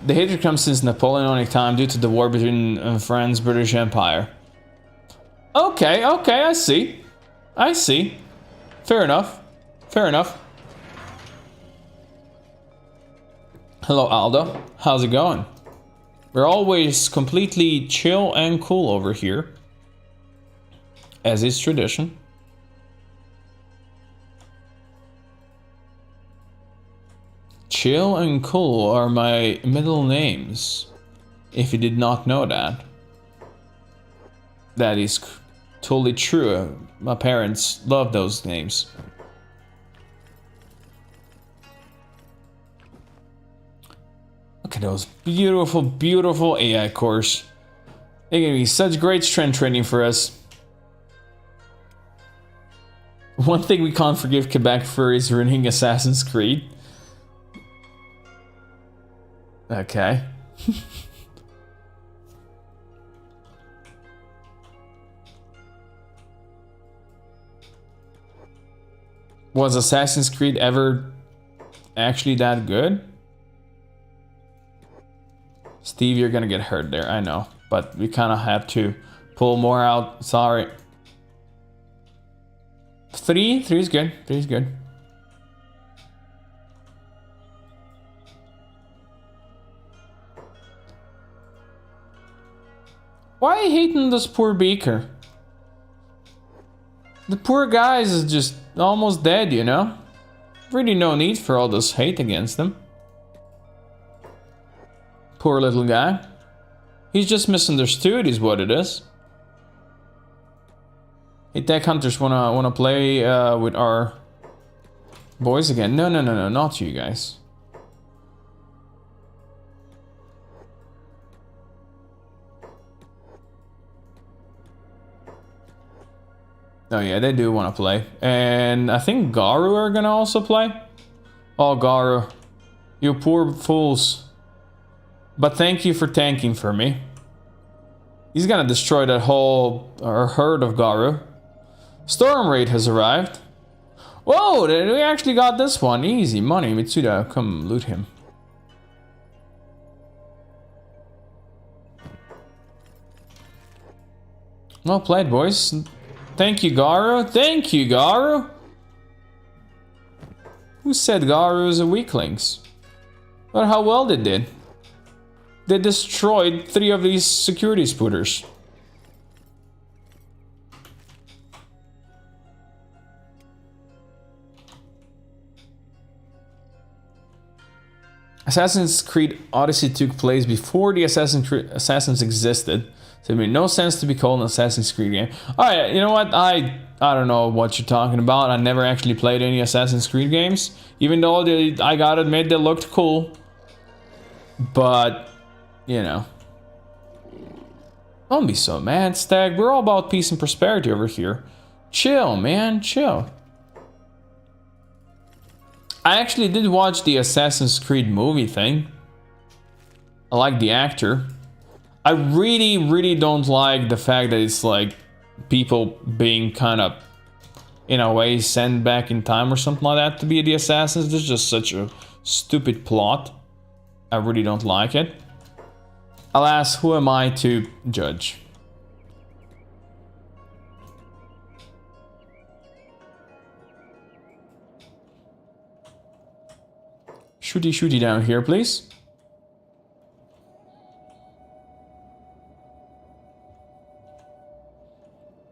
The hatred comes since Napoleonic time due to the war between France and British Empire. Okay, okay, I see. I see. Fair enough. Fair enough. Hello, Aldo. How's it going? We're always completely chill and cool over here, as is tradition. Chill and cool are my middle names, if you did not know that. That is totally true. My parents love those names. Look at those beautiful, beautiful AI cores. They're gonna be such great strength training for us. One thing we can't forgive Quebec for is ruining Assassin's Creed. Okay. Was Assassin's Creed ever actually that good? Steve, you're gonna get hurt there, I know. But we kind of had to pull more out. Sorry. 3? 3 is good. 3 is good. Why are you hating this poor Beaker? The poor guy is just almost dead, you know? Really no need for all this hate against him. Poor little guy. He's just misunderstood is what it is. Hey, tech hunters wanna play with our boys again? No, not you guys. Oh yeah, they do want to play. And I think Garu are gonna also play. Oh, Garu. You poor fools. But thank you for tanking for me. He's gonna destroy that whole herd of Garu. Storm Raid has arrived. Whoa, we actually got this one. Easy money. Mitsuda, come loot him. Well played, boys. Thank you, Garu. Thank you, Garu. Who said Garu is a weaklings? But how well they did. They destroyed 3 of these security spooters. Assassin's Creed Odyssey took place before the Assassins existed. So it made no sense to be called an Assassin's Creed game. Alright, you know what? I don't know what you're talking about. I never actually played any Assassin's Creed games. Even though I gotta admit they looked cool. But, you know. Don't be so mad, Stag. We're all about peace and prosperity over here. Chill, man. Chill. I actually did watch the Assassin's Creed movie thing. I like the actor. I really don't like the fact that it's like people being kind of, in a way, sent back in time or something like that to be the assassins. This is just such a stupid plot. I really don't like it. Alas, who am I to judge? Shooty down here, please.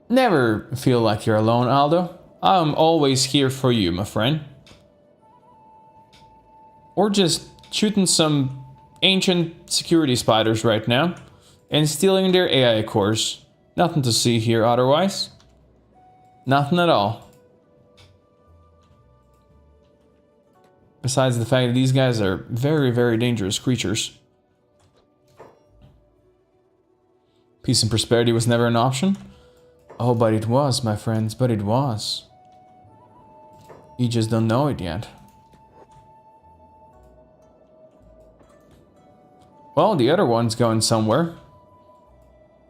Never feel like you're alone, Aldo. I'm always here for you, my friend. Or just shooting some ancient security spiders right now and stealing their AI cores. Nothing to see here otherwise. Nothing at all. Besides the fact that these guys are very dangerous creatures. Peace and prosperity was never an option. Oh, but it was, my friends, but it was. You just don't know it yet. Well, the other one's going somewhere.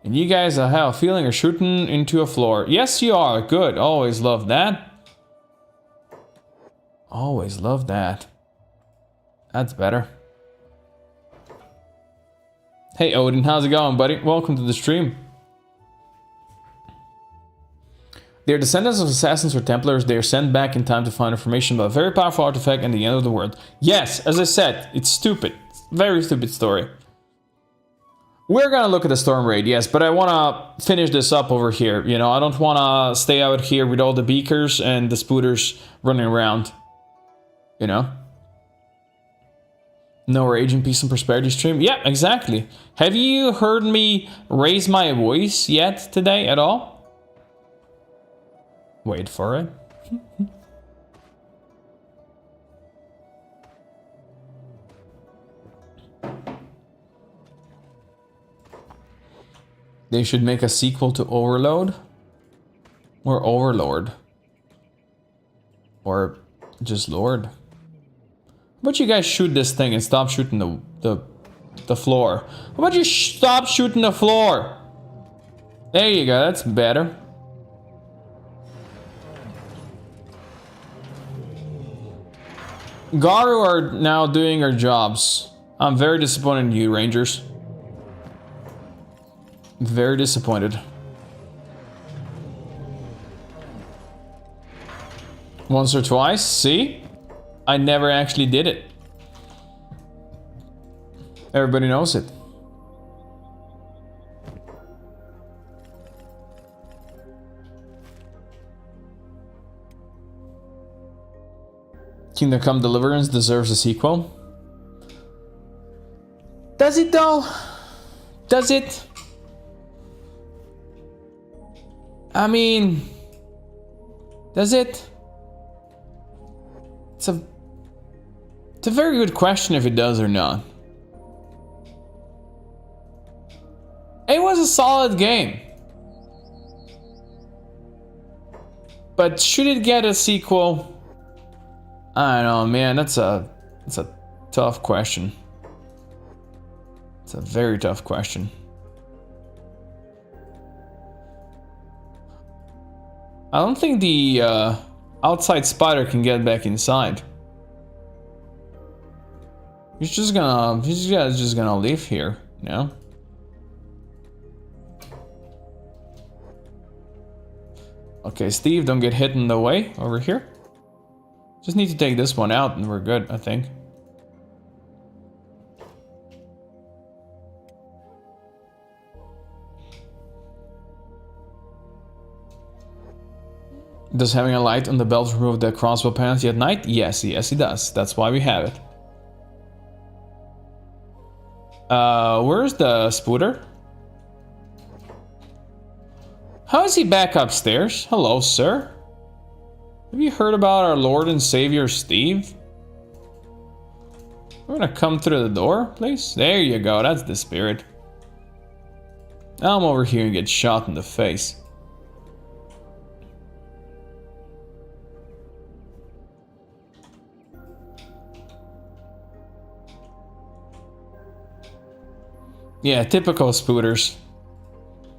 And you guys, I have a feeling, are shooting into a floor. Yes, you are. Good. Always love that. Always love that. That's better. Hey, Odin. How's it going, buddy? Welcome to the stream. They are descendants of assassins or templars. They are sent back in time to find information about a very powerful artifact and the end of the world. Yes, as I said, it's stupid. Very stupid story. We're gonna look at the Storm Raid, yes, but I wanna finish this up over here. You know, I don't wanna stay out here with all the beakers and the spooters running around. You know? No rage in peace and prosperity stream? Yeah, exactly. Have you heard me raise my voice yet today at all? Wait for it. They should make a sequel to Overload? Or Overlord? Or just Lord? How about you guys shoot this thing and stop shooting the floor? How about you stop shooting the floor? There you go, that's better. Garu are now doing their jobs. I'm very disappointed in you, Rangers. Very disappointed. Once or twice, see? I never actually did it. Everybody knows it. Kingdom Come Deliverance deserves a sequel. Does it though? Does it? I mean, does it? It's a very good question if it does or not. It was a solid game. But should it get a sequel? I don't know, man. That's a tough question. It's a very tough question. I don't think the outside spider can get back inside. He's just gonna leave here, you know? Okay, Steve, don't get hit in the way over here. Just need to take this one out and we're good, I think. Does having a light on the belt remove the crossbow penalty at night? Yes, it does. That's why we have it. Where's the spooter? How is he back upstairs? Hello, sir. Have you heard about our Lord and Savior, Steve? We're gonna come through the door, please. There you go, that's the spirit. Now I'm over here and get shot in the face. Yeah, typical spooters.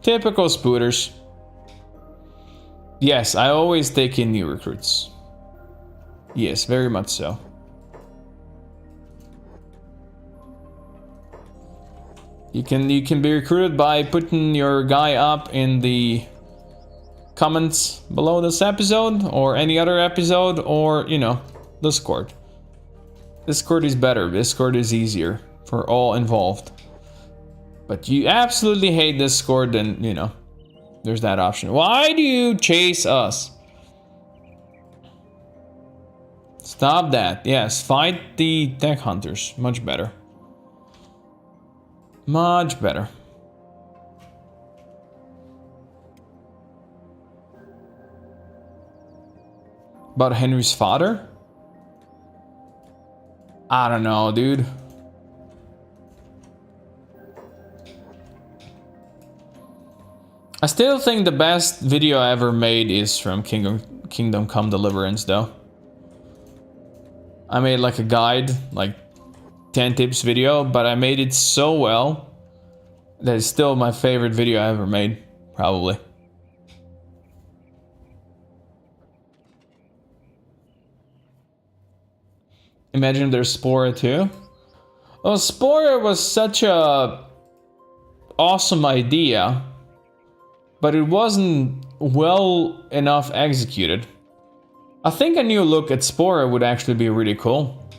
Typical spooters. Yes, I always take in new recruits. Yes, very much so. You can be recruited by putting your guy up in the comments below this episode or any other episode, or you know, Discord. Discord is better. Discord is easier for all involved. But you absolutely hate Discord, then you know, there's that option. Why do you chase us? Stop that. Yes, fight the tech hunters. Much better. Much better. About Henry's father? I don't know, dude. I still think the best video I ever made is from Kingdom Come Deliverance, though. I made like a guide, like 10 tips video, but I made it so well that it's still my favorite video I ever made, probably. Imagine there's Spora too. Well, Spora was such a awesome idea, but it wasn't well enough executed. I think a new look at Spora would actually be really cool.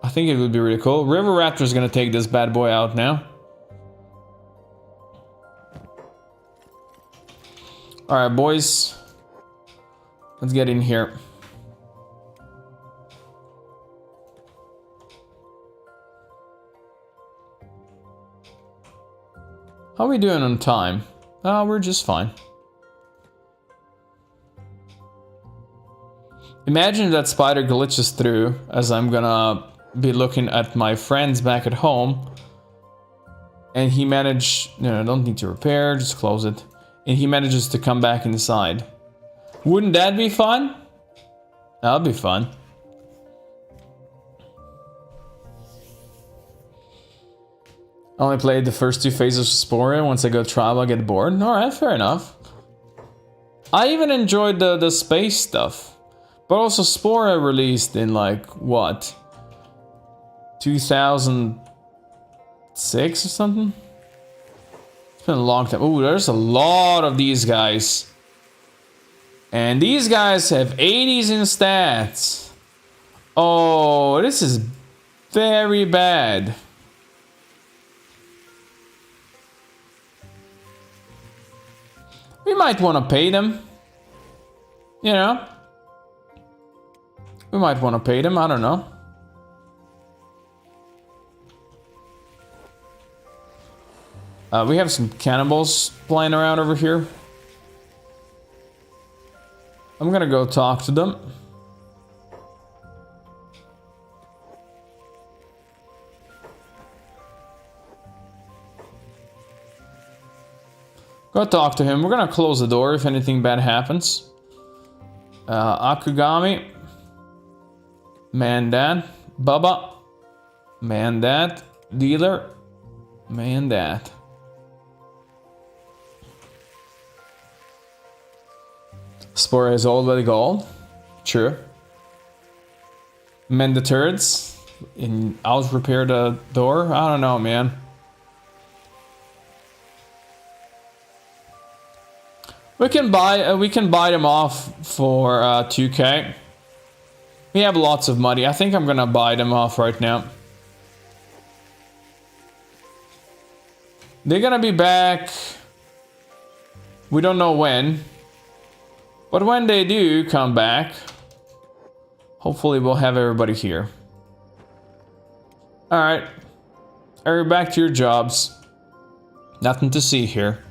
I think it would be really cool. River Raptor's gonna take this bad boy out now. Alright, boys. Let's get in here. How are we doing on time? We're just fine. Imagine that spider glitches through as I'm gonna be looking at my friends back at home. And he managed, no, don't need to repair, just close it. And he manages to come back inside. Wouldn't that be fun? That'll be fun. I only played the first 2 phases of Spora. Once I go trial, I get bored. Alright, fair enough. I even enjoyed the space stuff. But also Spora released in like, what? 2006 or something? It's been a long time. Ooh, there's a lot of these guys. And these guys have 80s in stats. Oh, this is very bad. We might want to pay them. You know? We might want to pay them, I don't know. We have some cannibals flying around over here. I'm gonna go talk to them. Go talk to him. We're gonna close the door if anything bad happens. Akugami. Mandat. Bubba. Mandat. Dealer. Mandat. Spore is already gold. True. Mend the turrets. Out repair the door. I don't know, man. We can buy them off for 2k. We have lots of money. I think I'm gonna buy them off right now. They're gonna be back. We don't know when. But when they do come back, hopefully we'll have everybody here. Alright. Everybody back to your jobs. Nothing to see here.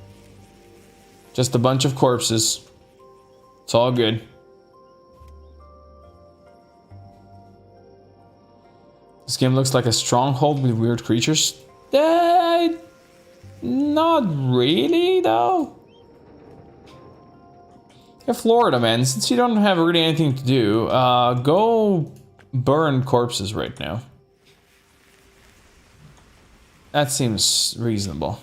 Just a bunch of corpses. It's all good. This game looks like a stronghold with weird creatures. Not really, though. Yeah, Florida, man. Since you don't have really anything to do, go burn corpses right now. That seems reasonable.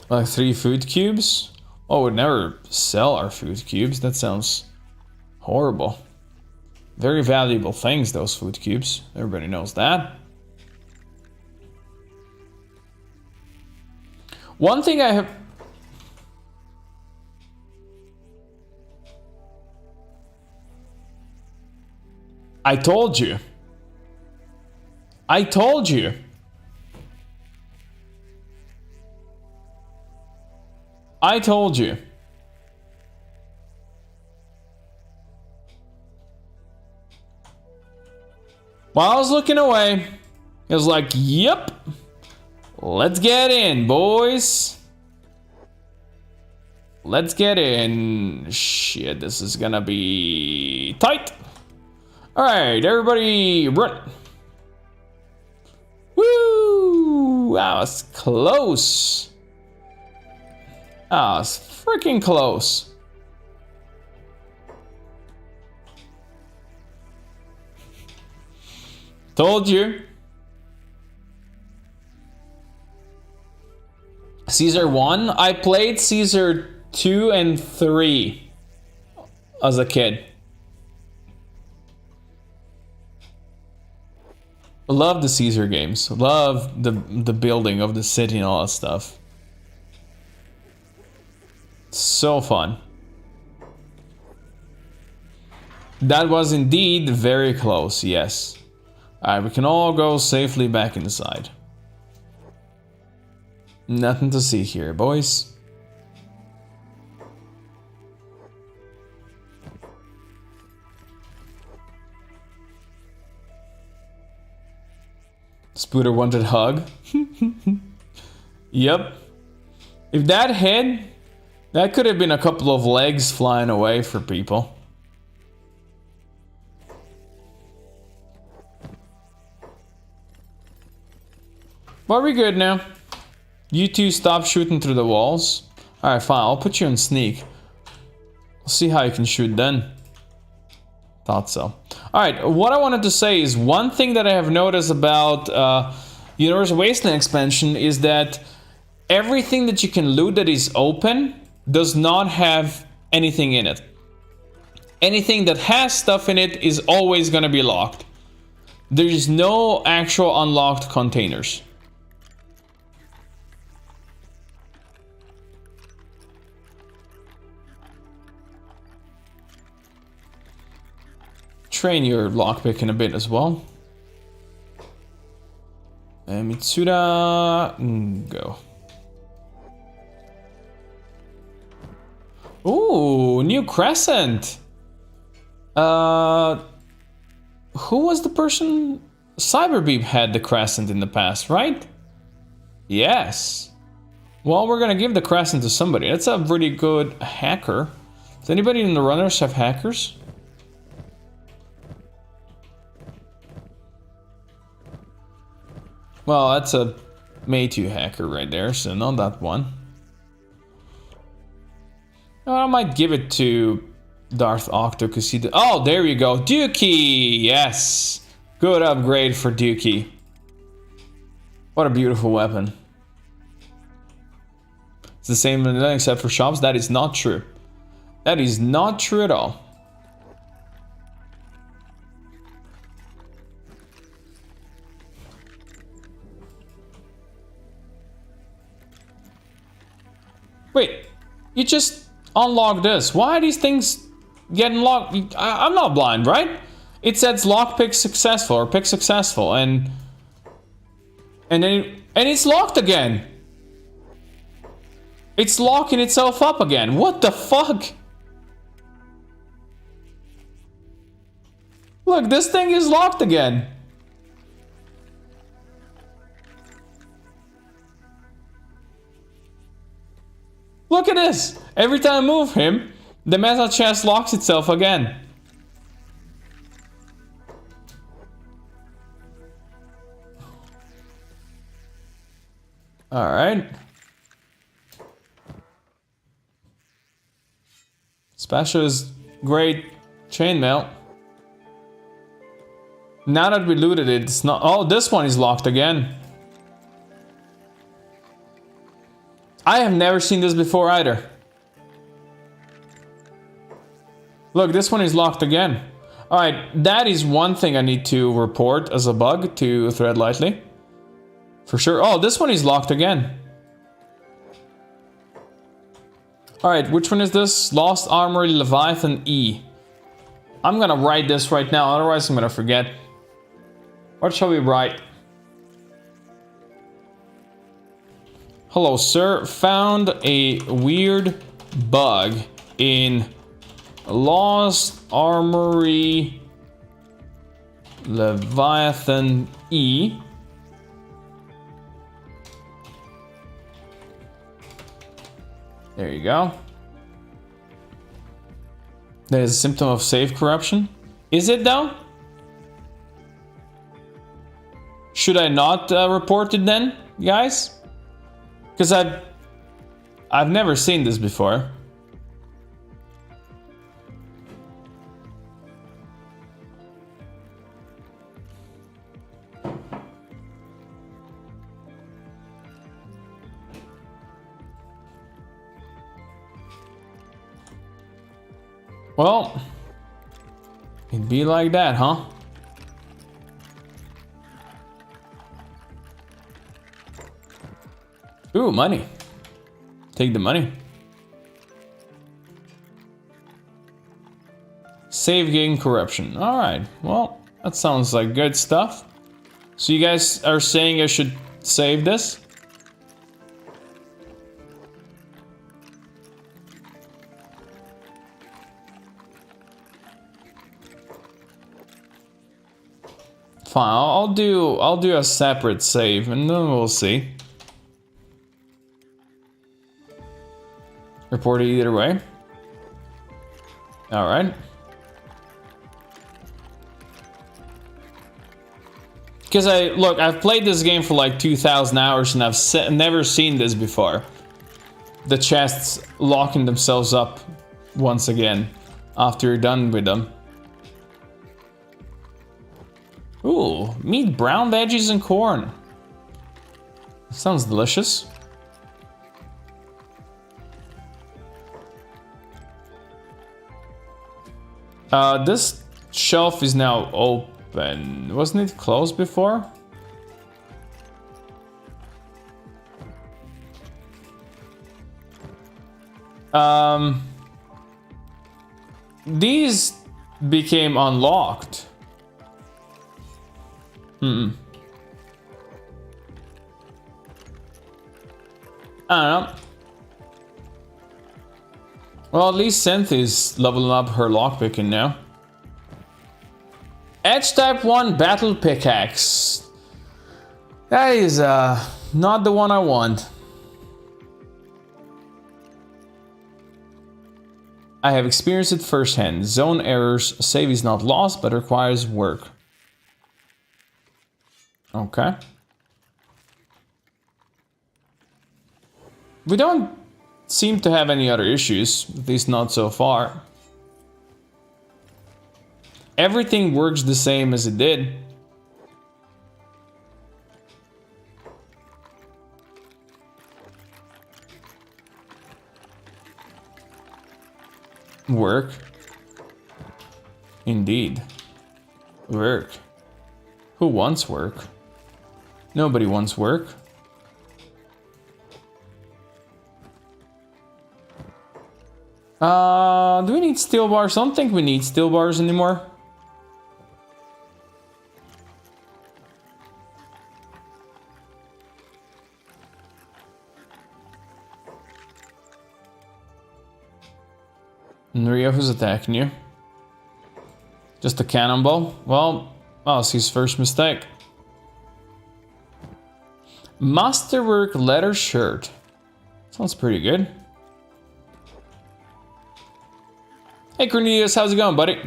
Like 3 food cubes? Oh, we'd never sell our food cubes. That sounds horrible. Very valuable things, those food cubes. Everybody knows that. One thing I have... I told you. I told you. I told you. While I was looking away, it was like, yep. Let's get in, boys. Let's get in. Shit, this is gonna be tight. Alright, everybody run. Woo! That was close. Ah, it's freaking close. Told you. Caesar 1. I played Caesar 2 and 3 as a kid. Love the Caesar games. Love the building of the city and all that stuff. So fun. That was indeed very close, yes. Alright, we can all go safely back inside. Nothing to see here, boys. Spooter wanted hug. Yep. If that head, that could have been a couple of legs flying away for people. But we're good now. You two stop shooting through the walls. Alright, fine. I'll put you in sneak. We'll see how you can shoot then. Thought so. Alright, what I wanted to say is one thing that I have noticed about Universal Wasteland expansion is that everything that you can loot that is open does not have anything in it. Anything that has stuff in it is always going to be locked. There is no actual unlocked containers. Train your lockpicking a bit as well. And Mitsuda, go. Ooh, new crescent. Who was the person? Cyberbeam had the crescent in the past, right? Yes. Well, we're gonna give the crescent to somebody. That's a really good hacker. Does anybody in the runners have hackers? Well, that's a Meitu hacker right there, so not that one. I might give it to Darth Octo because he did. Oh, there you go. Dookie! Yes! Good upgrade for Dookie. What a beautiful weapon. It's the same except for shops. That is not true. That is not true at all. Wait, you just unlocked this. Why are these things getting locked? I'm not blind, right? It says lockpick successful or pick successful, and it's locked again. It's locking itself up again. What the fuck? Look, this thing is locked again. Look at this. Every time I move him, the meta chest locks itself again. Alright. Special is great chainmail. Now that we looted it, it's not... Oh, this one is locked again. I have never seen this before either. Look, this one is locked again. Alright, that is one thing I need to report as a bug to Thread Lightly. For sure. Oh, this one is locked again. Alright, which one is this? Lost Armory Leviathan E. I'm gonna write this right now, otherwise I'm gonna forget. What shall we write? Hello, sir. Found a weird bug in Lost Armory Leviathan E. There you go. That is a symptom of save corruption. Is it though? Should I not report it then, guys? Because I've never seen this before. Well, it'd be like that, huh? Ooh, money. Take the money. Save gain corruption. Alright, well, that sounds like good stuff. So you guys are saying I should save this? Fine, I'll do a separate save and then we'll see. Report it either way. Alright. Because I've played this game for like 2,000 hours and I've never seen this before. The chests locking themselves up once again after you're done with them. Ooh, meat, brown veggies, and corn. Sounds delicious. This shelf is now open. Wasn't it closed before? These became unlocked. I don't know. Well, at least Synth is leveling up her lockpicking now. Edge type 1 battle pickaxe. That is not the one I want. I have experienced it firsthand. Zone errors. Save is not lost, but requires work. Okay. We don't seem to have any other issues, at least not so far. Everything works the same as it did. Work. Indeed. Work. Who wants work? Nobody wants work. Do we need steel bars? I don't think we need steel bars anymore. Rio, who's attacking you? Just a cannonball? Well, it's his first mistake. Masterwork leather shirt. Sounds pretty good. Hey Cornelius, how's it going, buddy?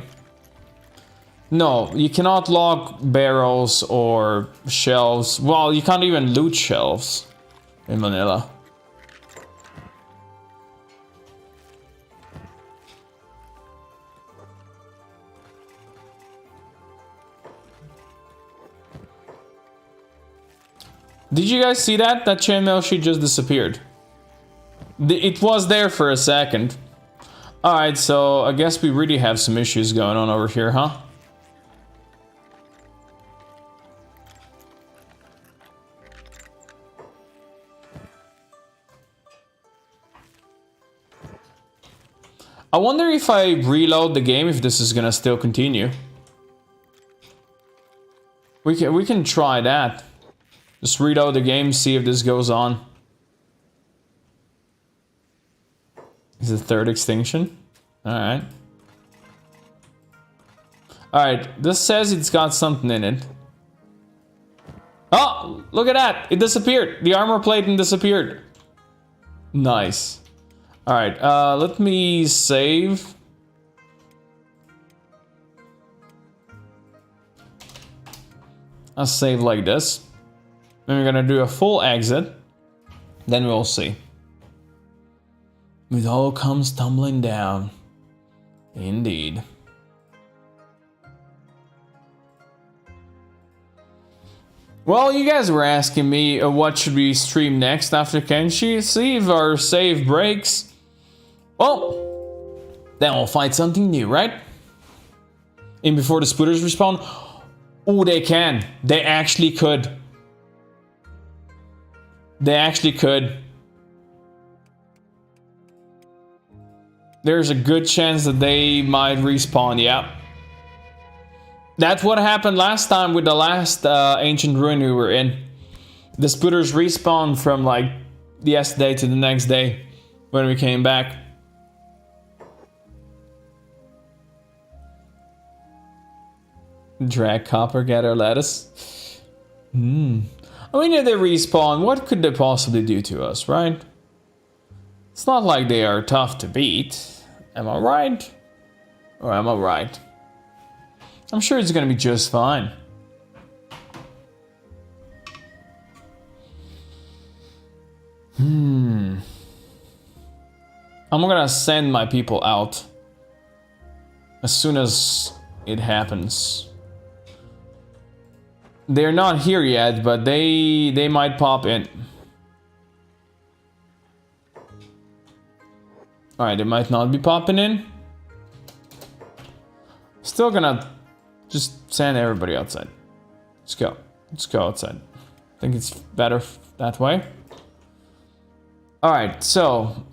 No, you cannot lock barrels or shelves. Well, you can't even loot shelves in Manila. Did you guys see that? That chainmail sheet just disappeared. It was there for a second. Alright, so I guess we really have some issues going on over here, huh? I wonder if I reload the game, if this is gonna still continue. We can try that. Just reload the game, see if this goes on. Is it third extinction? Alright. Alright, this says it's got something in it. Oh, look at that! It disappeared! The armor plating disappeared. Nice. Alright, let me save. I'll save like this. Then we're gonna do a full exit. Then we'll see. It all comes tumbling down. Indeed. Well, you guys were asking me what should we stream next after Kenshi. See if our save breaks. Well, then we'll find something new, right? And before the spooters respawn. Oh, they can. They actually could. They actually could. There's a good chance that they might respawn, yeah. That's what happened last time with the last ancient ruin we were in. The spooters respawned from like yesterday to the next day when we came back. Drag copper, gather lettuce. I mean, if they respawn, what could they possibly do to us, right? It's not like they are tough to beat. Am I right? Or am I right? I'm sure it's gonna be just fine. I'm gonna send my people out as soon as it happens. They're not here yet, but they might pop in. Alright, they might not be popping in. Still gonna just send everybody outside. Let's go. Let's go outside. I think it's better that way. Alright, so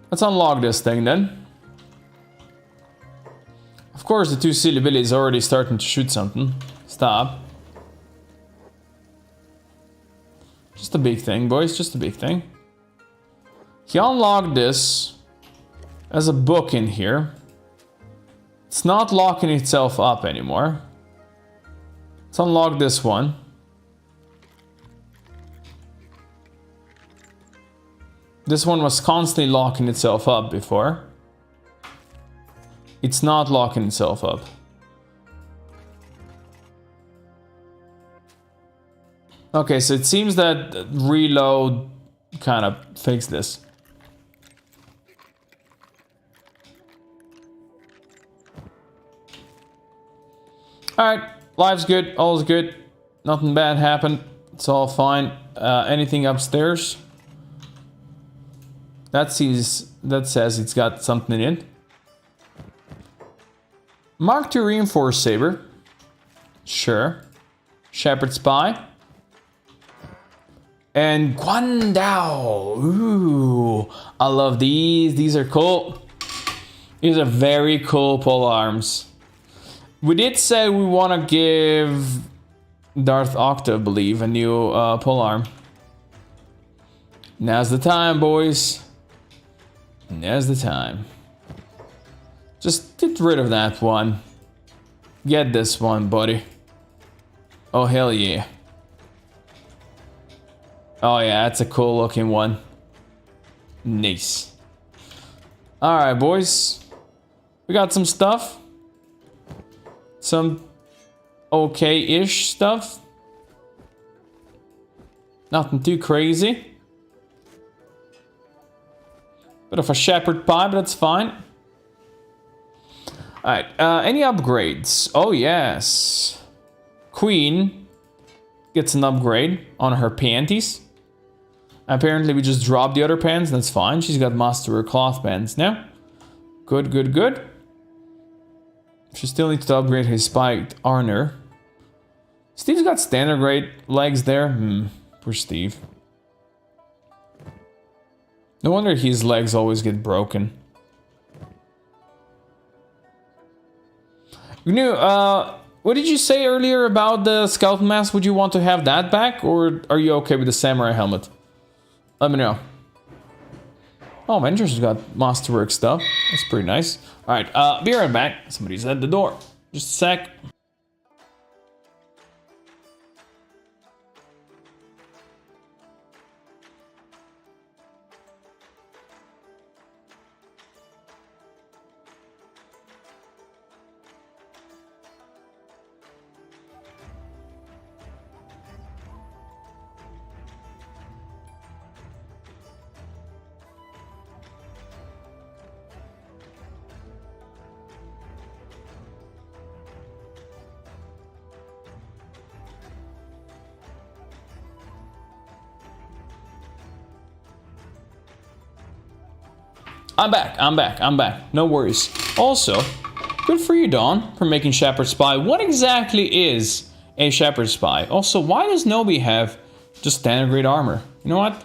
let's unlock this thing then. Of course, the two silly billies are already starting to shoot something. Stop. Just a big thing, boys. Just a big thing. He unlocked this as a book in here. It's not locking itself up anymore. Let's unlock this one. This one was constantly locking itself up before. It's not locking itself up. Okay, so it seems that reload kind of fixed this. Alright, life's good, all's good. Nothing bad happened. It's all fine. Anything upstairs? That says it's got something in it. Mark II reinforced saber. Sure. Shepherd's pie. And Guandao. Ooh, I love these. These are cool. These are very cool pole arms. We did say we want to give Darth Octa, I believe, a new pole arm. Now's the time, boys. Now's the time. Just get rid of that one. Get this one, buddy. Oh, hell yeah. Oh yeah, that's a cool looking one. Nice. Alright, boys. We got some stuff. Some okay-ish stuff. Nothing too crazy. Bit of a shepherd pie, but that's fine. Alright, any upgrades? Oh yes. Queen gets an upgrade on her panties. Apparently we just dropped the other pants, that's fine. She's got master cloth pants now. Good, good, good. She still needs to upgrade his spiked armor. Steve's got standard grade legs there. Poor Steve. No wonder his legs always get broken. What did you say earlier about the skeleton mask? Would you want to have that back, or are you okay with the samurai helmet? Let me know. Oh, Venture's got masterwork stuff. That's pretty nice. Alright, be right back. Somebody's at the door. Just a sec. I'm back. No worries. Also, good for you, Dawn, for making Shepherd's Spy. What exactly is a Shepherd's Spy? Also, why does Nobi have just standard grade armor? You know what?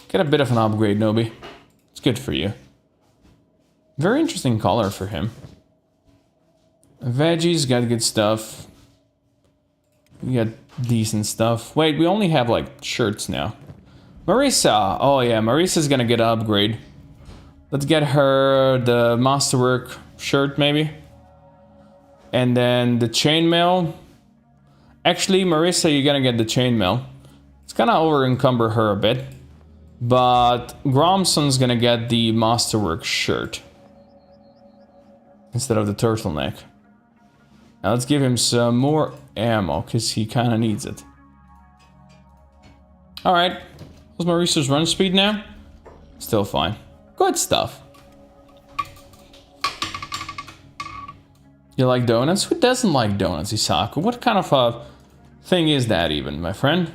Get a bit of an upgrade, Nobi. It's good for you. Very interesting color for him. Veggies got good stuff. We got decent stuff. Wait, we only have like shirts now. Marissa. Oh yeah, Marissa's gonna get an upgrade. Let's get her the masterwork shirt maybe. And then the chainmail. Actually, Marissa, you're gonna get the chainmail. It's gonna over encumber her a bit. But Gromson's gonna get the masterwork shirt. Instead of the turtleneck. Now let's give him some more ammo, because he kinda needs it. Alright. What's Marissa's run speed now? Still fine. Good stuff. You like donuts? Who doesn't like donuts, Isaku? What kind of a thing is that even, my friend?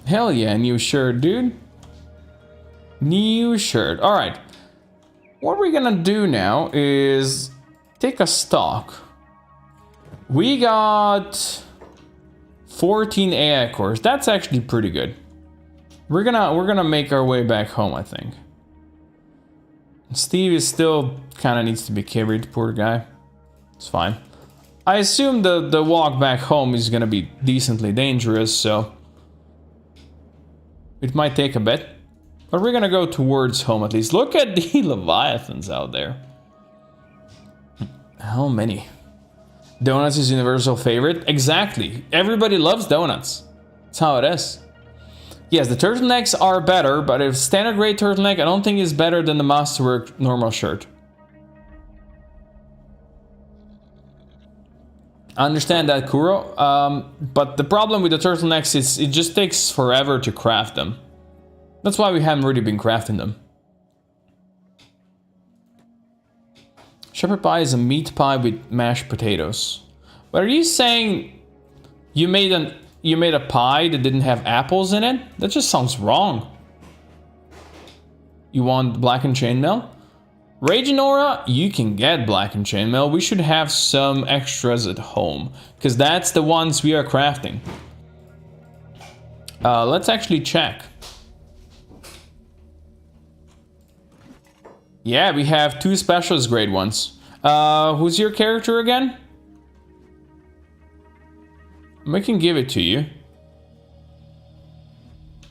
Hell yeah, new shirt, dude. New shirt. Alright. What we're gonna do now is take a stock. We got 14 AI cores. That's actually pretty good. We're gonna make our way back home, I think. Steve is still kind of needs to be carried, poor guy. It's fine. I assume the walk back home is gonna be decently dangerous, so it might take a bit. But we're gonna go towards home at least. Look at the Leviathans out there. How many? Donuts is universal favorite? Exactly. Everybody loves donuts. That's how it is. Yes, the turtlenecks are better, but if standard grade turtleneck, I don't think is better than the masterwork normal shirt. I understand that, Kuro, but the problem with the turtlenecks is it just takes forever to craft them. That's why we haven't really been crafting them. Shepherd pie is a meat pie with mashed potatoes. But are you saying you made an you made a pie that didn't have apples in it? That just sounds wrong. You want blackened chainmail? Reginora, you can get blackened chainmail. We should have some extras at home, because that's the ones we are crafting. Let's actually check. Yeah, we have 2 specialist grade ones. Who's your character again? We can give it to you.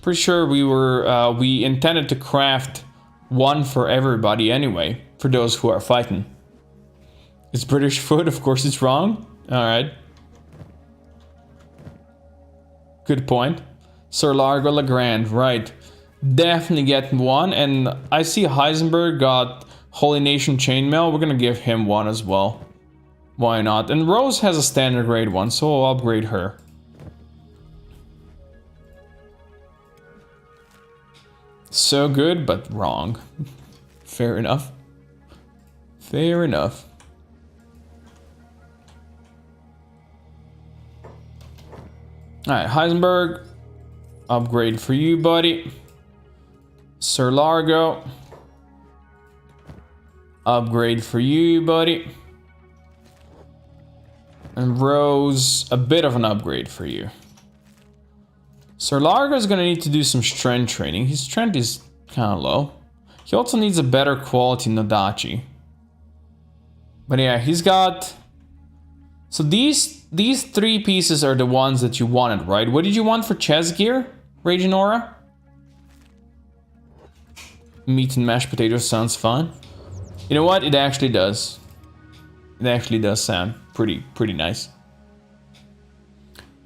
Pretty sure we intended to craft one for everybody anyway, for those who are fighting. It's British food, of course it's wrong. Alright. Good point. Sir Largo Legrand, right. Definitely get one, and I see Heisenberg got Holy Nation Chainmail. We're gonna give him one as well. Why not? And Rose has a standard grade one, so I'll upgrade her. So good, but wrong. Fair enough. Fair enough. Alright, Heisenberg. Upgrade for you, buddy. Sir Largo. Upgrade for you, buddy. And Rose, a bit of an upgrade for you. Sir Largo is gonna need to do some strength training. His strength is kind of low. He also needs a better quality Nodachi. But yeah, he's got... So these 3 pieces are the ones that you wanted, right? What did you want for chest gear, Reginora? Meat and mashed potatoes sounds fun. You know what? It actually does. It actually does sound pretty nice.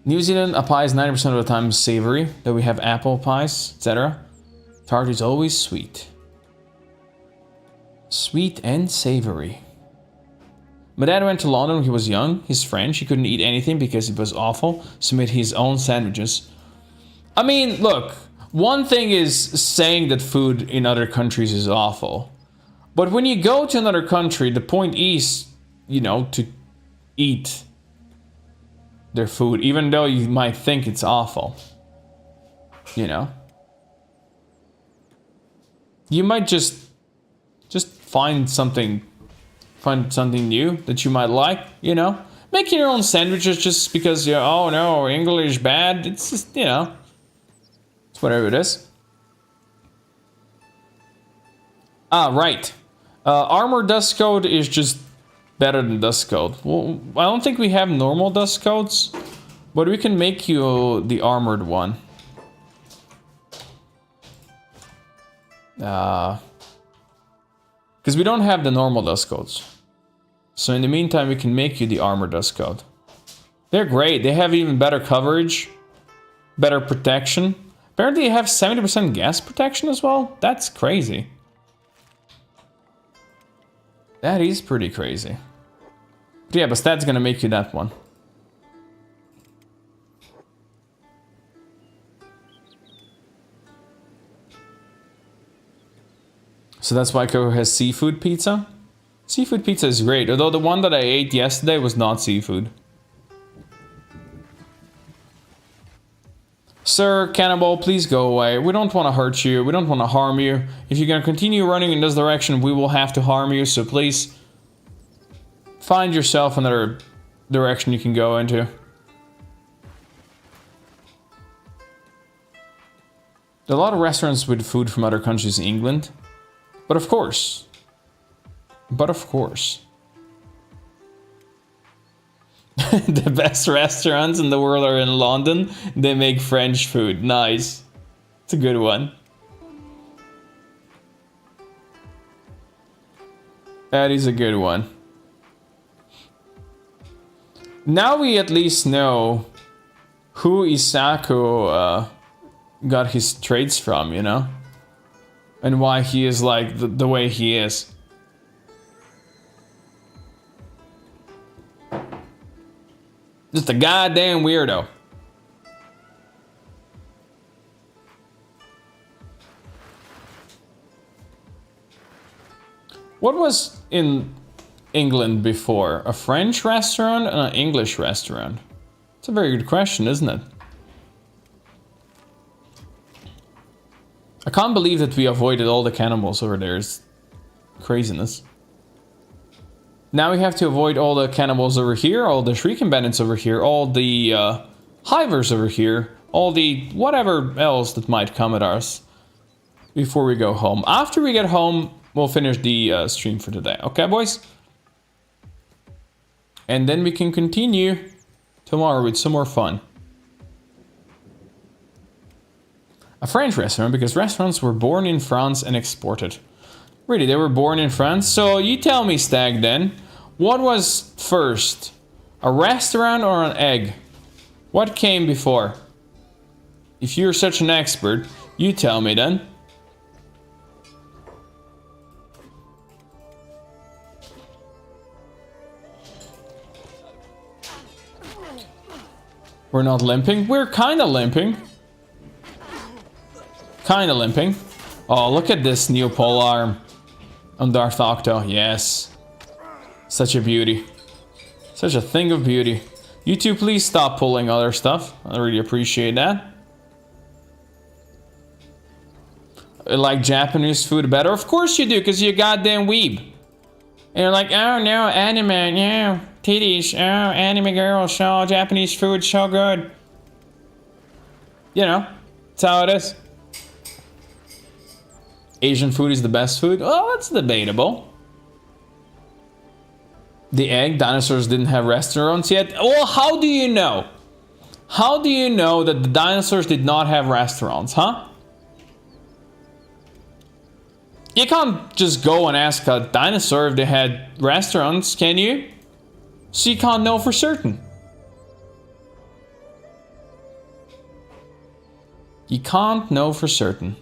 New Zealand, a pie is 90% of the time savory, though we have apple pies, etc. Tart is always sweet. Sweet and savory. My dad went to London when he was young. He's French. He couldn't eat anything because it was awful, so made his own sandwiches. I mean, look, one thing is saying that food in other countries is awful. But when you go to another country, the point is, you know, to eat their food, even though you might think it's awful. You know? You might just find something new that you might like, you know? Making your own sandwiches just because you're, oh no, English bad, it's just, you know, it's whatever it is. Ah, right. Armor dust code is just better than dust code. Well, I don't think we have normal dust codes, but we can make you the armored one. Because we don't have the normal dust codes. So in the meantime, we can make you the armor dust code. They're great. They have even better coverage, better protection. Apparently they have 70% gas protection as well. That's crazy. That is pretty crazy. But yeah, but that's gonna make you that one. So that's why Coco has seafood pizza. Seafood pizza is great, although the one that I ate yesterday was not seafood. Sir Cannibal, please go away. We don't want to hurt you. We don't want to harm you. If you're gonna continue running in this direction, we will have to harm you, so please find yourself another direction you can go into. There are a lot of restaurants with food from other countries in England. But of course. The best restaurants in the world are in London. They make French food. Nice. It's a good one. That is a good one. Now we at least know who Isako got his traits from, you know? And why he is like the way he is. Just a goddamn weirdo. What was in England before? A French restaurant and an English restaurant? It's a very good question, isn't it? I can't believe that we avoided all the cannibals over there. It's craziness. Now we have to avoid all the cannibals over here, all the shrieking bandits over here, all the hivers over here, all the whatever else that might come at us before we go home. After we get home, we'll finish the stream for today. Okay, boys? And then we can continue tomorrow with some more fun. A French restaurant, because restaurants were born in France and exported. Really, they were born in France? So you tell me, Stag, then. What was first? A restaurant or an egg? What came before? If you're such an expert, you tell me then. We're not limping? We're kinda limping. Kinda limping. Oh, look at this new pole arm on Darth Octo. Yes. Such a beauty. Such a thing of beauty. You two, please stop pulling other stuff. I really appreciate that. I like Japanese food better? Of course you do, because you're a goddamn weeb. And you're like, oh no, anime, no, titties, oh, anime girls, oh, Japanese food, so good. You know, that's how it is. Asian food is the best food? Oh, that's debatable. The egg, dinosaurs didn't have restaurants yet? Well, how do you know? How do you know that the dinosaurs did not have restaurants, huh? You can't just go and ask a dinosaur if they had restaurants, can you? So you can't know for certain. You can't know for certain.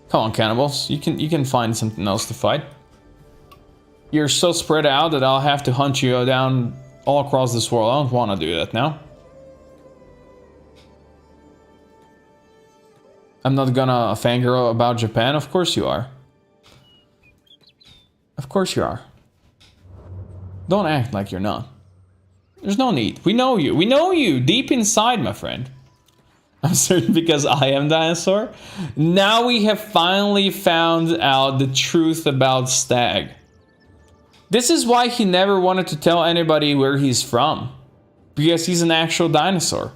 Come on, cannibals. You can find something else to fight. You're so spread out that I'll have to hunt you down all across this world. I don't want to do that now. I'm not gonna fangirl about Japan. Of course you are. Of course you are. Don't act like you're not. There's no need. We know you. We know you deep inside, my friend. I'm certain because I am dinosaur. Now we have finally found out the truth about Stag. This is why he never wanted to tell anybody where he's from. Because he's an actual dinosaur.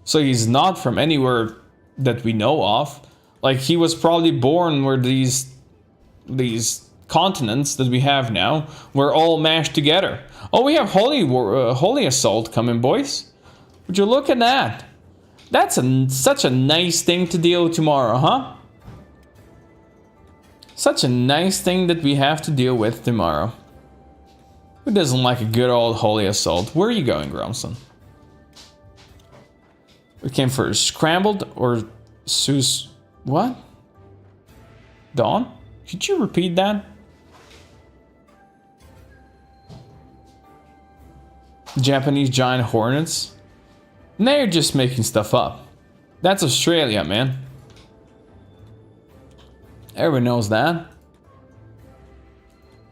So he's not from anywhere that we know of. Like, he was probably born where these continents that we have now were all mashed together. Oh, we have Holy Assault coming, boys. Would you look at that? That's such a nice thing to deal with tomorrow, huh? Such a nice thing that we have to deal with tomorrow. Who doesn't like a good old Holy Assault? Where are you going, Gromson? We came for scrambled or Sus... What? Dawn? Could you repeat that? Japanese giant hornets? Now you're just making stuff up. That's Australia, man. Everyone knows that.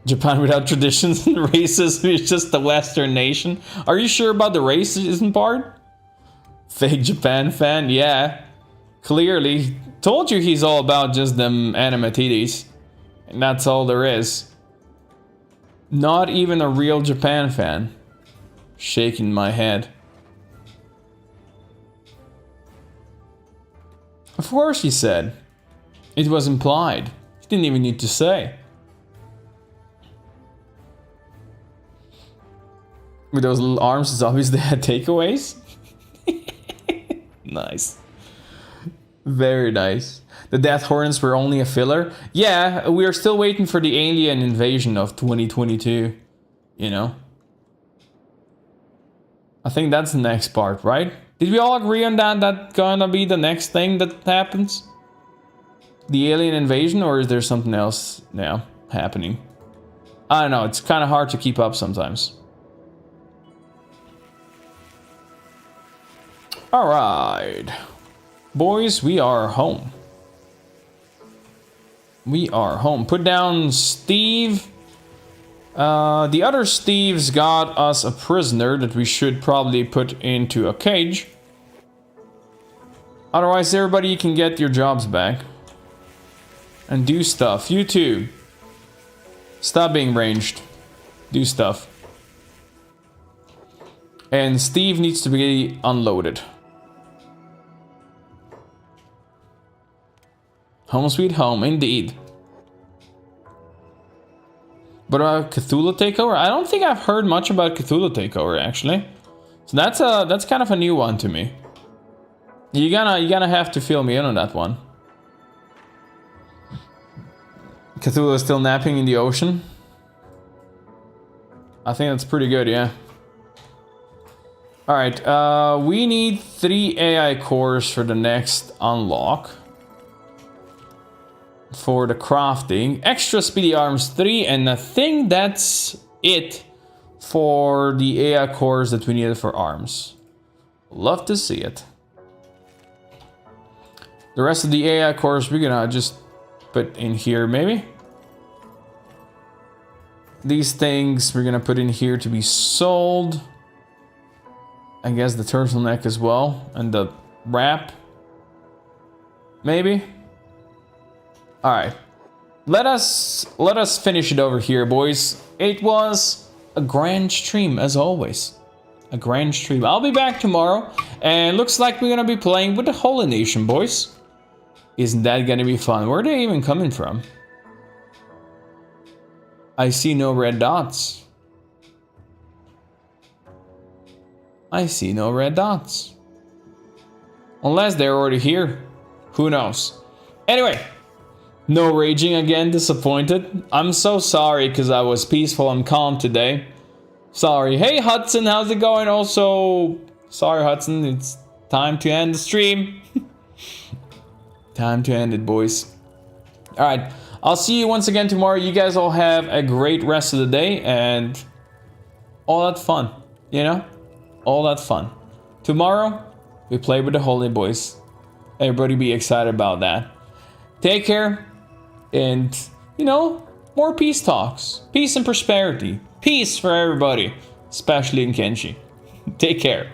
Japan without traditions and racism is just a Western nation. Are you sure about the racism part? Fake Japan fan? Yeah. Clearly. Told you he's all about just them anime titties. And that's all there is. Not even a real Japan fan. Shaking my head. Of course he said. It was implied. He didn't even need to say. With those little arms, it's obvious they had takeaways. Nice. Very nice. The Death Hornets were only a filler. Yeah, we are still waiting for the alien invasion of 2022. You know? I think that's the next part, right? Did we all agree on that? That's gonna be the next thing that happens? The alien invasion, or is there something else now happening? I don't know, it's kind of hard to keep up sometimes. Alright. Boys, we are home. We are home. Put down Steve. The other Steve's got us a prisoner that we should probably put into a cage. Otherwise, everybody can get your jobs back. And do stuff. You too. Stop being ranged. Do stuff. And Steve needs to be unloaded. Home sweet home, indeed. But about Cthulhu Takeover? I don't think I've heard much about Cthulhu Takeover, actually. So that's kind of a new one to me. You're gonna have to fill me in on that one. Cthulhu is still napping in the ocean. I think that's pretty good, yeah. Alright, we need 3 AI cores for the next unlock. For the crafting. Extra speedy arms 3, and I think that's it for the AI cores that we needed for arms. Love to see it. The rest of the AI cores we're gonna just put in here, maybe. These things we're gonna put in here to be sold. I guess the turtleneck as well, and the wrap. Maybe. All right, let us finish it over here, boys. It was a grand stream as always. A grand stream. I'll be back tomorrow, and looks like we're gonna be playing with the Holy Nation, boys. Isn't that gonna be fun? Where are they even coming from? I see no red dots. I see no red dots. Unless they're already here. Who knows? Anyway, no raging again, disappointed. I'm so sorry because I was peaceful and calm today. Sorry. Hey Hudson, how's it going? Also, sorry Hudson, it's time to end the stream. Time to end it, boys. Alright, I'll see you once again tomorrow. You guys all have a great rest of the day and all that fun, you know? All that fun. Tomorrow, we play with the Holy Boys. Everybody be excited about that. Take care, and, you know, more peace talks. Peace and prosperity. Peace for everybody, especially in Kenshi. Take care.